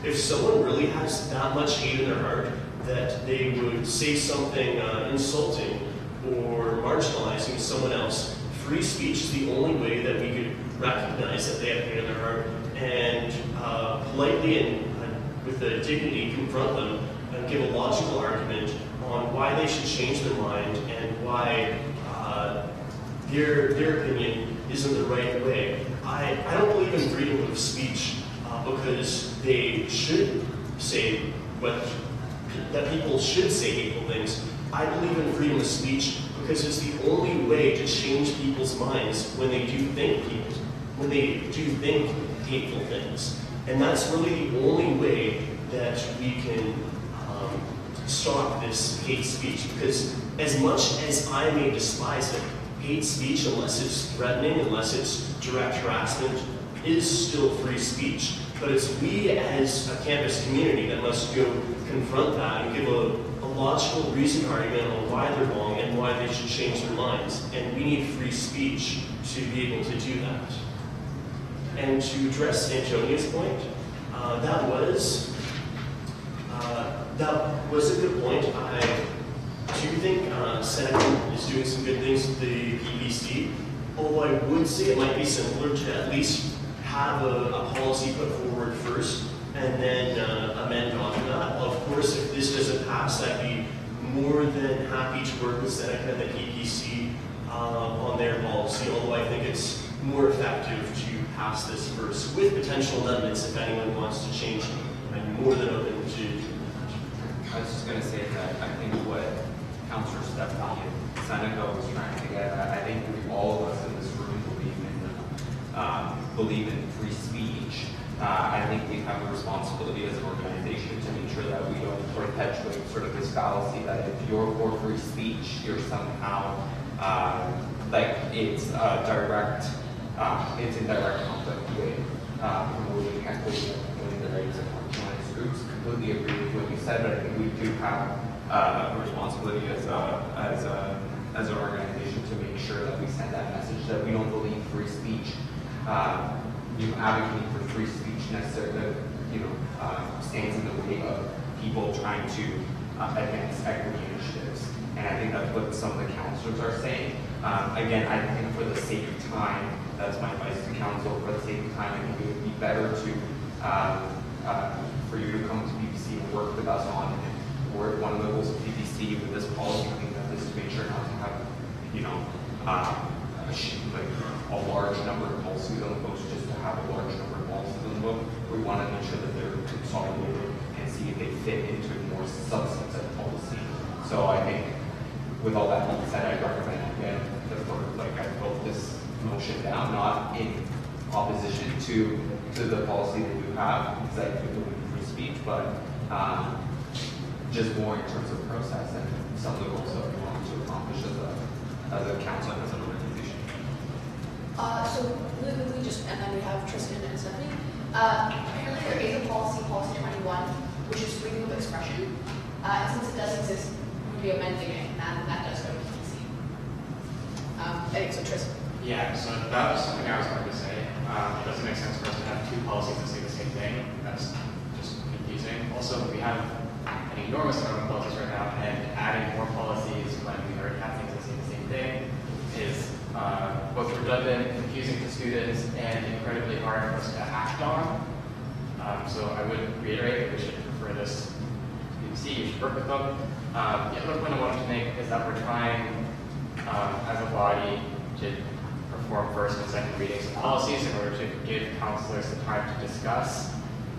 if someone really has that much hate in their heart that they would say something insulting or marginalizing someone else, free speech is the only way that we could recognize that they have hate in their heart and politely and with the dignity confront them and give a logical argument on why they should change their mind and why their opinion isn't the right way. I don't believe in freedom of speech because they should say that people should say hateful things. I believe in freedom of speech because it's the only way to change people's minds when they do think hateful things. And that's really the only way that we can stop this hate speech. Because as much as I may despise it, hate speech, unless it's threatening, unless it's direct harassment, is still free speech. But it's we as a campus community that must go confront that and give a logical reason argument on why they're wrong and why they should change their minds. And we need free speech to be able to do that. And to address Antonia's point, that was a good point. I do think Seneca is doing some good things with the PPC, although I would say it might be simpler to at least have a policy put forward first and then amend on that. Of course, if this doesn't pass, I'd be more than happy to work with Seneca and the PPC on their policy, although I think it's more effective to pass this first with potential amendments if anyone wants to change them. I'm more than open to that. I was just going to say that I think what Councillor Stephanie and Seneca was trying to get at, I think all of us in this room believe in free speech. I think we have a responsibility as an organization to make sure that we don't perpetuate sort of this fallacy that if you're for free speech, you're somehow like it's in direct conflict with promoting equity and promoting the rights of marginalized groups. Completely agree with what you said, but I think we do have a responsibility as an organization to make sure that we send that message that we don't believe free speech. Advocating for free speech necessarily, stands in the way of people trying to advance equity initiatives. And I think that's what some of the councillors are saying. Again, I think for the sake of time, that's my advice to council, for the sake of time, I think it would be better to, for you to come to PPC and work with us on it. Or one of the goals of PPC with this policy, I think that is to make sure not to have, a large number of policies on the books just to have a large number of policies on the book. We want to make sure that they're consolidated and see if they fit into more substantive policy. So I think with all that being said, I recommend again I wrote this motion down, not in opposition to the policy that you have, because I do believe in free speech, but just more in terms of process and some of the goals that we want to accomplish as a council and as an organization. So really just, and then we have Tristan and Stephanie. Apparently there is a policy 21, which is freedom of expression. And since it does exist, we'll be amending it, and that does go to PPC. So Tristan. Yeah, so that was something I was going to say. It doesn't make sense for us to have two policies that say the same thing. That's just confusing. Also, we have an enormous amount of policies right now, and adding more policies when we already have things that say the same thing is both redundant, confusing to students, and incredibly hard for us to act on. So I would reiterate that we should refer this to PPC, you should work with them. The other point I wanted to make is that we're trying as a body to perform first and second readings of policies in order to give counselors the time to discuss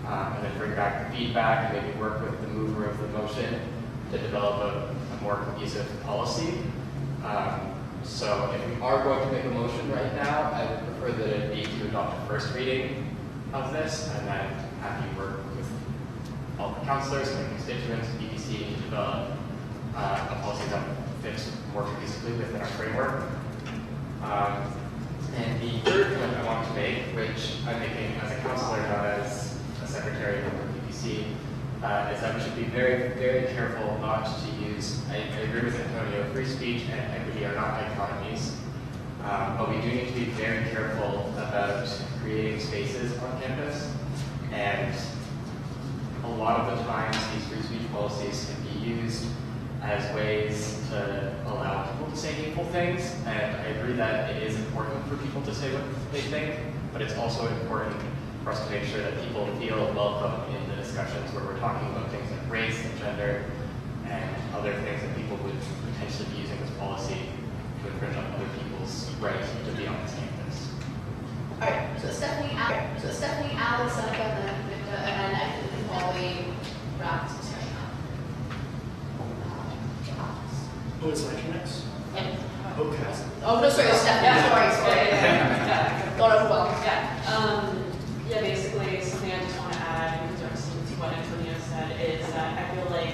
and then bring back the feedback and maybe work with the mover of the motion to develop a more cohesive policy. So if we are going to make a motion right now, I would prefer that it be to adopt a first reading of this and then have you work with all the counselors and the constituents, BBC, to develop a policy that fits more cohesively within our framework. And the third point I want to make, which I'm making as a counselor, not as a secretary of the BBC, is that we should be very, very careful not to use, I agree with Antonio, free speech and equity are not dichotomies, but we do need to be very careful about creating spaces on campus, and a lot of the times these free speech policies can be used as ways to allow people to say hateful things, and I agree that it is important for people to say what they think, but it's also important for us to make sure that people feel welcome in the discussions where we're talking about things like race and gender and other things that people would potentially be using this policy to infringe on other people's right to be on this campus. All right, so Stephanie, Alex, Seneca, and then Victor, and then I think Molly wrapped this discussion up. Oh, it's my turn next? Yeah. Okay. Oh, no, sorry, Stephanie. Sorry. Yeah. Don't overwhelm. Yeah, basically something I just want to add in regards to what Antonio said is that I feel like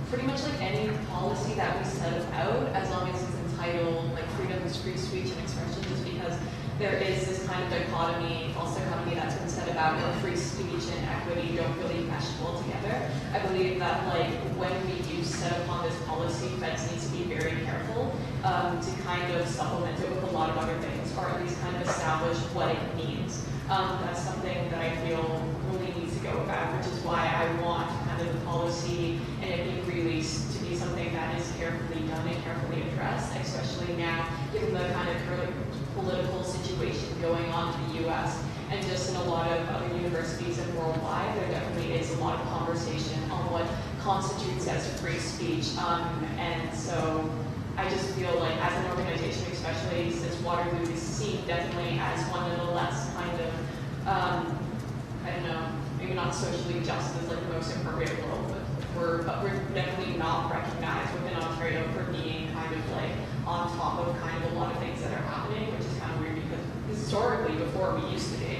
pretty much like any policy that we set out, as long as it's entitled like freedom of free speech and expression, just because there is this kind of dichotomy, false dichotomy that's been said about where free speech and equity don't really mesh well together. I believe that like when we do set upon this policy, Feds needs to be very careful to kind of supplement it with a lot of other things, or at least kind of establish what it means. That's something that I feel really needs to go about, which is why I want kind of the policy and it being released to be something that is carefully done and carefully addressed, especially now given the kind of current political situation going on in the US and just in a lot of other universities and worldwide, there definitely is a lot of conversation on what constitutes as free speech. And so I just feel like as an organization, especially since Waterloo is seen definitely as one of the less kind of, I don't know, maybe not socially just as like the most appropriate world, but we're definitely not recognized within Ontario for being kind of like on top of kind of a lot of things that are happening, which is kind of weird because historically before we used to be.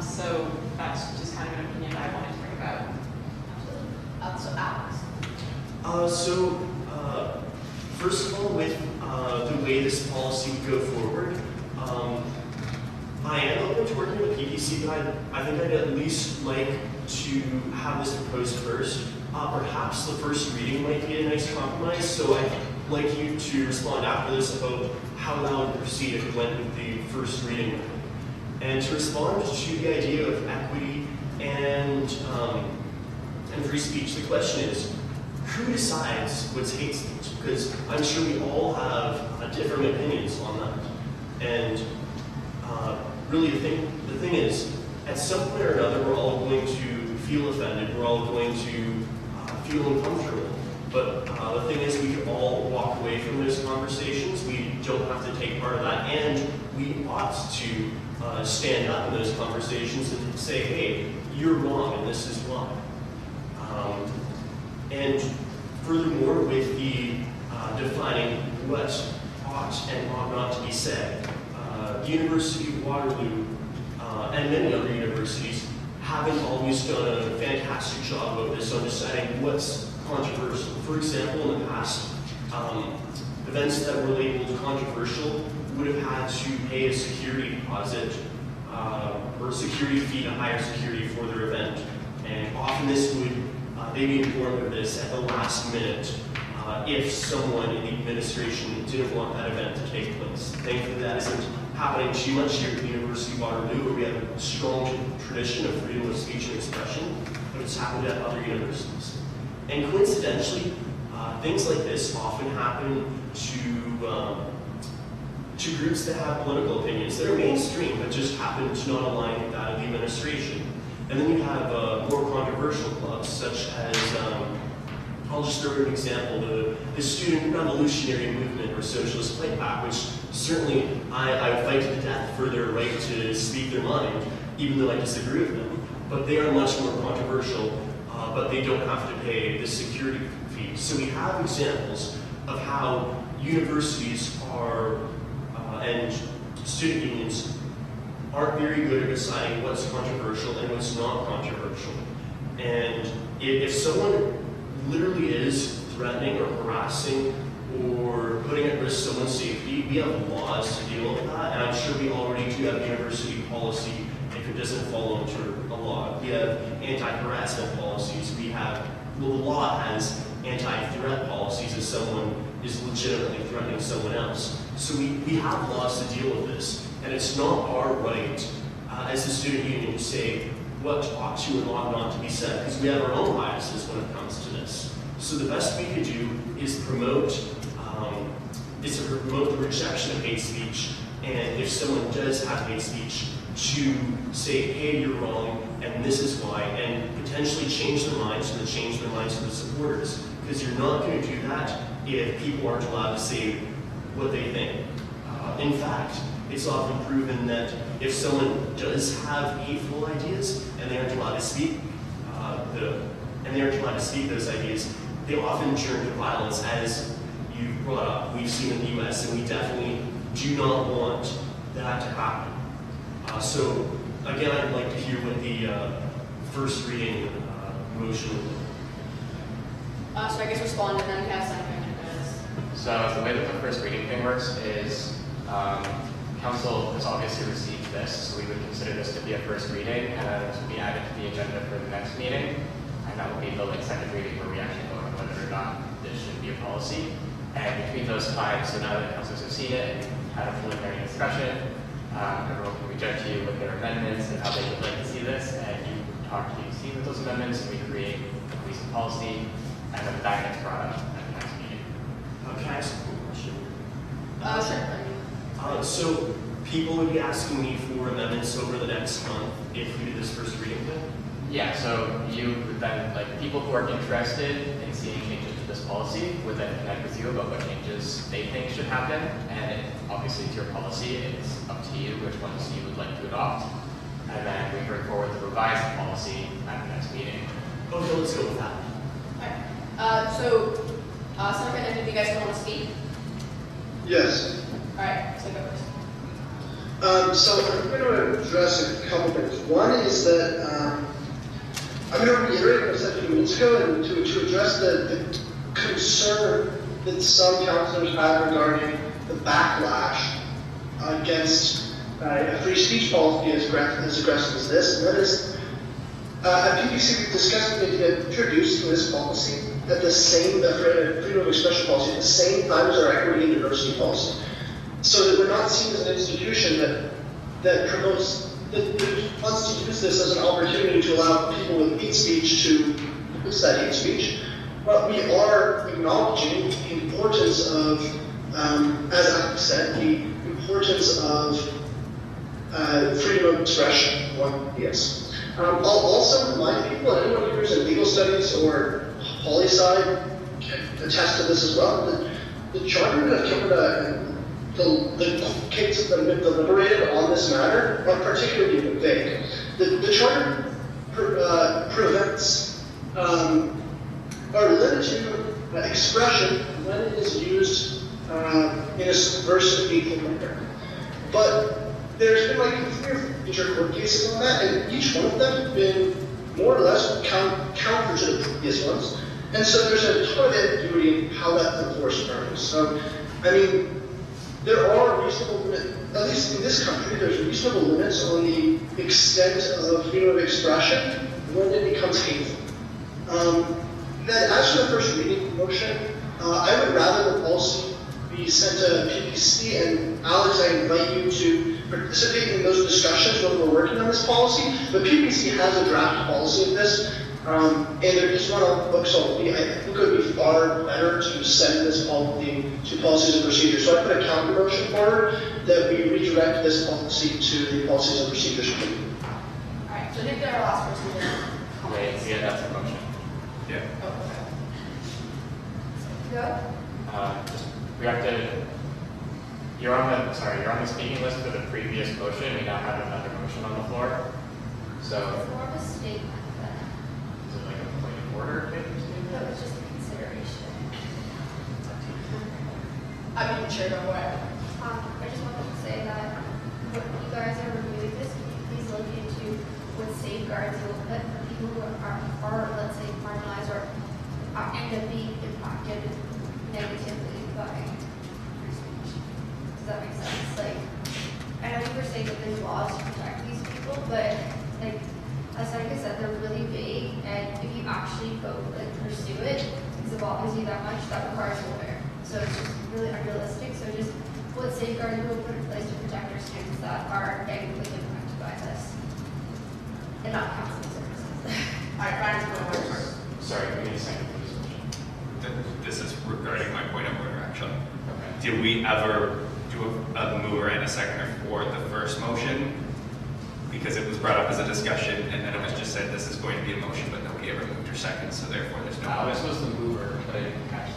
So that's just kind of an opinion I wanted to bring about. So Alex. First of all, with the way this policy would go forward, I am open to working with PPC, but I think I'd at least like to have this proposed first. Perhaps the first reading might be a nice compromise, so I'd like you to respond after this about how that would proceed if it went with the first reading. And to respond to the idea of equity and free speech, the question is, who decides what's hate speech? Because I'm sure we all have different opinions on that. And really the thing is, at some point or another, we're all going to feel offended, we're all going to feel uncomfortable. But the thing is, we can all walk away from those conversations. We don't have to take part of that, and we ought to stand up in those conversations and say, hey, you're wrong, and this is why. And furthermore, with the defining what ought and ought not to be said, the University of Waterloo and many other universities haven't always done a fantastic job of this on deciding what's controversial. For example, in the past, events that were labeled controversial would have had to pay a security deposit or a security fee to hire security for their event. And often this would, they'd be informed of this at the last minute if someone in the administration didn't want that event to take place. Thankfully, that isn't happening too much here at the University of Waterloo, where we have a strong tradition of freedom of speech and expression, but it's happened at other universities. And coincidentally, things like this often happen to groups that have political opinions that are mainstream, but just happen to not align with that of the administration. And then you have more controversial clubs, such as I'll just throw an example, the student revolutionary movement or socialist fight back, which certainly I fight to the death for their right to speak their mind, even though I disagree with them. But they are much more controversial, but they don't have to pay the security fee. So we have examples of how universities are, and student unions aren't very good at deciding what's controversial and what's not controversial. And if someone literally is threatening or harassing or putting at risk someone's safety, we have laws to deal with that, and I'm sure we already do have university policy if it doesn't fall into a law. We have anti-harassment policies. We have, well, the law has anti-threat policies if someone is legitimately threatening someone else. So we have laws to deal with this, and it's not our right as a student union to say what ought to and ought not to be said, because we have our own biases when it comes to this. So the best we could do is promote the rejection of hate speech, and if someone does have hate speech, to say, hey, you're wrong, and this is why, and potentially change their minds and change their minds to the supporters. Because you're not going to do that if people aren't allowed to say what they think. In fact, it's often proven that if someone does have hateful ideas and they aren't allowed to speak, those ideas, they often turn to violence, as you brought up. We've seen in the US, and we definitely do not want that to happen. So again, I'd like to hear what the first reading motion would be. So I guess respond and then we have something. So the way that the first reading thing works is Council has obviously received this, so we would consider this to be a first reading, and then this would be added to the agenda for the next meeting, and that would be the second reading where we actually vote on whether or not this should be a policy. And between those times, so now that councils have seen it and had a preliminary discussion, everyone can reach out to you with their amendments and how they would like to see this, and you talk to the UC with those amendments, and we create a recent policy, and then that gets brought up at the next meeting. Can I ask a quick question? Sure. So people would be asking me for amendments over the next month if we did this first reading thing? Yeah, so you would then, people who are interested in seeing changes to this policy would then connect with you about what changes they think should happen, and obviously it's your policy, it's up to you which ones you would like to adopt, and then we bring forward the revised policy at the next meeting. Okay, let's go with that. Alright, so Senator, any of you guys want to speak? Yes. Alright, so go first. So I'm going to address a couple things. One is that I'm going to reiterate what I said a few minutes ago, and to address the concern that some councillors have regarding the backlash against a free speech policy as aggressive as this. And that is, at PPC we've discussed the introducing this policy at the same, freedom of expression policy, at the same time as our equity and diversity policy. So that we're not seen as an institution that promotes, that wants to use this as an opportunity to allow people with hate speech to use that hate speech. But we are acknowledging the importance of, as I've said, the importance of freedom of expression. One, yes. I'll also remind people, and anyone who is in legal studies or poli-sci can attest to this as well, that the Charter of Canada, the cases that have been deliberated on this matter are particularly vague. The Charter prevents or limits expression when it is used in a subversive, hateful manner. But there's been 3 major court cases on that, and each one of them have been more or less counter to the previous ones. And so there's a ton of ambiguity in how that's enforced currently. So, I mean, there are reasonable limits, at least in this country, there's reasonable limits on the extent of freedom of expression when it becomes hateful. Then as for the first reading motion, I would rather the policy be sent to PPC, and Alex, I invite you to participate in those discussions when we're working on this policy. But PPC has a draft policy of this, and there is one on the books already. I think it would be far better to send this policy to policies and procedures. So I put a counter motion forward that we redirect this policy to the policies and procedures committee. Alright, so I think they're our last person to comment. Yeah, that's a motion. Yeah. Oh, okay. Go. We have to, you're on the speaking list for the previous motion. We now have another motion on the floor. So, It's more of a statement than, is it like a point of order type of statement? no, it's just a consideration. I'm not sure, go for it. I just wanted to say that when you guys are reviewing this, can you please look into what safeguards you will put for people who are let's say, marginalized or end up being impacted negatively by free speech. Does that make sense? Like, I know you were saying that there's laws to protect these people, but like, as Seneca said, they're really vague, and if you actually go like pursue it, because it bothers you that much, that requires a lawyer. So it's just really unrealistic. So just what safeguards we will put in place to protect our students that are negatively impacted by this, and not counseling services. Alright, Brian's going first. Sorry, give me a second for this motion. This is regarding my point of order, actually. Okay. Did we ever do a mover and a seconder for the first motion? Because it was brought up as a discussion, and then it was just said this is going to be a motion, but nobody ever moved or second, so therefore there's no. I was supposed to mover, but I didn't catch it.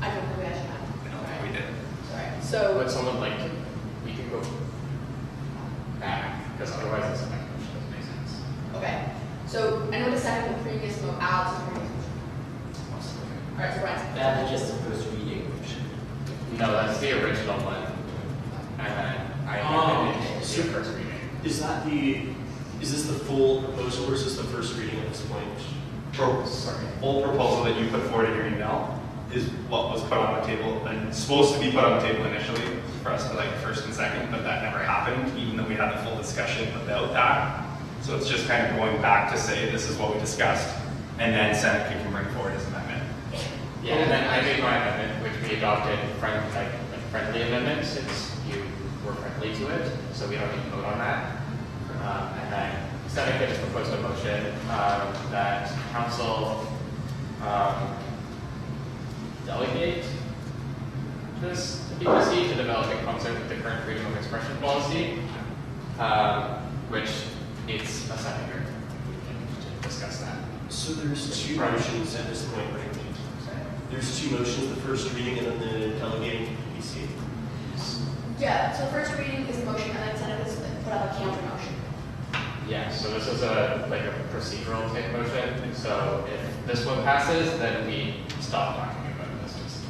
I don't think we actually have. I don't think we did. Sorry. So, Would someone like to, we can go back, because otherwise this second motion doesn't make sense. okay. So, I know the second the previous mo, Alex's previous motion. Alright, so Brian's. That is just the first reading. No, that's the original one. And then I amended it to the first reading. Is this the full proposal or is this the first reading at this point? Sorry. Full proposal that you put forward in your email is what was put on the table and supposed to be put on the table initially for us to like first and second, but that never happened, even though we had a full discussion about that. So it's just kind of going back to say this is what we discussed, and then Seneca can bring forward his amendment. Yeah, and then I made my amendment, which we adopted friendly amendment since you were friendly to it, so we don't need to vote on that. And then Seneca just proposed a motion that council delegate this to PPC to develop in concert with the current freedom of expression policy, which needs a seconder to discuss that. So there's two motions at this point, right? There's two motions, the first reading and then the delegating to PPC. Yeah, so the first reading is a motion, and then Seneca's put up a counter motion. Yeah, so this is a procedural type motion. So if this one passes, then we stop talking about this.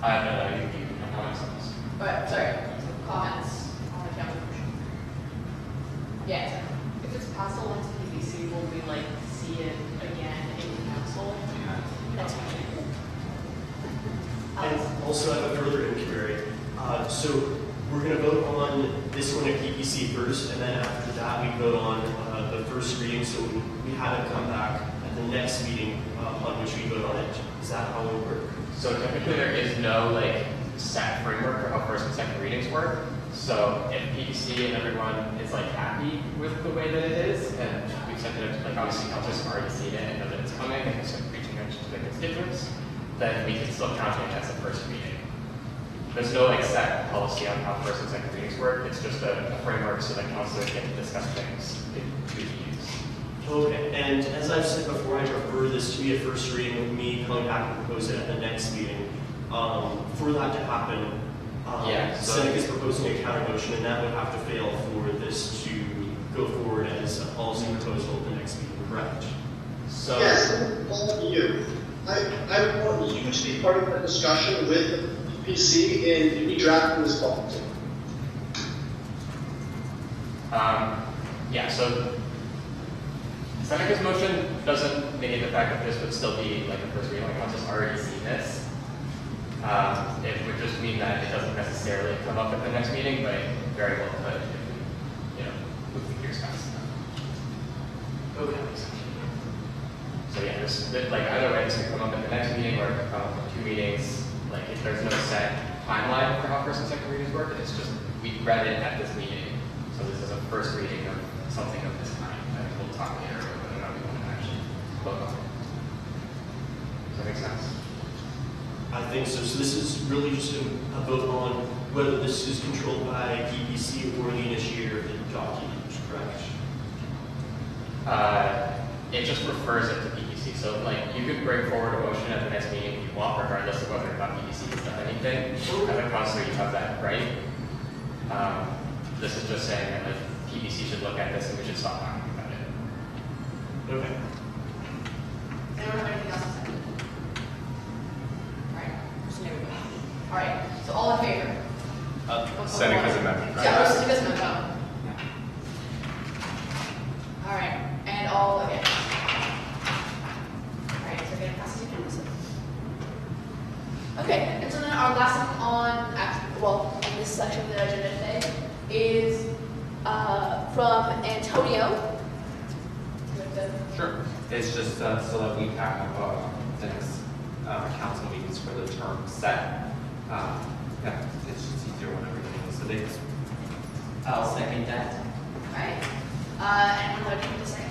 No, you can comments on this. Alright, sorry. So comments on the counter motion. Yeah. If it's passed along to PBC, will we like see it again in council? That's fine. And also I have a further inquiry. So we're going to vote on this one at PPC first, and then after that we vote on the first reading, so we have it come back at the next meeting on which we vote on it. Is that how it would work? So typically there is no like set framework for how first and second readings work. So if PDC and everyone is like happy with the way that it is, and we've sent it, like obviously councilors have already seen it and know that it's coming and it's reaching out to the constituents, then we can still count it as a first reading. There's no like set policy on how first and second readings work. It's just a framework so that councilors can discuss things to be used. Okay, and as I've said before, I prefer this to be a first reading with me coming back and propose it at the next meeting. For that to happen, Seneca's proposing a counter motion, and that would have to fail for this to go forward as a policy proposal at the next meeting, correct? So yes, all of you. I want you to be part of the discussion with the PC in drafting this policy. Yeah, so Seneca's motion doesn't negate the fact that this would still be like a first reading, like council's already seen this. It would just mean that it doesn't necessarily come up at the next meeting, but it very well could if we, move the years past that. Okay. So yeah, like either way, this could come up at the next meeting or it could come up in 2 meetings. Like if there's no set timeline for how first and second readings work, it's just we read it at this meeting. So this is a first reading of something of this kind. And we'll talk later about whether or not we want to actually vote on it. Does that make sense? I think so. So this is really just a vote on whether this is controlled by DPC or the initiator of the document, correct? it just refers it to PPC. So like you could bring forward a motion at the next meeting if you want, regardless of whether or not PPC has done anything. As a counselor, you have that right. This is just saying that like, PPC should look at this and we should stop talking about it. Okay. Anyone have anything else to say? Alright, just name it. Alright, so all in favor? Seneca's amendment, right? Yeah, Seneca's amendment. Alright, and all against. Alright, so again, passes unanimously. Okay, and so then our last thing on, in this section of the agenda today is from Antonio. Sure. It's just so that we have the next council meetings for the term set. Yeah, it's just easier when everything is the dates. I'll second that. Alright, anyone have anything to say?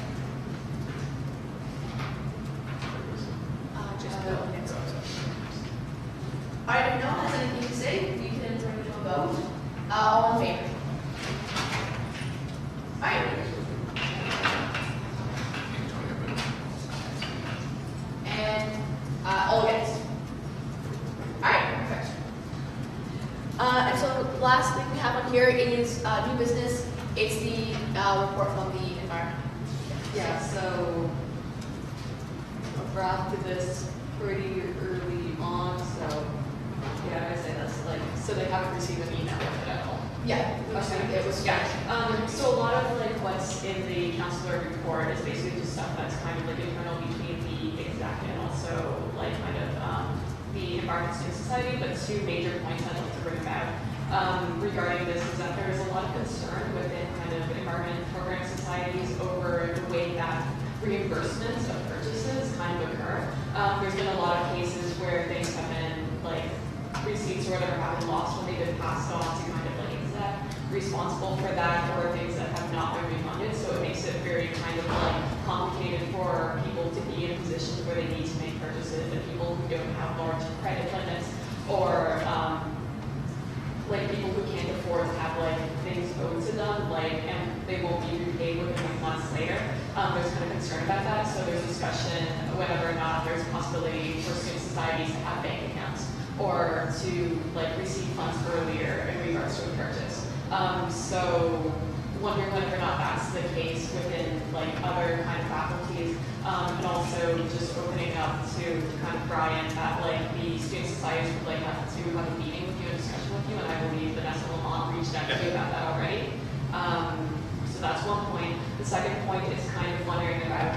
Just vote. Alright, if no one has anything to say, we can bring it to a vote. All in favor? Alright. And all against? Alright, perfect. And so the last thing we have on here is new business. It's the report from the environment. Yeah, so I drafted this pretty early on, so yeah, I say that's like, so they haven't received an email with it at all. Yeah, Okay. it was So a lot of like what's in the counselor report is basically just stuff that's kind of like internal between the exec and also like kind of the Environment Student Society, but two major points I'd like to bring about regarding this is that there is a lot of concern within kind of environment program societies over the way that reimbursements of purchases kind of occur. There's been a lot of cases where things have been like receipts or whatever have been lost when they've been passed on to kind of like exec responsible for that, or things that have not been refunded. So it makes it very kind of like complicated for people to be in positions where they need to make purchases, and people who don't have large credit limits, or like people who can't afford to have like things owed to them, like, and they won't be repaid within like months later. There's kind of concern about that. So there's discussion whether or not there's a possibility for student societies to have bank accounts or to like receive funds earlier in regards to a purchase. So wondering whether or not that's the case within like other kind of faculties, and also just opening up to kind of Brian that like the student societies would like have to have a meeting with you and discussion with you, and I believe Vanessa Lamont reached out to you about that already. So that's one point. The second point is kind of wondering about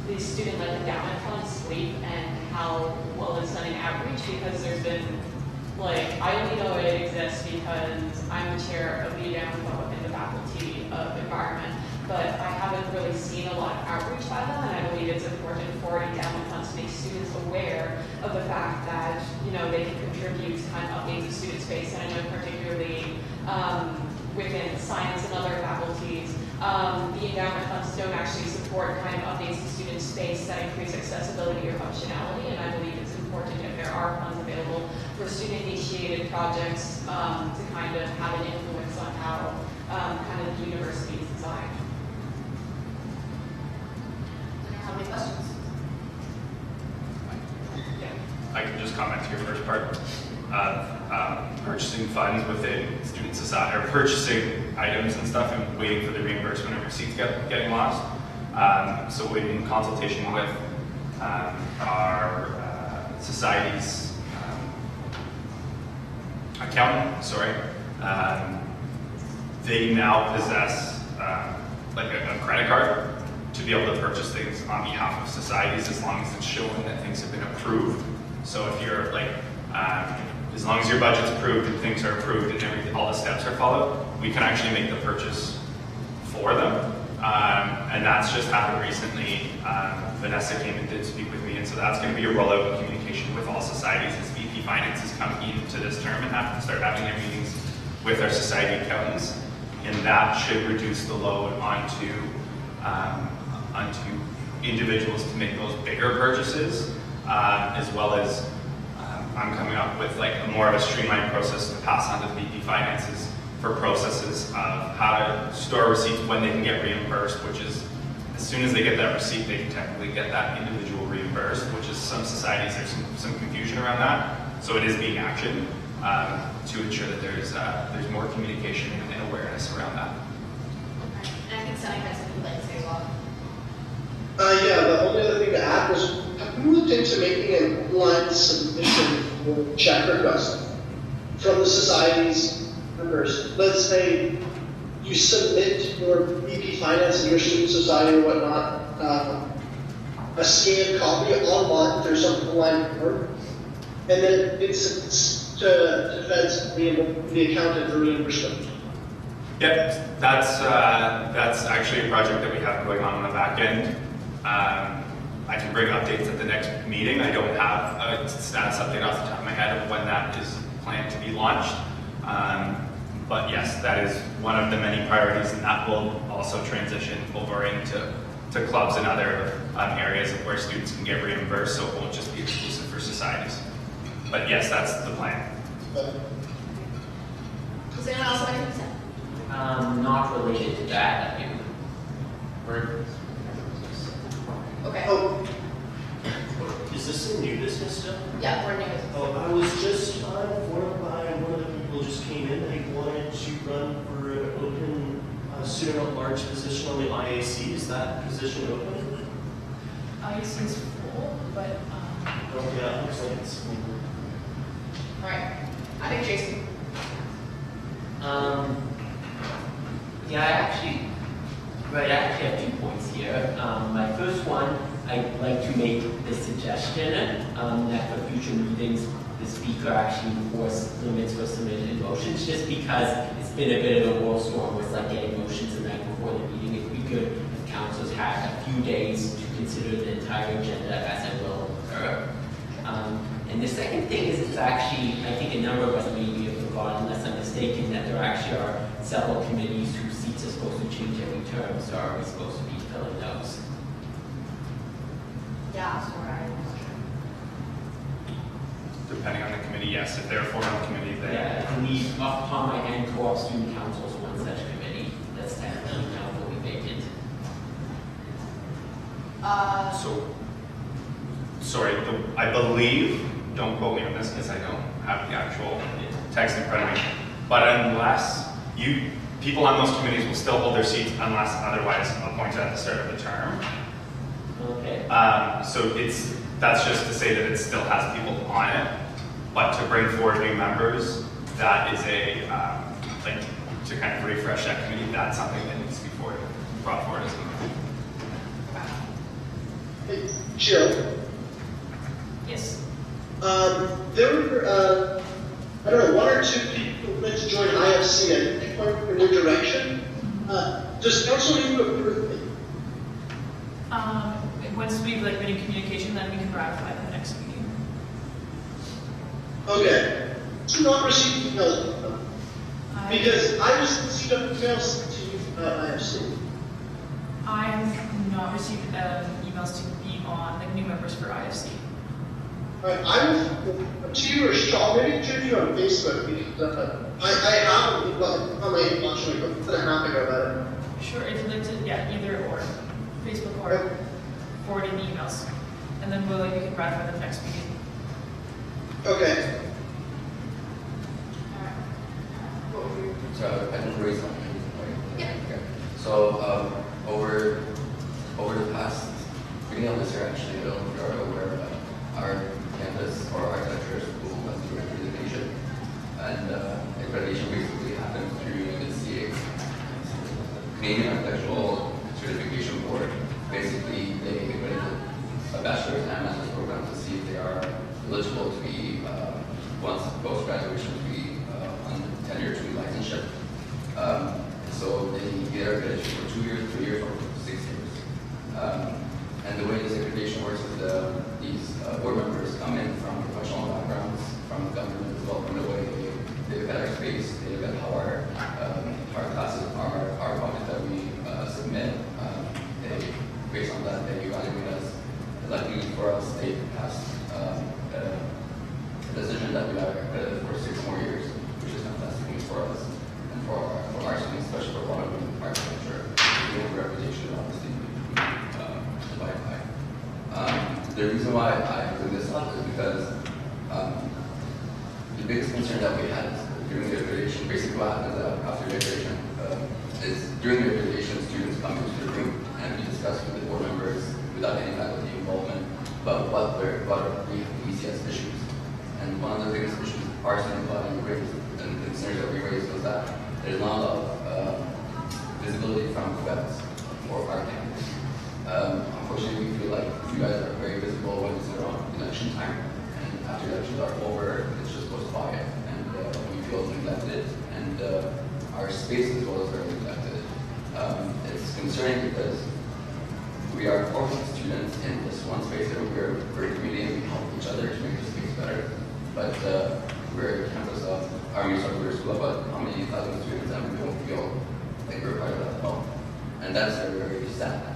the student-led endowment fund sleep and how well it's done in outreach, because there's been like, I only know it exists because I'm the chair of the endowment fund within the faculty of environment, but I haven't really seen a lot of outreach by them, and I believe it's important for endowment funds to make students aware of the fact that, you know, they can contribute to kind of updates of student space, and I know particularly within science and other faculties, the endowment funds don't actually support kind of updates to student space that increase accessibility or functionality, and I believe it's important if there are funds available for student-initiated projects to kind of have an influence on how kind of the university is designed. How many questions? Yeah. I can just comment to your first part. Purchasing funds within student society, or purchasing items and stuff and waiting for the reimbursement of receipts getting lost. So in consultation with our society's accountant, they now possess like a credit card to be able to purchase things on behalf of societies, as long as it's shown that things have been approved. So if you're like, as long as your budget's approved and things are approved and everything, all the steps are followed, we can actually make the purchase for them. And that's just happened recently. Vanessa came and did speak with me, and so that's going to be a rollout of communication with all societies as VP Finance is coming into this term and have to start having their meetings with our society accountants. And that should reduce the load onto individuals to make those bigger purchases, as well as I'm coming up with like more of a streamlined process to pass on to VP Finances for processes of how to store receipts when they can get reimbursed, which is as soon as they get that receipt, they can technically get that individual reimbursed, which is some societies, there's some confusion around that. So it is being actioned to ensure that there's more communication and awareness around that. Okay. And I think Sunny has something like to say as well. Yeah, the only other thing to add was, have you looked into making an online submission for check request from the society's members? Let's say you submit your BP Finance and your student society or whatnot, a scanned copy online through some online form, and then it's to feds the accountant for reimbursement. Yep, that's actually a project that we have going on the back end. I can bring updates at the next meeting. I don't have a status update off the top of my head of when that is planned to be launched. But yes, that is one of the many priorities, and that will also transition over into clubs and other areas of where students can get reimbursed, so it won't just be exclusive for societies. But yes, that's the plan. Does anyone else have anything to say? Not related to that. I mean, Okay. Oh, is this some new business stuff? Yeah, we're new. Oh, I was just informed by one of the people just came in. They wanted to run for an open student at large position on the IAC. Is that position open? IAC is full, but Oh yeah, it looks like it's full. All right. I think Jason. Yeah, I actually have 2 points here. My first one, I'd like to make the suggestion that for future meetings, the speaker actually enforce limits for submitted motions, just because it's been a bit of a whirlstorm with like getting motions the night before the meeting. It would be good if councils had a few days to consider the entire agenda as it will occur. And the second thing is, it's actually, I think a number of us maybe have forgotten, unless I'm mistaken, that there actually are several committees whose seats are supposed to change every term, so are we supposed to be filling those? Yeah, sorry. Depending on the committee, yes. If they're a formal committee, then Yeah, I believe off the top of my head, co-op student council is one such committee that's technically now fully vacant. So, sorry, I believe, don't quote me on this because I don't have the actual text in front of me, but unless people on those committees will still hold their seats unless otherwise appointed at the start of the term. Okay. So that's just to say that it still has people on it, but to bring forward new members, that is to kind of refresh that committee, that's something that needs to be brought forward as well. Hey, Jill. yes. There were, I don't know, 1 or 2 people who went to join IFC. I think they went in your direction. Does council need to approve it? Once we've been in communication, then we can ratify the next meeting. Okay. Do not receive emails from them. Because I just received emails to you about IFC. I have not received emails to be on new members for IFC. Alright, I will, to you or Shaw, maybe to you on Facebook, because I haven't, well, on my inbox like a month and a half ago about it. Sure, if you'd like to, yeah, either or, Facebook or forwarding the emails, and then we can ratify the next meeting. Okay. So I can raise something, right? Yeah. Okay. So over the past beginning of this year, actually, I don't know if you're aware, but our campus or architecture school went through accreditation, and accreditation basically happened through the CA, Canadian Architectural Certification Board. Basically, they accredited a bachelor's and master's program to see if they are eligible to be once post graduation to be on tenure to licensure. So they get accreditation for 2 years, 3 years, or 6 years. And the way this accreditation works is these board members come in from professional backgrounds, from government as well, from the way they look at our space, they look at how our classes, our projects that we submit, based on that, they evaluate us. Luckily for us, they passed a decision that we are accredited for 6 more years, which is fantastic news for us and for our students, especially for one of them, architecture. We have a reputation, obviously. the reason why I bring this up is because the biggest concern that we had during the evaluation, basically what happens after the evaluation, is during the evaluation, students come into the room and we discuss with the board members without any faculty involvement about what we see as issues. And one of the biggest issues our student body raised and the concerns that we raised was that there's not a lot of visibility from events or our campus. Unfortunately, we feel like you guys are very visible when it's around election time, and after elections are over, it just goes quiet, and we feel neglected, and our space as well is very neglected. It's concerning because we are 40 students in this one space, and we're very community and we help each other to make the space better. But we're a campus of Army Software School, about how many thousand students, and we don't feel like we're part of that at all. And that's very, very sad.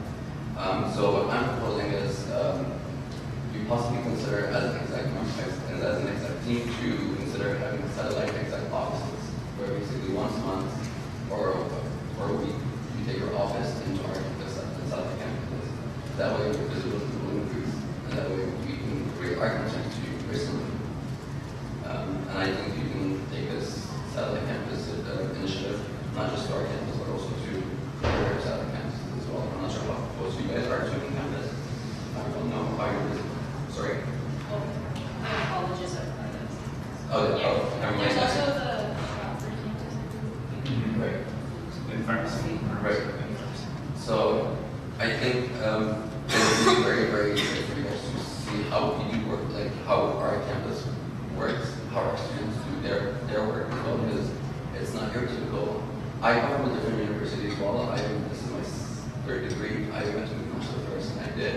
So what I'm proposing is you possibly consider as an exec team to consider having satellite exec offices, where basically once a month or a week, you take your office into our campus inside the campus. That way your visibility will increase, and that way we can bring our concerns to you personally. And I think you can take this satellite campus initiative, not just to our campus, but also to other satellite campuses as well. I'm not sure how close you guys are to the campus. I don't know how you're visible. Sorry? Well, colleges are private. Oh, yeah. Oh, never mind. There's also the Right. In pharmacy. Right. So I think it would be very, very good for you guys to see how we do work, like how our campus works, how our students do their work as well, because it's not your typical. I come from a different university as well. This is my third degree. I went to Coucil first, and I did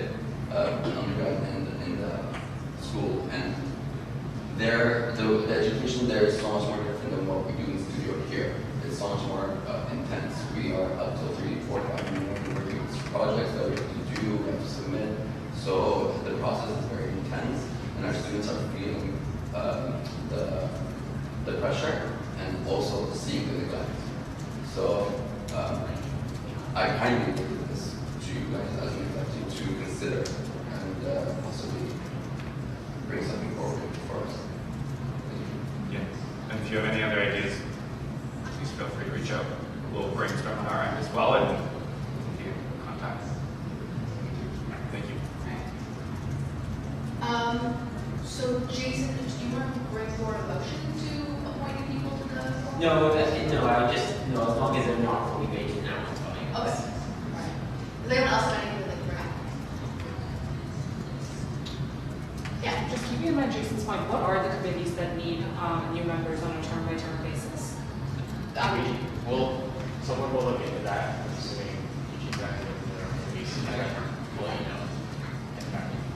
an undergrad in the school, and the education there is so much more different than what we do in the studio here. It's so much more intense. We are up till 3, 4, 5 in the morning working on projects that we have to do, we have to submit. So the process is very intense, and our students are feeling the pressure and also seeing the neglect. So I kindly give this to you guys as an executive to consider and possibly bring something forward for us. Yeah. And if you have any other ideas, please feel free to reach out. We'll brainstorm on our end as well and keep in contact. Thank you. So Jason, do you want to bring forward a motion to appoint people to the? No, I would just, as long as they're not fully vacant now, it's fine. Okay. Alright. Does anyone else have anything they'd like to bring up? Yeah. Just keeping in mind Jason's point, what are the committees that need new members on a term-by-term basis? Someone will look into that, assuming each executive will know.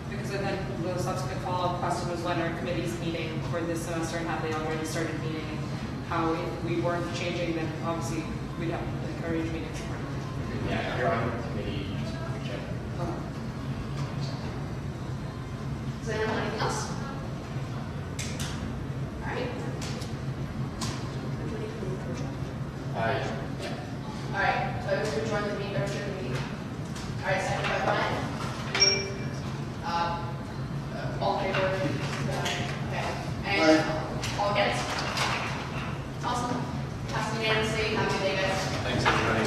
Because then the subsequent follow-up question was when are committees meeting for this semester and have they already started meeting? How if we weren't changing, then obviously we'd have to encourage meetings. Yeah, if you're on the committee, just reach out. Does anyone have anything else? Alright. Yeah. Alright, so I was going to join the meeting, Alright, second by Brian. All in favor? Okay. And all against? Awesome. Passing unanimously. Have a good day, guys. Thanks, everybody.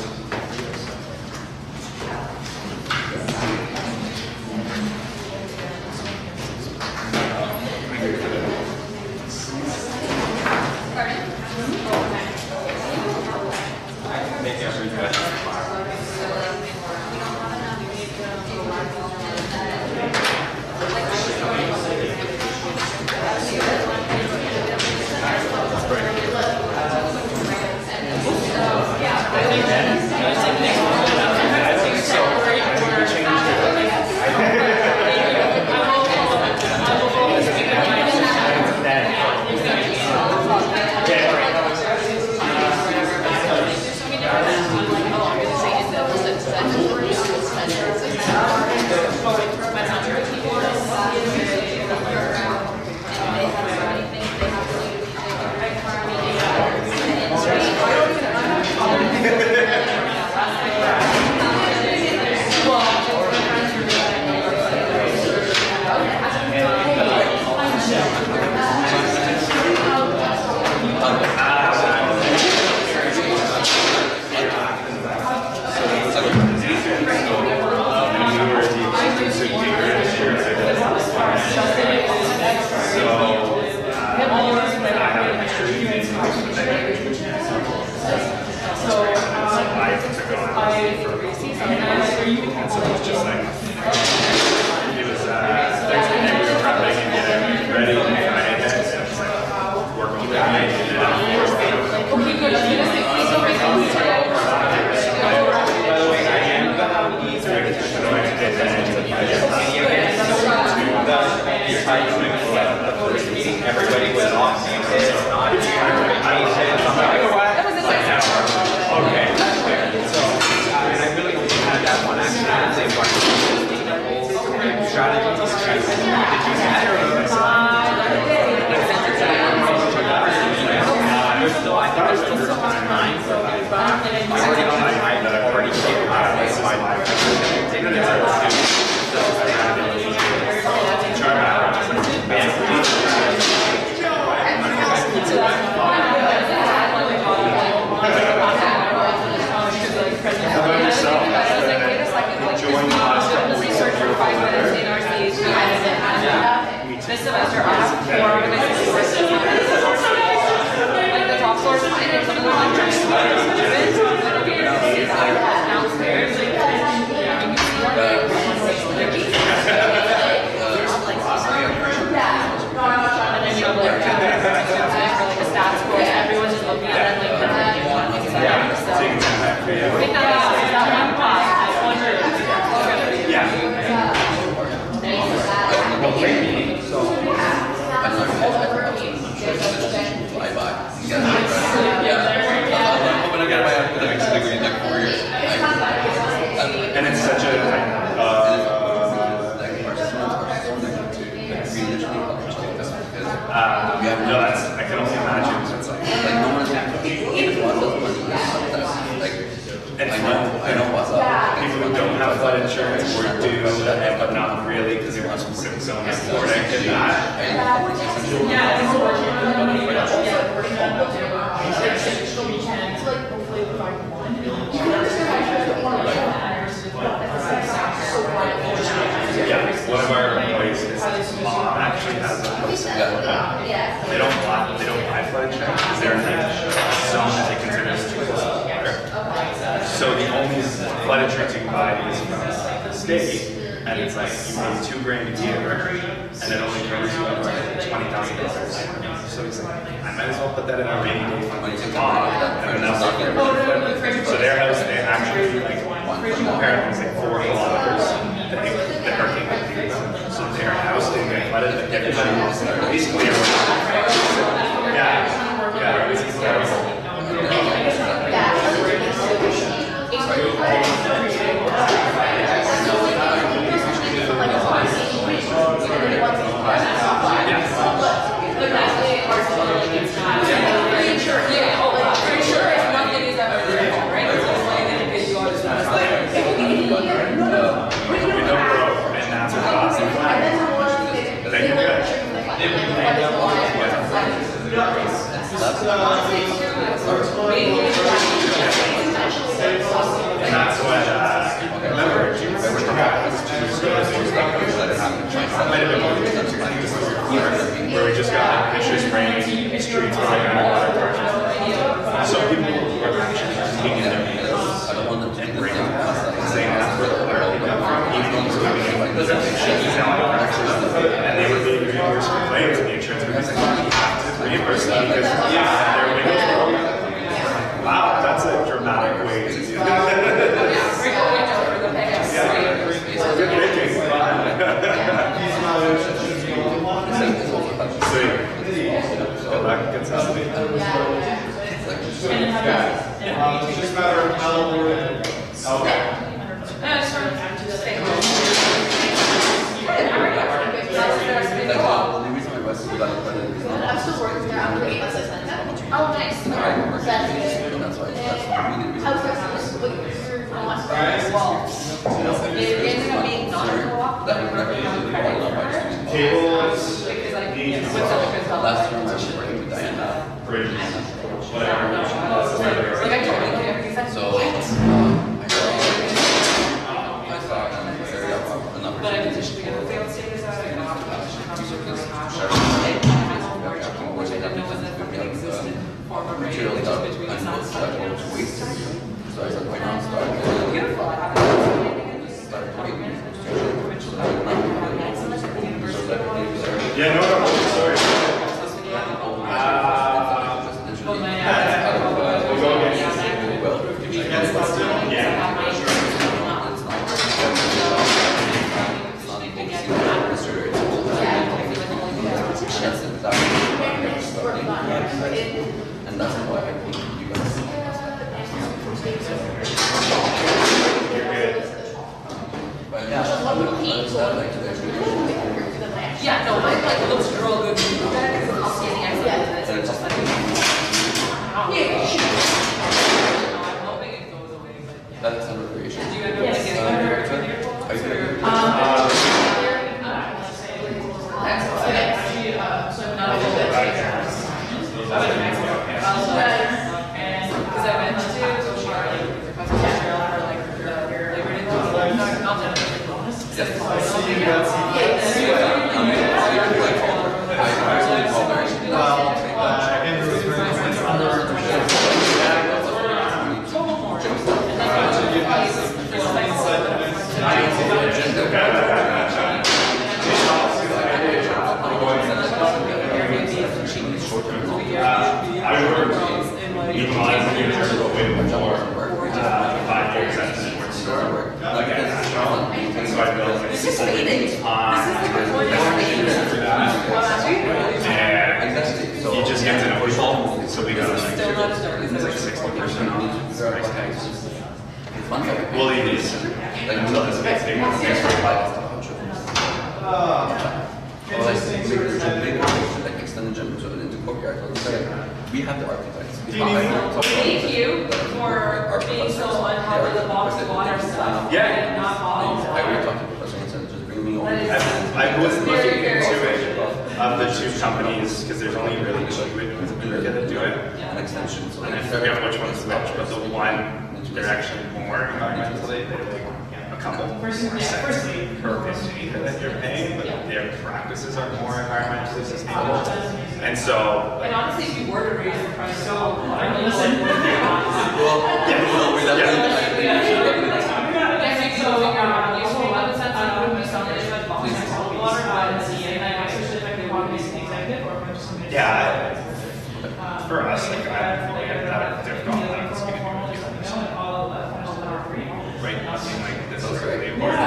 core organizing sports is like the top floor is fine, and some of the like just downstairs, like you see and then you have like for like a stats course, everyone's just looking at it like so I think that one class, one room. Well, great meeting. So, I'm not fly by. Yeah. I'm hoping to get my academics degree in like 4 years. And it's such a no, that's, I can only imagine. It's like no one's like, I know what's up. people who don't have flood insurance or do, but not really because they want specific zone reporting and yeah, one of our employees, his mom actually has a house in Florida. They don't buy flood insurance because they're in a zone that they consider as too close to the water. So the only flood insurance you can buy is from the state, and it's like you pay $2,000 a year, and it only covers you up to $20,000. So it's like, I might as well put that in a rainy day fund when it's a mom, and then that's not fair. So their house, they actually like apparently it's like 4 kilometers. The hurricane went through them. So their house didn't get flooded, but everybody was basically yeah, it was incredible. And that's what remember where we just got like vicious rain, streets were like underwater. So people were actually taking their meals and bringing them because they asked where the water came from, even though it was coming in like this and they were being reimbursed for claims, and the insurance company was like, you have to reimburse them because their windows were open. Wow, that's a dramatic way to do that. Good thinking. Sweet. Good luck. Good stuff. It's just a matter of how we're okay. I'm still working there. I'm doing oh, nice. That's why It ended up being non-co-op, but Tables. last term I was working with Diana. Bridges. Whatever. So, I saw an area of a number of material that unbooked waste. So I said, why not start Yeah, no, sorry. We'll go again. Yeah. And that's why I think you guys yeah, no, my like looks real good. It's just like I'm hoping it goes away, but yeah. that's a recreation. Did you end up like getting See you guys. short-term and long-term. I work equalizing in terms of way more 5 years at the sports store. Again, national. And so I built like systems on for that. And you just get to know people. So we got like 60% off price tags. Well, it is. Like, not as big thing. Or like, like extended gym, so into courtyard. We have the architects. Thank you for being so on top of the box water stuff. Yeah. Not bottles of I water. already talked to the professor and said, just bring me over. I was looking into it of the 2 companies because there's only really 2 in America that do it. An extension. So And I forget which one's which, but the one, they're actually more environmentally, they're like a couple percent per fee that you're paying, but their practices are more environmentally sustainable. And so, And honestly, if you were to raise the price, so Well, yeah, no, we're definitely. yeah, for us, like, they've gone down, it's gonna be right, I mean, like, this is really important.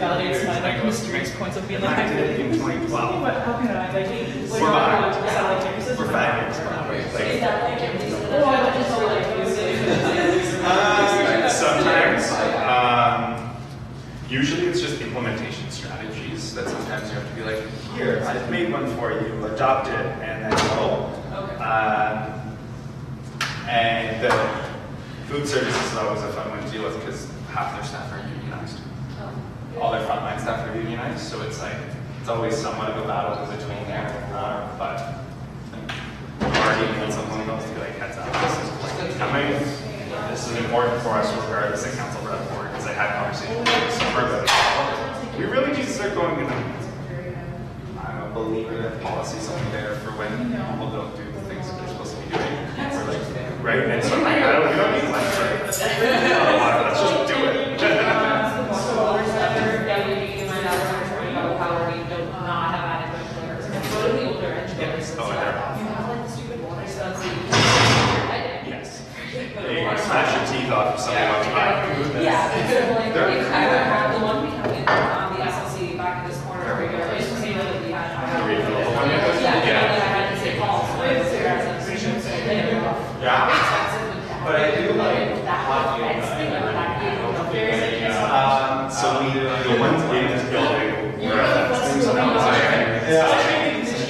Validates my like mysterious points of being like I did it in 2012. how can I like We're behind. We're 5 years behind. Sometimes, usually it's just implementation strategies that sometimes you have to be like, here, I've made one for you, adopt it, and then go. And the food services is always a fun one to deal with because half their staff are unionized. All their frontline staff are unionized, so it's like, it's always somewhat of a battle between there and water, but already when someone else to be like, heads up, this is coming. This is important for us regardless of council rep board, because I had conversations with the summer about it. We really need to start going in I'm a believer that policy is only there for when people don't do the things that they're supposed to be doing. Or like, right? And so like, we don't need less, right? Let's just do it. Yes. You smash your teeth off of something on the back. Yeah, the one we have in the SLC back in this corner over here, I used to say that we had. But I do like so the ones in this building were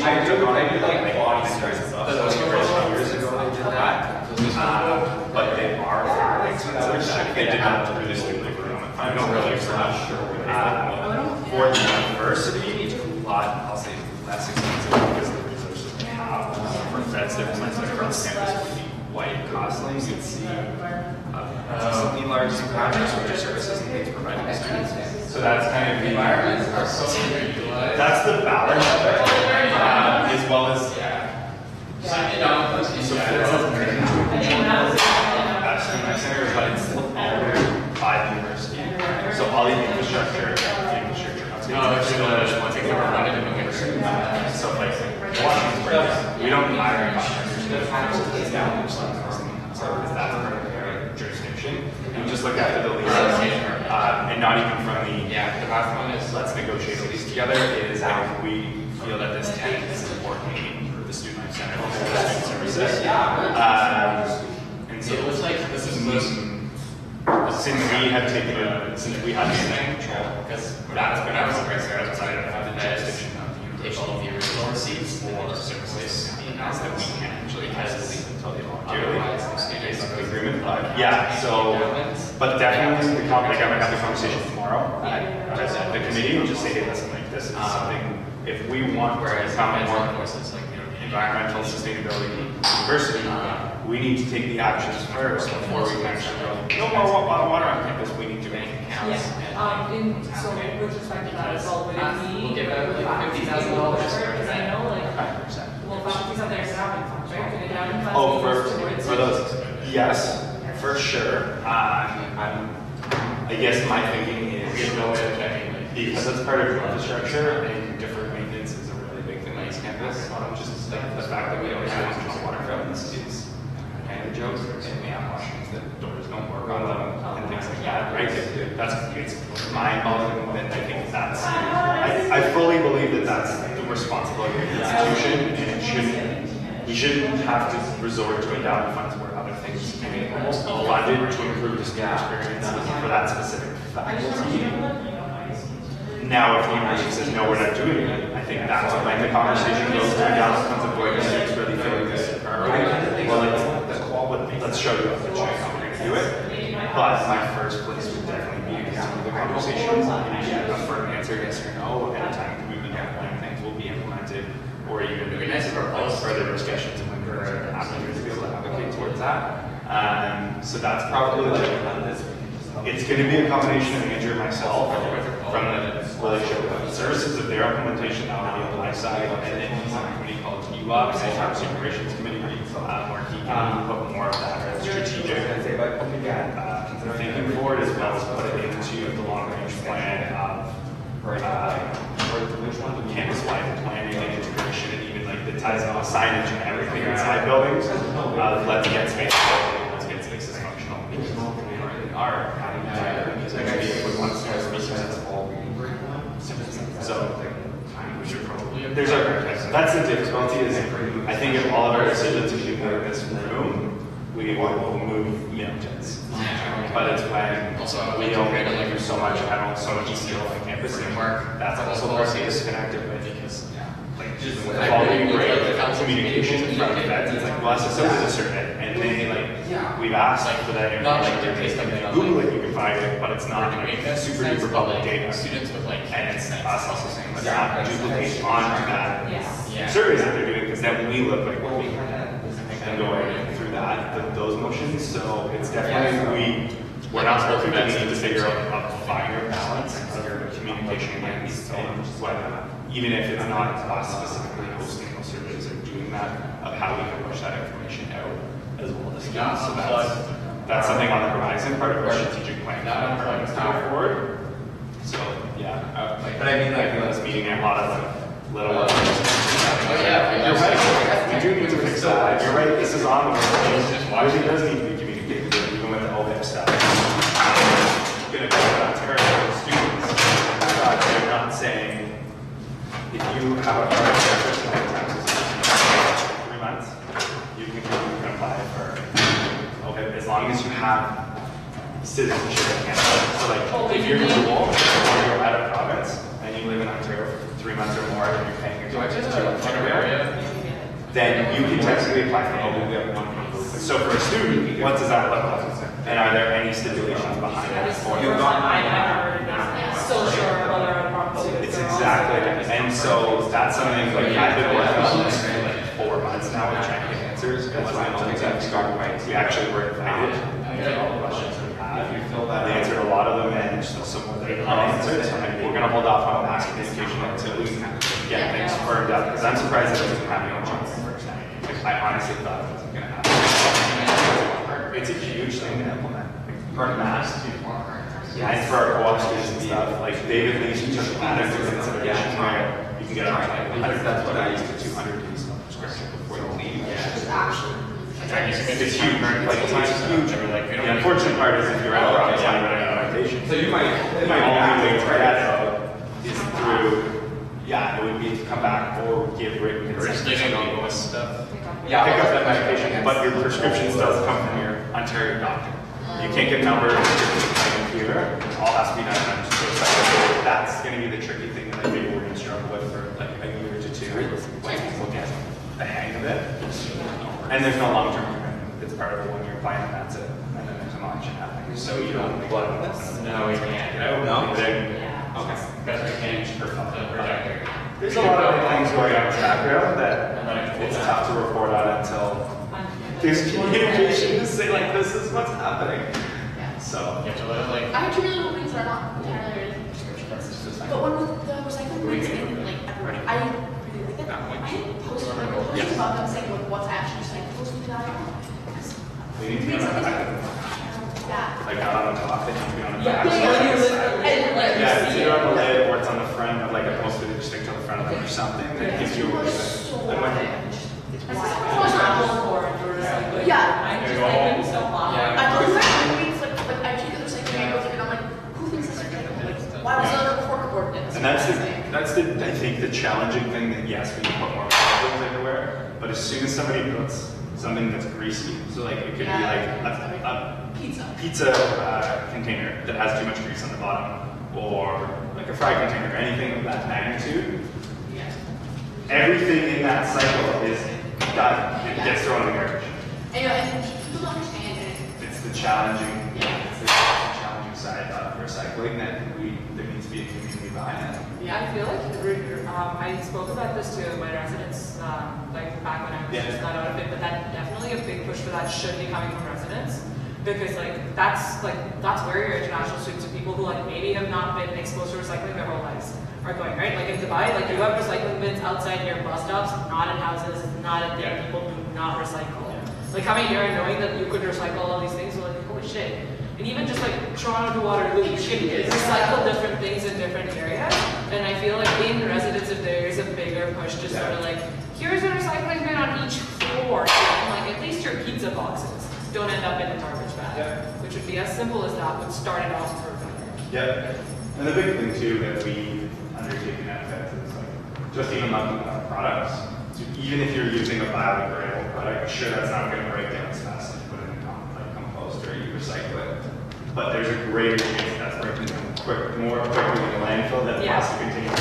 I do like body stress. That was years ago they did that. But they are very expensive. They did not do this strictly for them. I'm not really sure. For the university, a lot, I'll say, less expensive because the resources they have for that's different across campus would be quite costly. You could see decently large projects for their services and things provided to students. So that's kind of the environment. That's the balance of it, as well as but it's still all 5 university. So all the infrastructure, so like Washington, we don't hire contractors to establish because that's part of their jurisdiction. We just look after the lease, and not even from the the last one is let's negotiate a lease together. Is if we feel that this tenant is working for the student center, for the student services. And so it looks like this is since we have taken it, since we have taken control, because that's when I was a racer outside of the jurisdiction of the university, all of the original receipts for services that we can actually has until they voluntarily basically agreement. Yeah, so, but definitely the like I'm gonna have the conversation tomorrow at the committee and just say, hey, listen, like this is something if we want to become more courses like environmental sustainability university, we need to take the actions first before we can actually go, no more bottled water on campus, we need to make it count. So with respect to that as well, would it be? We'll give out like $50,000 because I know like, 100%. well, faculty's out there staffing funds, right? Could it down in funds? Oh, for those, yes, for sure. I guess my thinking is, We have no way of checking like because it's part of your infrastructure, and deferred maintenance is a really big thing on East Campus. Just like the fact that we don't have hot water fountains is kind of a joke, and we have washrooms that doors don't work on them, and things like that, right? It's mind-boggling that I think that's, I fully believe that that's the responsibility of the institution, and we shouldn't have to resort to endowment funds where other things can be funded to improve the student experience for that specific faculty. Now, if the university says, no, we're not doing it, I think that's when the conversation goes to endowment funds of where the students really feel this is a priority. Well, let's show you how we're going to do it. But my first place would definitely be to have the conversations and get a firm answer, yes or no, at a time to move in when things will be implemented, or even further discussions when we're applicants to be able to advocate towards that. So that's probably it's going to be a combination of Andrew and myself from the relationship with the services of their implementation. That will be on my side, and then he's on a committee called UOP, the Council Operations Committee, where he can put more of that strategic thinking forward, as well as put it into the long-range plan of campus-wide planning and integration, and even like the ties on the signage and everything inside buildings. Let's get spaces healthy, let's get spaces functional. Are having with one student speakers. So we should probably there's our that's the difficulty is I think if all of our decisions we do in this room, we will move millions. But it's when we only do so much, have so much skill on campus and work. That's also part of the disconnect of it because the quality rate of communication from the vets, it's like, well, that's a survey, and they we've asked for that information. Google it, you can find it, but it's not super duper public data. And it's us also saying, let's not duplicate onto that surveys that they're doing, because then we look like we're being and going through those motions. So it's definitely we're not supposed to need to figure out a finer balance of communication and even if it's not us specifically hosting those surveys or doing that, of how we can push that information out as well as students. So that's something on the horizon, part of our strategic plan going forward. So yeah, but I mean in this meeting, a lot of the little you're right. We do need to fix that. You're right. This is on. It does need to be communicated, even with the OHIP stuff. Going to go to Ontario students. They're not saying if you have a private campus and pay taxes for 3 months, you can apply for OHIP as long as you have citizenship in Canada. So like if you're dual or you're out of province and you live in Ontario for 3 months or more and you're paying your taxes to Ontario, then you can technically apply for OHIP. So for a student, what does that look like? And are there any stipulations behind it? It's exactly, and so that's something like I've been working on this for like 4 months now and trying to get answers. We actually were invited to all the questions we had. They answered a lot of them and still some more unanswered. So we're going to hold off on mass communication until we get things firmed up, because I'm surprised it doesn't happen on January 1st. Like, I honestly thought it wasn't going to happen. It's a huge thing to implement. For mass, and for our co-op students and stuff, like they've at least took that into consideration where you can get up to 100, that's what I used to 200 days of prescription before you leave. It's huge, like it's huge. The unfortunate part is if you're out of province on an invitation, so you might only way to get out is through, it would be to come back or give written consent. Pick up that medication, but your prescriptions does come from your Ontario doctor. You can't get numbers on the computer. It all has to be done on a That's going to be the tricky thing that I think we're going to struggle with for like a year to 2 when people get the hang of it. And there's no long-term commitment. It's part of a 1-year plan, and that's it. And then there's an election happening. So you don't plug this. No, we can't. No? Okay. Because we can't there's a lot of things going on in the background that it's tough to report on until there's communication to say like this is what's happening. So you have to live like I have two really little things that are not entirely related to prescriptions. But one with the recycling rates and like everybody, I really like that. I had posted about them saying like what's actually recyclable to that. We need to be on the back. Yeah. Like not on the top, it needs to be on the back. Yeah, it's either on the lid them or something that gives you a little bit. And when- Yeah. I just like them so much. I go back and like I keep the recycling and I go through and I'm like, who thinks this is recyclable? Like, why was there a cork in this? And that's the I think the challenging thing that yes, we can put more recyclables everywhere, but as soon as somebody puts something that's greasy, so like it could be like a pizza container that has too much grease on the bottom, or like a fry container, anything of that magnitude, everything in that cycle is done. It gets thrown in the garbage. And people don't understand it. It's the challenging, it's the challenging side of recycling that there needs to be a community behind it. Yeah, I feel like I spoke about this to my residents, like back when I was just not out of it, but that definitely a big push for that should be coming from residents. Because that's where your international students and people who like maybe have not been exposed to recycling their whole lives are going, right? Like in Dubai, like you have recycling bins outside your bus stops, not in houses, not in there. People do not recycle. Like coming here and knowing that you could recycle all these things, we're like, holy shit. And even just like Toronto to Waterloo, you can recycle different things in different areas. And I feel like in residents, if there is a bigger push to sort of like, here's a recycling bin on each floor, so like at least your pizza boxes don't end up in a garbage bag, which would be as simple as that, but start it off for better. Yeah, and the big thing too that we undertake in FX is like just even looking at products. So even if you're using a biodegradable product, sure that's not going to break down as fast as you put it in compost or you recycle it. But there's a greater chance that's breaking down more quickly in a landfill than plastic containers.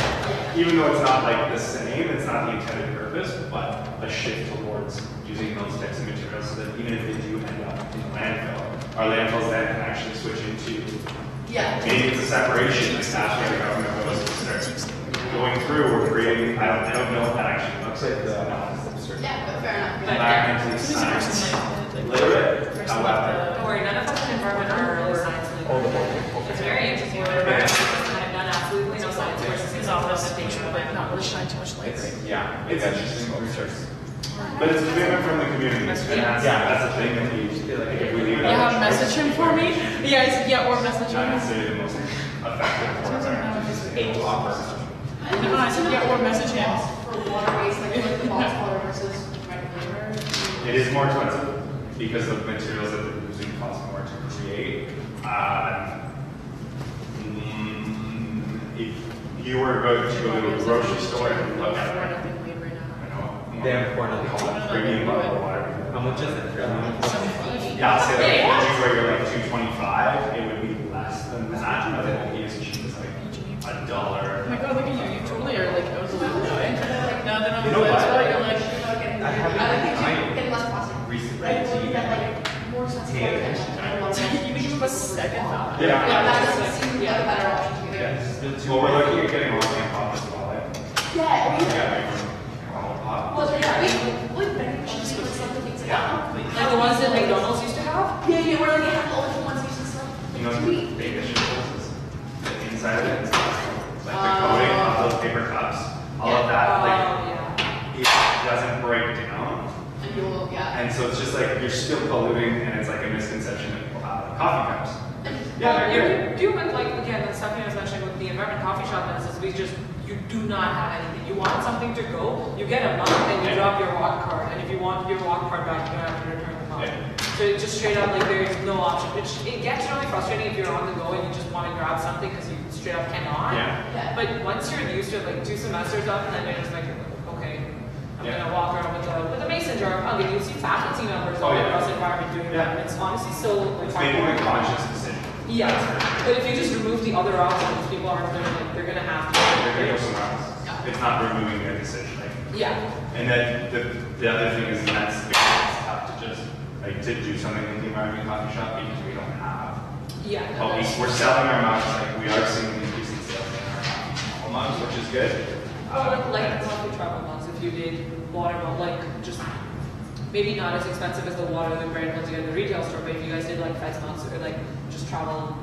Even though it's not like the same, it's not the intended purpose, but a shift towards using those types of materials so that even if they do end up in the landfill, our landfills then can actually switch into maybe it's a separation like after the government goes to start going through or creating, I don't know what that actually looks like. Yeah, but fair enough. Environmentally science literate, however. Don't worry, none of us in environment are really science literate. It's very interesting. Environment has done absolutely no science courses in all those things, but not really shine too much light. Yeah, it's interesting research. But it's a commitment from the community. And that's the thing that we, like, if we leave it Yeah, message him for me. Yeah, or message him. I would say the most effective form of offer. No, I said yeah, or message him. For waterways, like the box water versus regular. It is more expensive because the materials that they're using cost more to create. If you were going to go to a grocery store and look at it, They have corn on the premium bottled water. How much is it? Yeah, I'll say like if where you're like $2.25, it would be less than that, but it won't be as cheap as like $1. Oh my god, look at you. You totally are like, I was a little guy. Now that I'm You know what? you're like, I haven't Getting less plastic. recently Right, to you get like more sensitive. pay attention to it. you give him a second thought. Yeah. That doesn't seem like a better option to me. Yeah, it's been too Well, we're looking at getting all the pop as well. Well, we've been just with some of the things Like the ones that McDonald's used to have? Yeah, where they have all the ones used and stuff. You know, the biggest is the inside of it, like the coating of those paper cups, all of that, like it doesn't break down. And you'll, And so it's just like you're still polluting, and it's like a misconception of coffee cups. Yeah, you do, but like again, that's something I was mentioning with the environment coffee shop is you do not have anything. You want something to go, you get a month and you drop your walk card, and if you want your walk card back, you don't have to return the month. So it's just straight up like there is no option, which it gets really frustrating if you're on the go and you just want to grab something because you straight up cannot. But once you're used to it, like 2 semesters up, and then you're just like, okay, I'm gonna walk around with a mason jar. Okay, you see faculty members all across the environment doing that. It's honestly so like, It's making a conscious decision. Yeah, but if you just remove the other options, people aren't gonna like, they're gonna have to. They're gonna go somewhere else. It's not removing their decision. Like, and then the other thing is that's the have to just like to do something in the environment coffee shop because we don't have. But we're selling our mugs, like we are seeing an increase in sales in our small mugs, which is good. Well, like coffee travel mugs, if you did water mug, like just maybe not as expensive as the water the brand ones you get in the retail store, but if you guys did like Feds mugs or like just travel,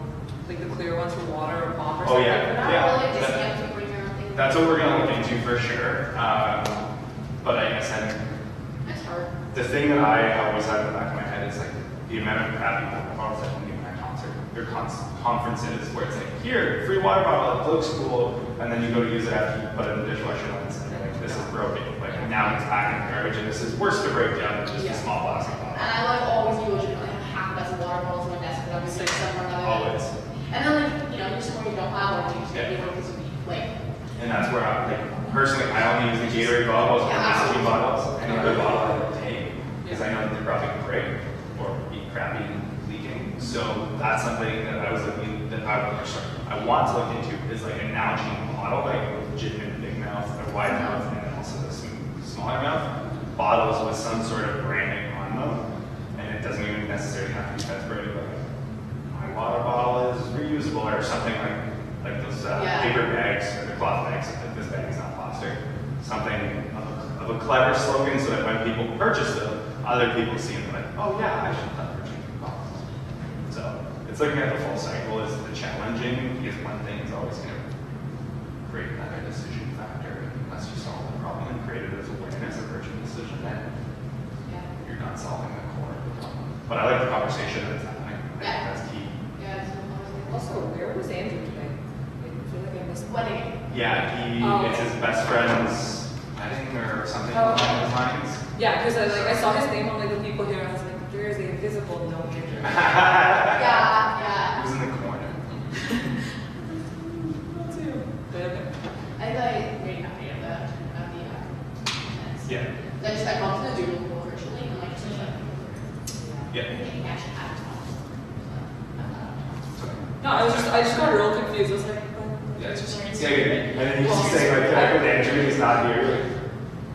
like the clear ones for water or pop or something. That's what we're gonna look into for sure. But I guess It's hard. the thing that I always have in the back of my head is like the amount of crap people have always had when you at concert or conferences where it's like, here, free water bottle at Float School, and then you go to use it after you put it in the dishwasher and it's broken. Like now it's back in the garbage, and this is worse to break down than just a small plastic And bottle. I like always usually like half a dozen water bottles on my desk because I'm just like somewhere or another. Always. And then like, you know, just when you don't have one, you just get one because of like. And that's where I, like, personally, I only use the Gatorade bottles or the whiskey bottles. Any other bottle I don't take because I know that they're probably going to break or be crappy and leaking. So that's something that I was looking, that I want to look into is like a Nalgene bottle, like a legitimate big mouth, or wide mouth, and then also the smaller mouth bottles with some sort of branding on them. And it doesn't even necessarily have to be Petsbury, but my water bottle is reusable or something like those paper bags or the cloth bags. Like this bag is not plastic. Something of a clever slogan so that when people purchase them, other people see them like, oh yeah, I should leverage bottles. So it's looking at the full cycle is the challenging because one thing is always going to create another decision factor unless you solve the problem and create it as awareness of urgent decision. Then you're not solving the core of the problem. But I like the conversation that's happening. I think that's key. Also, where was Andrew today? I feel like I missed wedding. Yeah, it's his best friend's wedding or something Oh. along those lines. Yeah, because I saw his name on like the people here, and I was like, where is the invisible no Andrew? Yeah. He was in the corner. But okay. I thought I really happy of the minutes. Yeah. I just got gone to the doodle pool virtually and like just like Yeah. making action out of No, I just got real confused. I was like, Yeah, it's just, yeah. And then you just say like, yeah, Andrew is not here.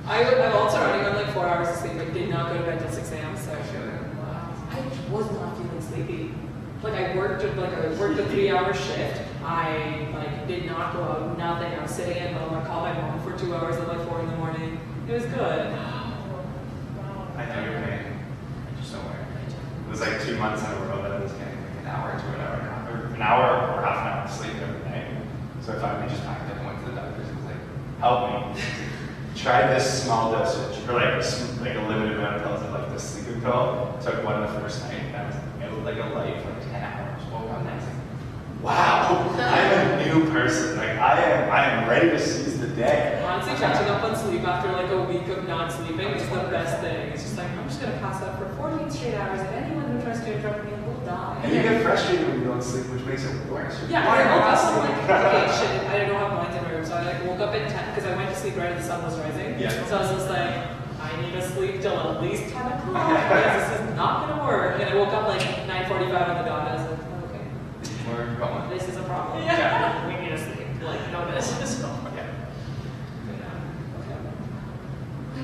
I'm also running on like 4 hours of sleep. I did not go to bed till 6 a.m. So I was not feeling sleepy. Like I worked a 3-hour shift. I like did not go out, nothing. I was sitting at home. I called my mom for 2 hours at like 4 in the morning. It was good. I know your pain. Just don't worry. It was like 2 months in a row that I was getting like an hour to an hour and a half, or an hour or half an hour of sleep every night. So I finally just packed up and went to the doctors and was like, help me. Try this small dosage, or like a limited amount of pills of like this sleeping pill. Took one the first night, and it was like a light for like 10 hours. Woke up and I was like, wow, I'm a new person. Like I am ready to seize the day. Honestly, catching up on sleep after like a week of not sleeping is the best thing. It's just like, I'm just gonna pass out for 14 straight hours, and anyone who tries to interrupt me will die. And you get frustrated when you don't sleep, which makes it worse. Yeah, I woke up and I'm like, okay, shit, I don't have blinds in my room, so I like woke up at 10 because I went to sleep right as the sun was rising. Yeah. So I was just like, I need to sleep till at least 10 o'clock because this is not gonna work. And I woke up like 9:45 on the dot. I was like, okay, Where are you going? this is a problem. Yeah. We need to sleep. Like, no, this is not. Yeah.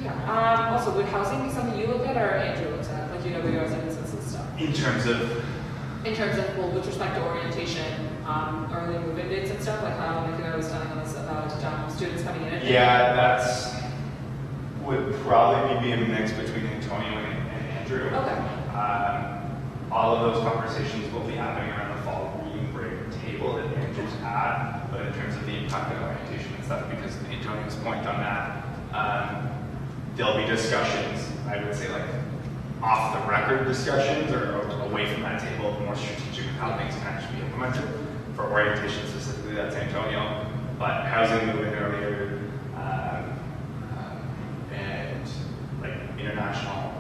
Yeah. Also, would housing be something you look at or Andrew looks at? Like, you know, the residences and stuff. In terms of Well, with respect to orientation, early move-in dates and stuff, like how I was telling us about students coming in. yeah, that's would probably be a mix between Antonio and Andrew. Okay. All of those conversations will be happening around the fall reading break table that Andrew's at, but in terms of the impact of orientation and stuff, because Antonio's point on that, there'll be discussions, I would say like off the record discussions or away from that table, more strategic of how things can actually be implemented. For orientation specifically, that's Antonio, but housing move-in earlier, and like international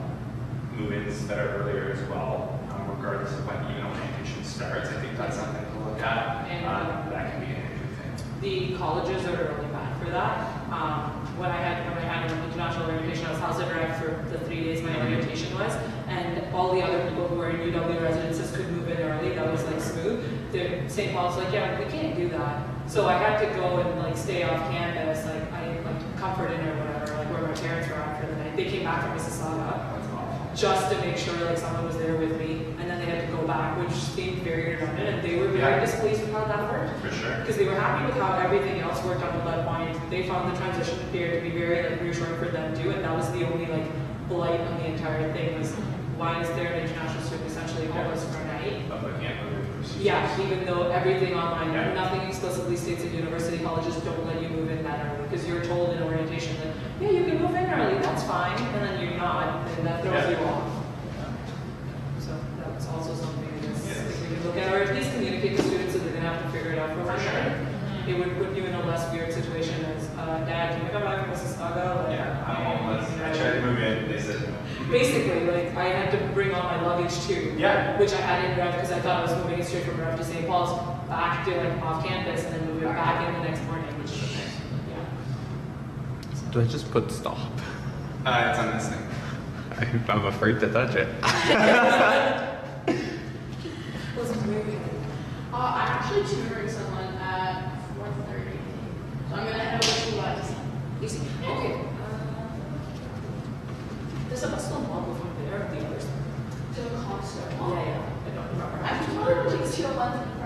move-ins that are earlier as well, regardless of when even orientation starts. I think that's something to look at. And that can be an Andrew thing. the colleges are really bad for that. When I had an international orientation, I was house direct for the 3 days my orientation was, and all the other people who were in UW residences could move in early. That was like smooth. St. Paul's like, yeah, we can't do that. So I had to go and like stay off campus, like I like Comfort Inn or whatever, like where my parents were at for the night. They came back from Mississauga just to make sure like someone was there with me, and then they had to go back, which seemed very redundant, and they were very displeased with how that worked. For sure. Because they were happy with how everything else worked up at that point. They found the transition period to be very like reassuring for them too, and that was the only like blight on the entire thing was why is there an international student essentially homeless for a night? Yeah, even though everything online, nothing explicitly states that university colleges don't let you move in that early, because you're told in orientation that, yeah, you can move in early, that's fine, and then you're not, and that throws you off. So that's also something that we can look at, or at least communicate to students so they're going to have to figure it out for one night. It would put you in a less weird situation as, Dad, can we come back from Mississauga? had to bring all my luggage too. Yeah. Which I had in Rev because I thought I was moving it straight from Rev to St. Paul's back to like off campus and then moving it back in the next morning, which yeah. Do I just put stop? It's on this thing. I'm afraid to touch it. Wasn't moving. I'm actually tutoring someone at 4:30. So I'm gonna head over to easy. Okay. There's a still model from there, the others. To a concert. Yeah, yeah. I don't remember. I'm tutoring like 2 months.